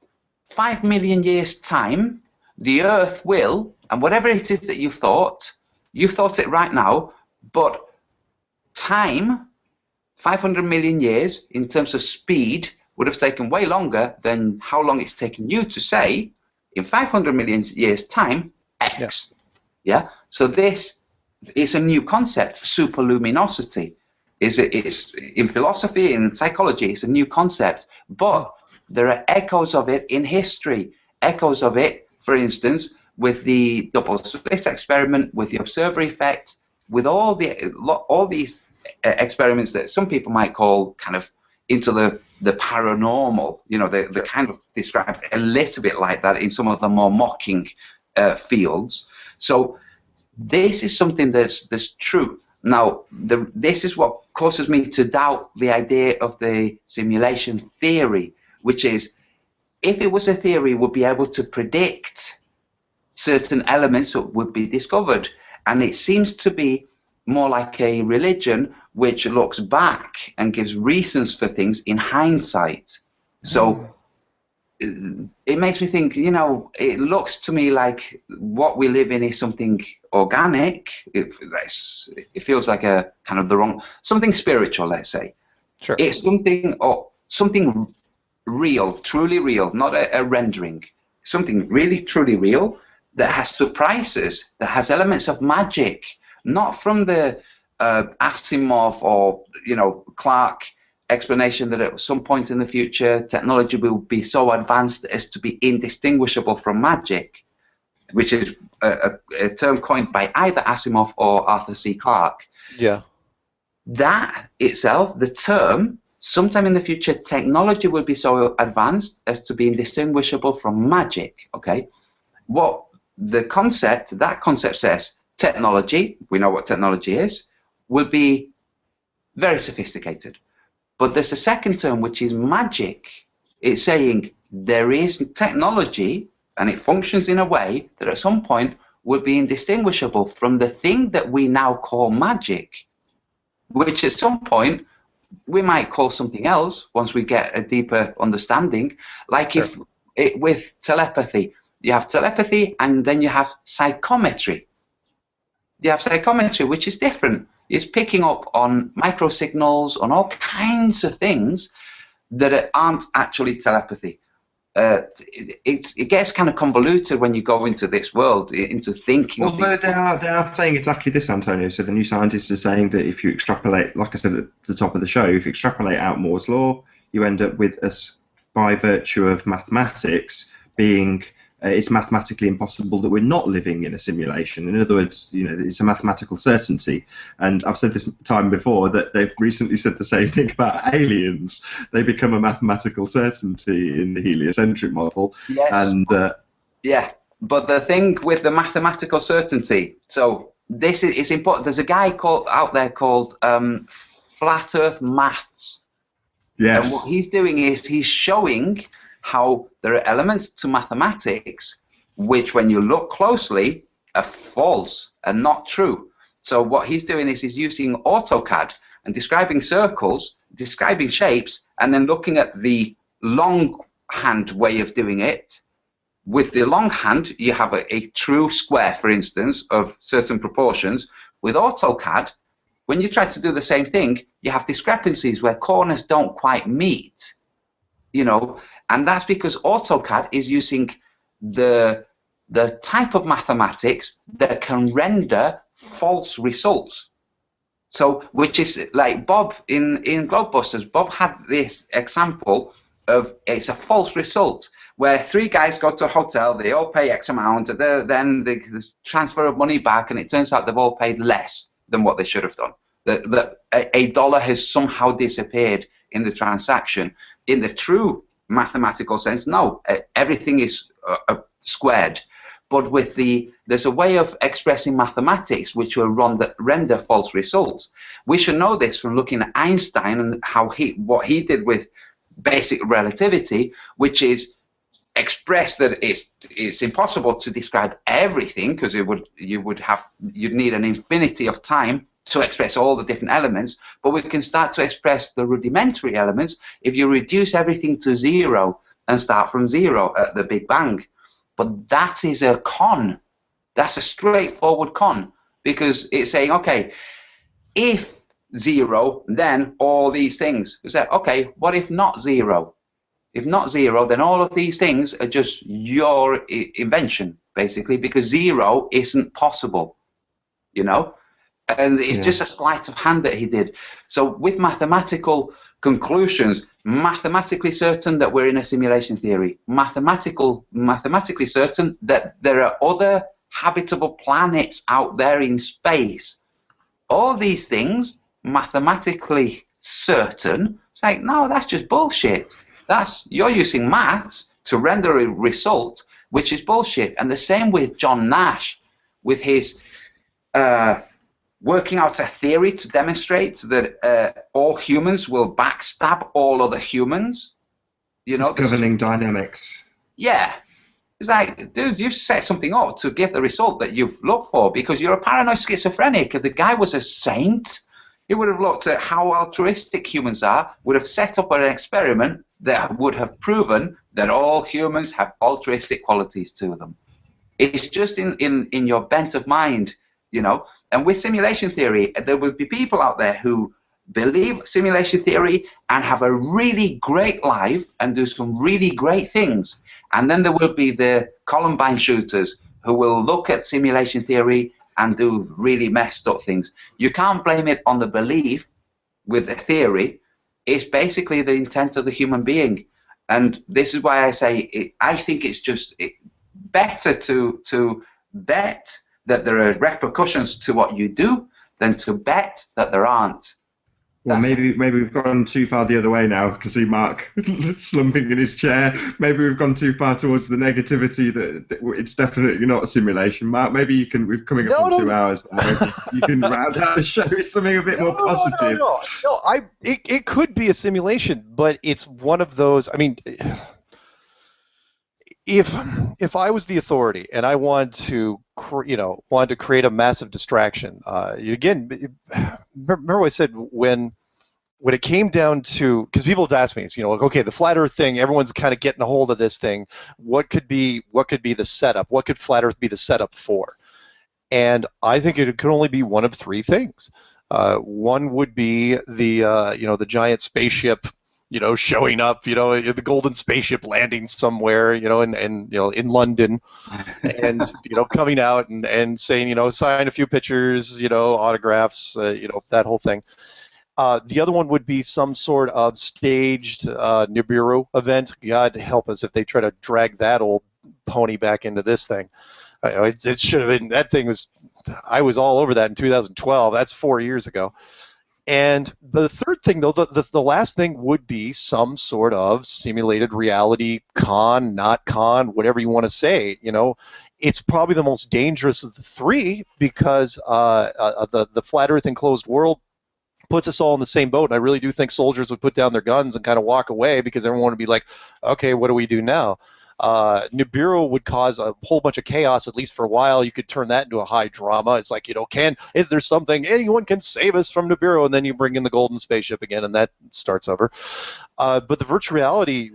Speaker 3: 5 million years' time, the Earth will, and whatever it is that you've thought it right now, but time, 500 million years in terms of speed, would have taken way longer than how long it's taken you to say, in 500 million years' time, X. Yeah. So this is a new concept, superluminosity. It's in philosophy, in psychology, it's a new concept. But there are echoes of it in history. Echoes of it, for instance, with the double slit experiment, with the observer effect, with all these experiments that some people might call kind of into the paranormal. You know, they kind of described a little bit like that in some of the more mocking fields. So this is something that's true. Now, this is what causes me to doubt the idea of the simulation theory, which is, if it was a theory, it would be able to predict certain elements that would be discovered. And it seems to be more like a religion which looks back and gives reasons for things in hindsight. So it makes me think, you know, it looks to me like what we live in is something organic. It feels like a kind of the wrong, something spiritual, let's say.
Speaker 2: Sure.
Speaker 3: It's something real, truly real, not a rendering. Something really, truly real that has surprises, that has elements of magic, not from the Asimov or, you know, Clarke explanation that at some point in the future technology will be so advanced as to be indistinguishable from magic, which is a term coined by either Asimov or Arthur C. Clarke.
Speaker 2: Yeah.
Speaker 3: That itself, the term, sometime in the future technology will be so advanced as to be indistinguishable from magic. Okay, what that concept says, technology, we know what technology is, will be very sophisticated. But there's a second term, which is magic. It's saying there is technology and it functions in a way that at some point will be indistinguishable from the thing that we now call magic, which at some point we might call something else once we get a deeper understanding. Like sure. With telepathy, you have telepathy and then you have psychometry. You have psychometry, which is different. It's picking up on microsignals, on all kinds of things that aren't actually telepathy. It gets kind of convoluted when you go into this world, into thinking.
Speaker 1: Well, they are saying exactly this, Antonio. So the new scientists are saying that if you extrapolate, like I said at the top of the show, if you extrapolate out Moore's law, you end up with us, by virtue of mathematics, being it's mathematically impossible that we're not living in a simulation. In other words, you know, it's a mathematical certainty. And I've said this time before that they've recently said the same thing about aliens. They become a mathematical certainty in the heliocentric model.
Speaker 3: Yes.
Speaker 1: And
Speaker 3: yeah, but the thing with the mathematical certainty, so this is important. There's a guy out there called Flat Earth Maths.
Speaker 1: Yes.
Speaker 3: And what he's doing is he's showing how there are elements to mathematics which, when you look closely, are false and not true. So what he's doing is he's using AutoCAD and describing circles, describing shapes, and then looking at the longhand way of doing it. With the longhand, you have a true square, for instance, of certain proportions. With AutoCAD, when you try to do the same thing, you have discrepancies where corners don't quite meet. You know, and that's because AutoCAD is using the type of mathematics that can render false results. So, which is like Bob in Globebusters. Bob had this example of it's a false result where three guys go to a hotel, they all pay X amount, then they transfer of money back, and it turns out they've all paid less than what they should have done. A dollar has somehow disappeared in the transaction. In the true mathematical sense, no, everything is squared. But there's a way of expressing mathematics which will render false results. We should know this from looking at Einstein and what he did with basic relativity, which is express that it's impossible to describe everything because you'd need an infinity of time to express all the different elements, but we can start to express the rudimentary elements if you reduce everything to zero and start from zero at the Big Bang. But that is a con. That's a straightforward con, because it's saying, okay, if zero, then all these things. You say, okay, what if not zero? If not zero, then all of these things are just your invention, basically, because zero isn't possible, you know? And it's just a sleight of hand that he did. So with mathematical conclusions, mathematically certain that we're in a simulation theory, mathematically certain that there are other habitable planets out there in space. All these things, mathematically certain, it's like, no, that's just bullshit. You're using maths to render a result, which is bullshit. And the same with John Nash, with his working out a theory to demonstrate that all humans will backstab all other humans. You know,
Speaker 1: governing dynamics.
Speaker 3: Yeah. It's like, dude, you've set something up to give the result that you've looked for because you're a paranoid schizophrenic. If the guy was a saint, he would have looked at how altruistic humans are, would have set up an experiment that would have proven that all humans have altruistic qualities to them. It's just in your bent of mind, you know. And with simulation theory, there will be people out there who believe simulation theory and have a really great life and do some really great things. And then there will be the Columbine shooters who will look at simulation theory and do really messed up things. You can't blame it on the belief with the theory. It's basically the intent of the human being. And this is why I say I think it's just better to bet that there are repercussions to what you do than to bet that there aren't.
Speaker 1: Well, maybe we've gone too far the other way now. I can see Mark slumping in his chair. Maybe we've gone too far towards the negativity that it's definitely not a simulation. Mark, maybe you can. We're coming up on 2 hours now. Maybe you can round out the show with something a bit more positive.
Speaker 2: No. It could be a simulation, but it's one of those. I mean, if I was the authority and I wanted to create a massive distraction, again, remember what I said when it came down to, because people have asked me, it's, okay, the flat Earth thing, everyone's kind of getting a hold of this thing. What could be the setup? What could flat Earth be the setup for? And I think it could only be one of three things. One would be the giant spaceship, showing up, the golden spaceship landing somewhere, in London, and coming out and saying, sign a few pictures, autographs, that whole thing. The other one would be some sort of staged Nibiru event. God help us if they try to drag that old pony back into this thing. It should have been, that thing was, I was all over that in 2012. That's 4 years ago. And the third thing, though, the last thing would be some sort of simulated reality, not con, whatever you want to say. It's probably the most dangerous of the three because the flat Earth enclosed world puts us all in the same boat. And I really do think soldiers would put down their guns and kind of walk away because everyone would be like, okay, what do we do now? Nibiru would cause a whole bunch of chaos, at least for a while. You could turn that into a high drama. It's like, is there something, anyone can save us from Nibiru? And then you bring in the golden spaceship again, and that starts over. But the virtual reality,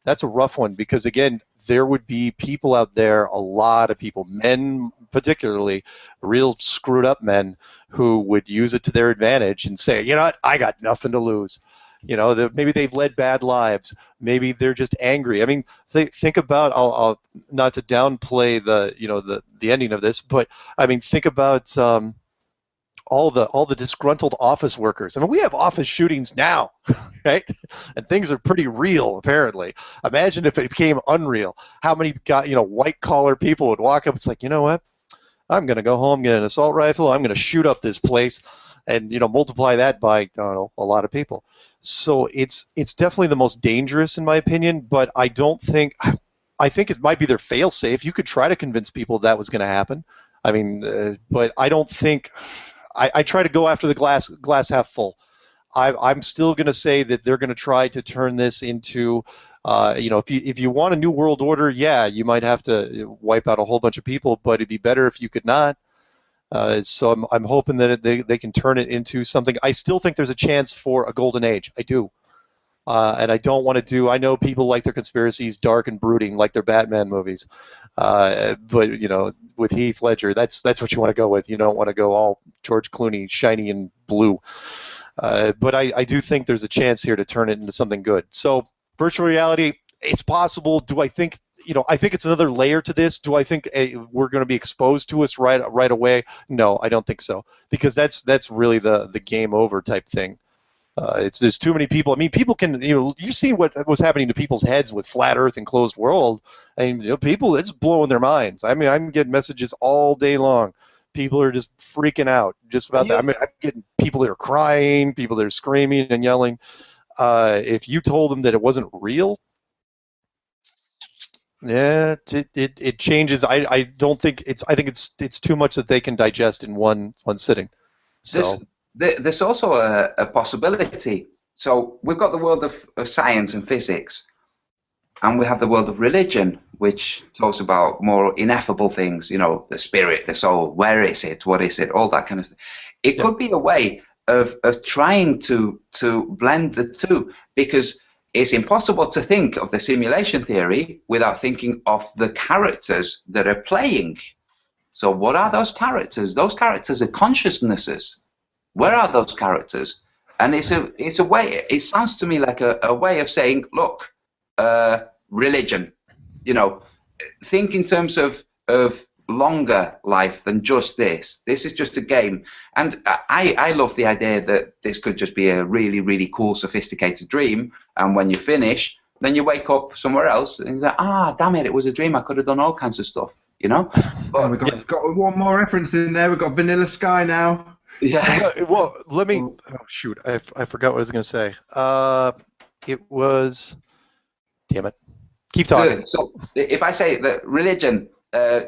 Speaker 2: that's a rough one because, again, there would be people out there, a lot of people, men particularly, real screwed up men, who would use it to their advantage and say, you know what, I got nothing to lose. Maybe they've led bad lives. Maybe they're just angry. I mean, think about. I'll not to downplay the ending of this, but I mean, think about all the disgruntled office workers. I mean, we have office shootings now, right? And things are pretty real, apparently. Imagine if it became unreal. How many white collar people would walk up? It's like, you know what? I'm going to go home, get an assault rifle. I'm going to shoot up this place, and multiply that by I don't know, a lot of people. So it's definitely the most dangerous in my opinion. But I think it might be their fail-safe. You could try to convince people that was going to happen. I mean, but I don't think. I try to go after the glass half full. I'm still going to say that they're going to try to turn this into. If you want a new world order, yeah, you might have to wipe out a whole bunch of people, but it'd be better if you could not. So I'm hoping that they can turn it into something. I still think there's a chance for a golden age. I do. And I don't want to do. I know people like their conspiracies dark and brooding, like their Batman movies. But with Heath Ledger, that's what you want to go with. You don't want to go all George Clooney, shiny and blue. But I do think there's a chance here to turn it into something good. So virtual reality, it's possible. Do I think, I think it's another layer to this. Do I think we're going to be exposed to us right away? No, I don't think so, because that's really the game over type thing. There's too many people. I mean, people can, you've seen what was happening to people's heads with flat Earth and closed world. I mean, people, it's blowing their minds. I mean, I'm getting messages all day long. People are just freaking out just about that. I mean, I'm getting people that are crying, people that are screaming and yelling. If you told them that it wasn't real, yeah, it changes. I don't think I think it's too much that they can digest in one sitting. So.
Speaker 3: There's also a possibility. So we've got the world of science and physics, and we have the world of religion, which talks about more ineffable things, the spirit, the soul, where is it, what is it, all that kind of stuff. It could be a way of trying to blend the two, because it's impossible to think of the simulation theory without thinking of the characters that are playing. So what are those characters? Those characters are consciousnesses. Where are those characters? And it's a way. It sounds to me like a way of saying, look, religion. Think in terms of longer life than just this. This is just a game. And I love the idea that this could just be a really, really cool, sophisticated dream. And when you finish, then you wake up somewhere else and you're like, damn it was a dream. I could have done all kinds of stuff. But
Speaker 1: we've got one more reference in there. We've got Vanilla Sky now.
Speaker 3: Yeah.
Speaker 2: Well, let me. Oh, shoot, I forgot what I was going to say. It was. Damn it. Keep talking.
Speaker 3: So if I say that religion,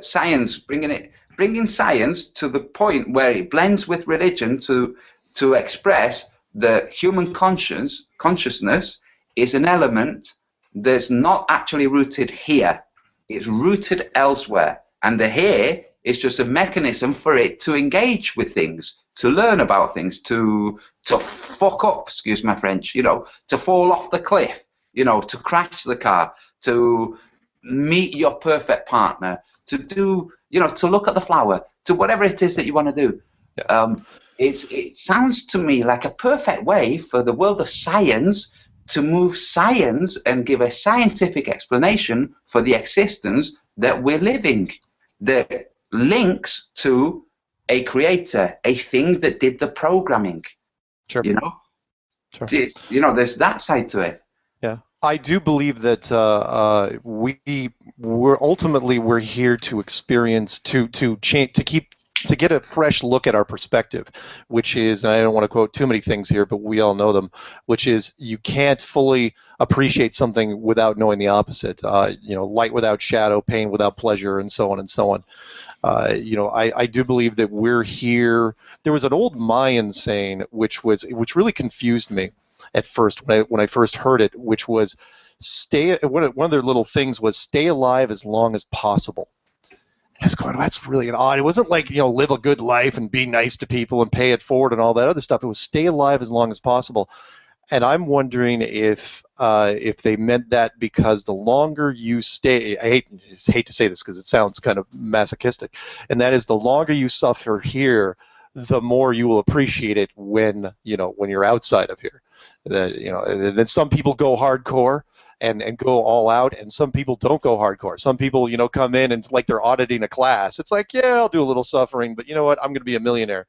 Speaker 3: science, bringing science to the point where it blends with religion to express the human consciousness is an element that's not actually rooted here. It's rooted elsewhere, and the here is just a mechanism for it to engage with things, to learn about things, to fuck up, excuse my French, to fall off the cliff, to crash the car, to meet your perfect partner, to do, to look at the flower, to whatever it is that you want to do. Yeah. It sounds to me like a perfect way for the world of science to move science and give a scientific explanation for the existence that we're living, that links to a creator, a thing that did the programming.
Speaker 2: Sure.
Speaker 3: Sure. There's that side to it.
Speaker 2: Yeah, I do believe that we're here to experience, to change, to get a fresh look at our perspective, which is, and I don't want to quote too many things here, but we all know them, which is you can't fully appreciate something without knowing the opposite. Light without shadow, pain without pleasure, and so on and so on. I do believe that we're here. There was an old Mayan saying which really confused me at first when I first heard it, which was one of their little things was stay alive as long as possible. I was going, that's really odd. It wasn't like, live a good life and be nice to people and pay it forward and all that other stuff. It was stay alive as long as possible. And I'm wondering if they meant that because the longer you stay, I hate to say this because it sounds kind of masochistic, and that is the longer you suffer here, the more you will appreciate it when you're outside of here. Then some people go hardcore and go all out, and some people don't go hardcore. Some people, come in and it's like they're auditing a class. It's like, yeah, I'll do a little suffering, but you know what? I'm going to be a millionaire.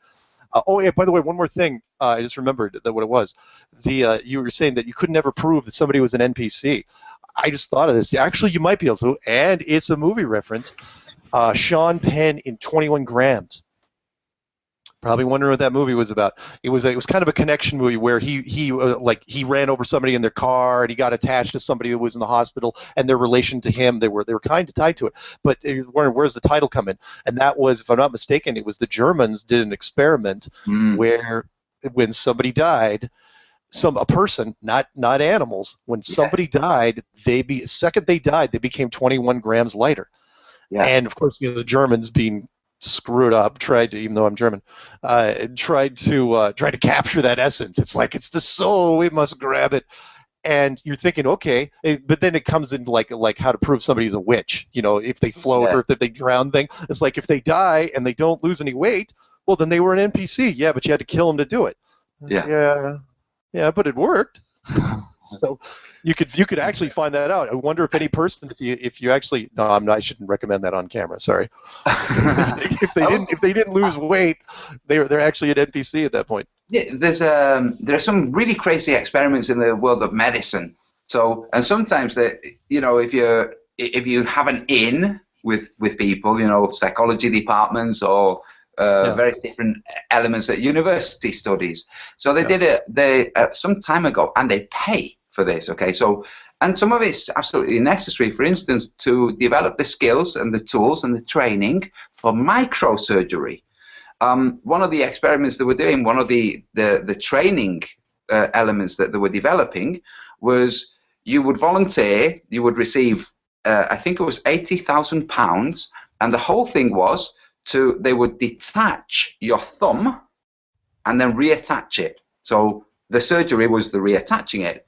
Speaker 2: Yeah, by the way, one more thing. I just remembered what it was. You were saying that you could never prove that somebody was an NPC. I just thought of this. Actually, you might be able to, and it's a movie reference. Sean Penn in 21 Grams. Probably wondering what that movie was about. It was kind of a connection movie where he ran over somebody in their car and he got attached to somebody who was in the hospital, and their relation to him, they were kind of tied to it. But where's the title come in? And that was, if I'm not mistaken, it was the Germans did an experiment where when somebody died, a person, not animals, when somebody died, second they died, they became 21 grams lighter. Yeah. And of course, the Germans being screwed up, even though I'm German, tried to capture that essence. It's like, it's the soul, we must grab it. And you're thinking, okay, but then it comes in like how to prove somebody's a witch. If they float or if they drown thing. It's like if they die and they don't lose any weight, Well, then they were an NPC. Yeah, but you had to kill them to do it. Yeah, but it worked. So you could actually find that out. I wonder if any person, if you actually, no, I shouldn't recommend that on camera. Sorry. if they didn't lose weight, they're actually an NPC at that point.
Speaker 3: Yeah, there are some really crazy experiments in the world of medicine. So, and sometimes if you have an in with people, psychology departments or very different elements at university studies. So they did it some time ago, and they pay for this. Okay, so and some of it's absolutely necessary. For instance, to develop the skills and the tools and the training for microsurgery. One of the experiments they were doing, one of the training elements that they were developing was you would volunteer, you would receive, I think it was £80,000, and the whole thing was they would detach your thumb and then reattach it. So the surgery was the reattaching it.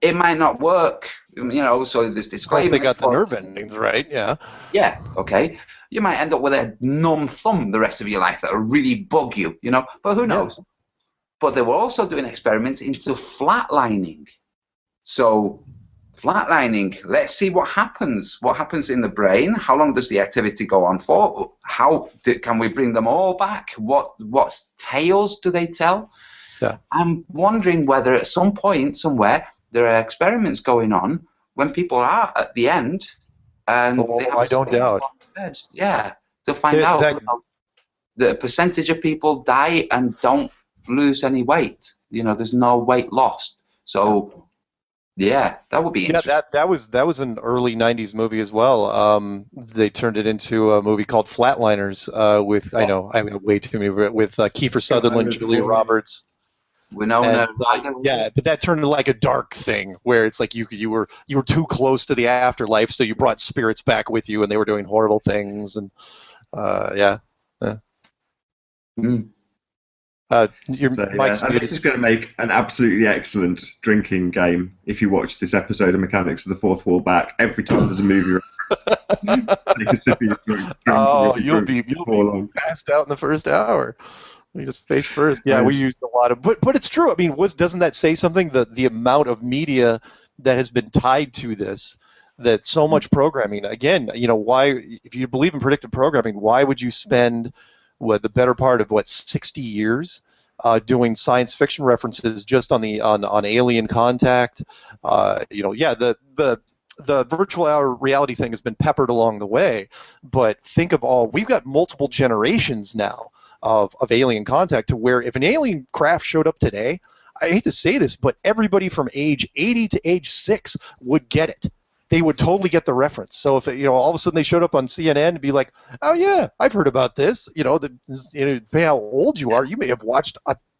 Speaker 3: It might not work, so there's disclaimer.
Speaker 2: Well, they got the nerve endings right, yeah.
Speaker 3: Yeah, okay. You might end up with a numb thumb the rest of your life that'll really bug you, but who knows? Yeah. But they were also doing experiments into flatlining. So flatlining, let's see what happens. What happens in the brain? How long does the activity go on for? Can we bring them all back? What tales do they tell?
Speaker 2: Yeah.
Speaker 3: I'm wondering whether at some point, somewhere, there are experiments going on when people are at the end. And
Speaker 2: I don't doubt.
Speaker 3: Yeah, to find out the percentage of people die and don't lose any weight. There's no weight lost. So, yeah, that would be interesting.
Speaker 2: Yeah, that was an early '90s movie as well. They turned it into a movie called Flatliners with I'm way too many with Kiefer Sutherland, Julia Roberts.
Speaker 3: We know,
Speaker 2: but that turned into like a dark thing where it's like you were too close to the afterlife, so you brought spirits back with you, and they were doing horrible things, and
Speaker 1: This is going to make an absolutely excellent drinking game if you watch this episode of Mechanics of the Fourth Wall back. Every time there's a movie reference, take a sip of your drink.
Speaker 2: You'll be passed out in the first hour. We just face first. Yeah, we used a lot of, but it's true. I mean, doesn't that say something? The amount of media that has been tied to this, that so much programming. Again, why? If you believe in predictive programming, why would you spend the better part of 60 years doing science fiction references just on alien contact? The virtual reality thing has been peppered along the way, but think of we've got multiple generations now of alien contact, to where if an alien craft showed up today, I hate to say this, but everybody from age 80 to age 6 would get it. They would totally get the reference. So if all of a sudden they showed up on CNN and be like, "Oh yeah, I've heard about this," depending how old you are, you may have watched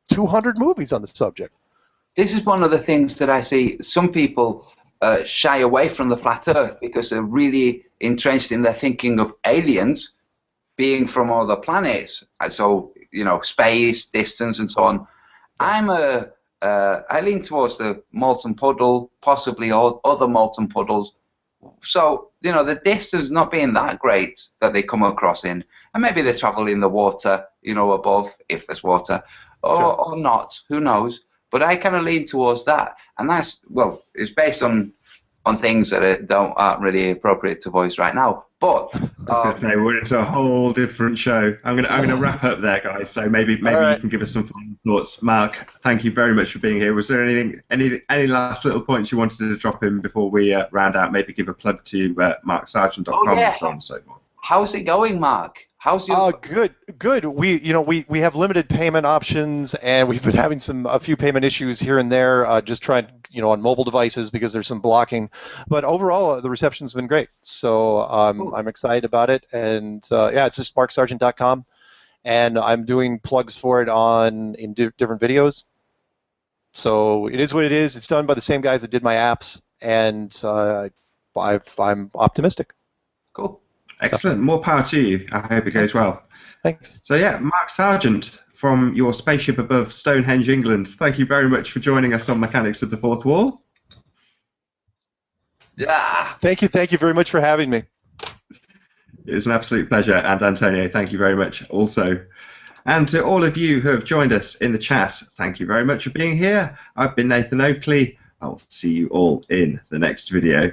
Speaker 2: 200 movies on the subject.
Speaker 3: This is one of the things that I see. Some people shy away from the flat Earth because they're really entrenched in their thinking of aliens being from other planets, so space, distance, and so on. I lean towards the molten puddle, possibly other molten puddles. So the distance not being that great that they come across in, and maybe they travel in the water, above if there's water, or not. Who knows? But I kind of lean towards that, and it's based on things that aren't really appropriate to voice right now. But
Speaker 1: I was going to say we're into a whole different show. I'm gonna wrap up there, guys. So maybe right. You can give us some final thoughts. Mark, thank you very much for being here. Was there any last little points you wanted to drop in before we round out? Maybe give a plug to marksargent.com and so on and so forth.
Speaker 3: How's it going, Mark? How's your?
Speaker 2: Good. We have limited payment options, and we've been having a few payment issues here and there. Just trying, on mobile devices because there's some blocking. But overall, the reception's been great. So I'm excited about it, and it's just marksargent.com, and I'm doing plugs for it in different videos. So it is what it is. It's done by the same guys that did my apps, and I'm optimistic.
Speaker 3: Cool.
Speaker 1: Excellent. More power to you. I hope it goes well.
Speaker 2: Thanks.
Speaker 1: So Mark Sargent from your spaceship above Stonehenge, England. Thank you very much for joining us on Mechanics of the Fourth Wall.
Speaker 3: Yeah.
Speaker 2: Thank you very much for having me.
Speaker 1: It's an absolute pleasure. And Antonio, thank you very much also. And to all of you who have joined us in the chat, thank you very much for being here. I've been Nathan Oakley. I'll see you all in the next video.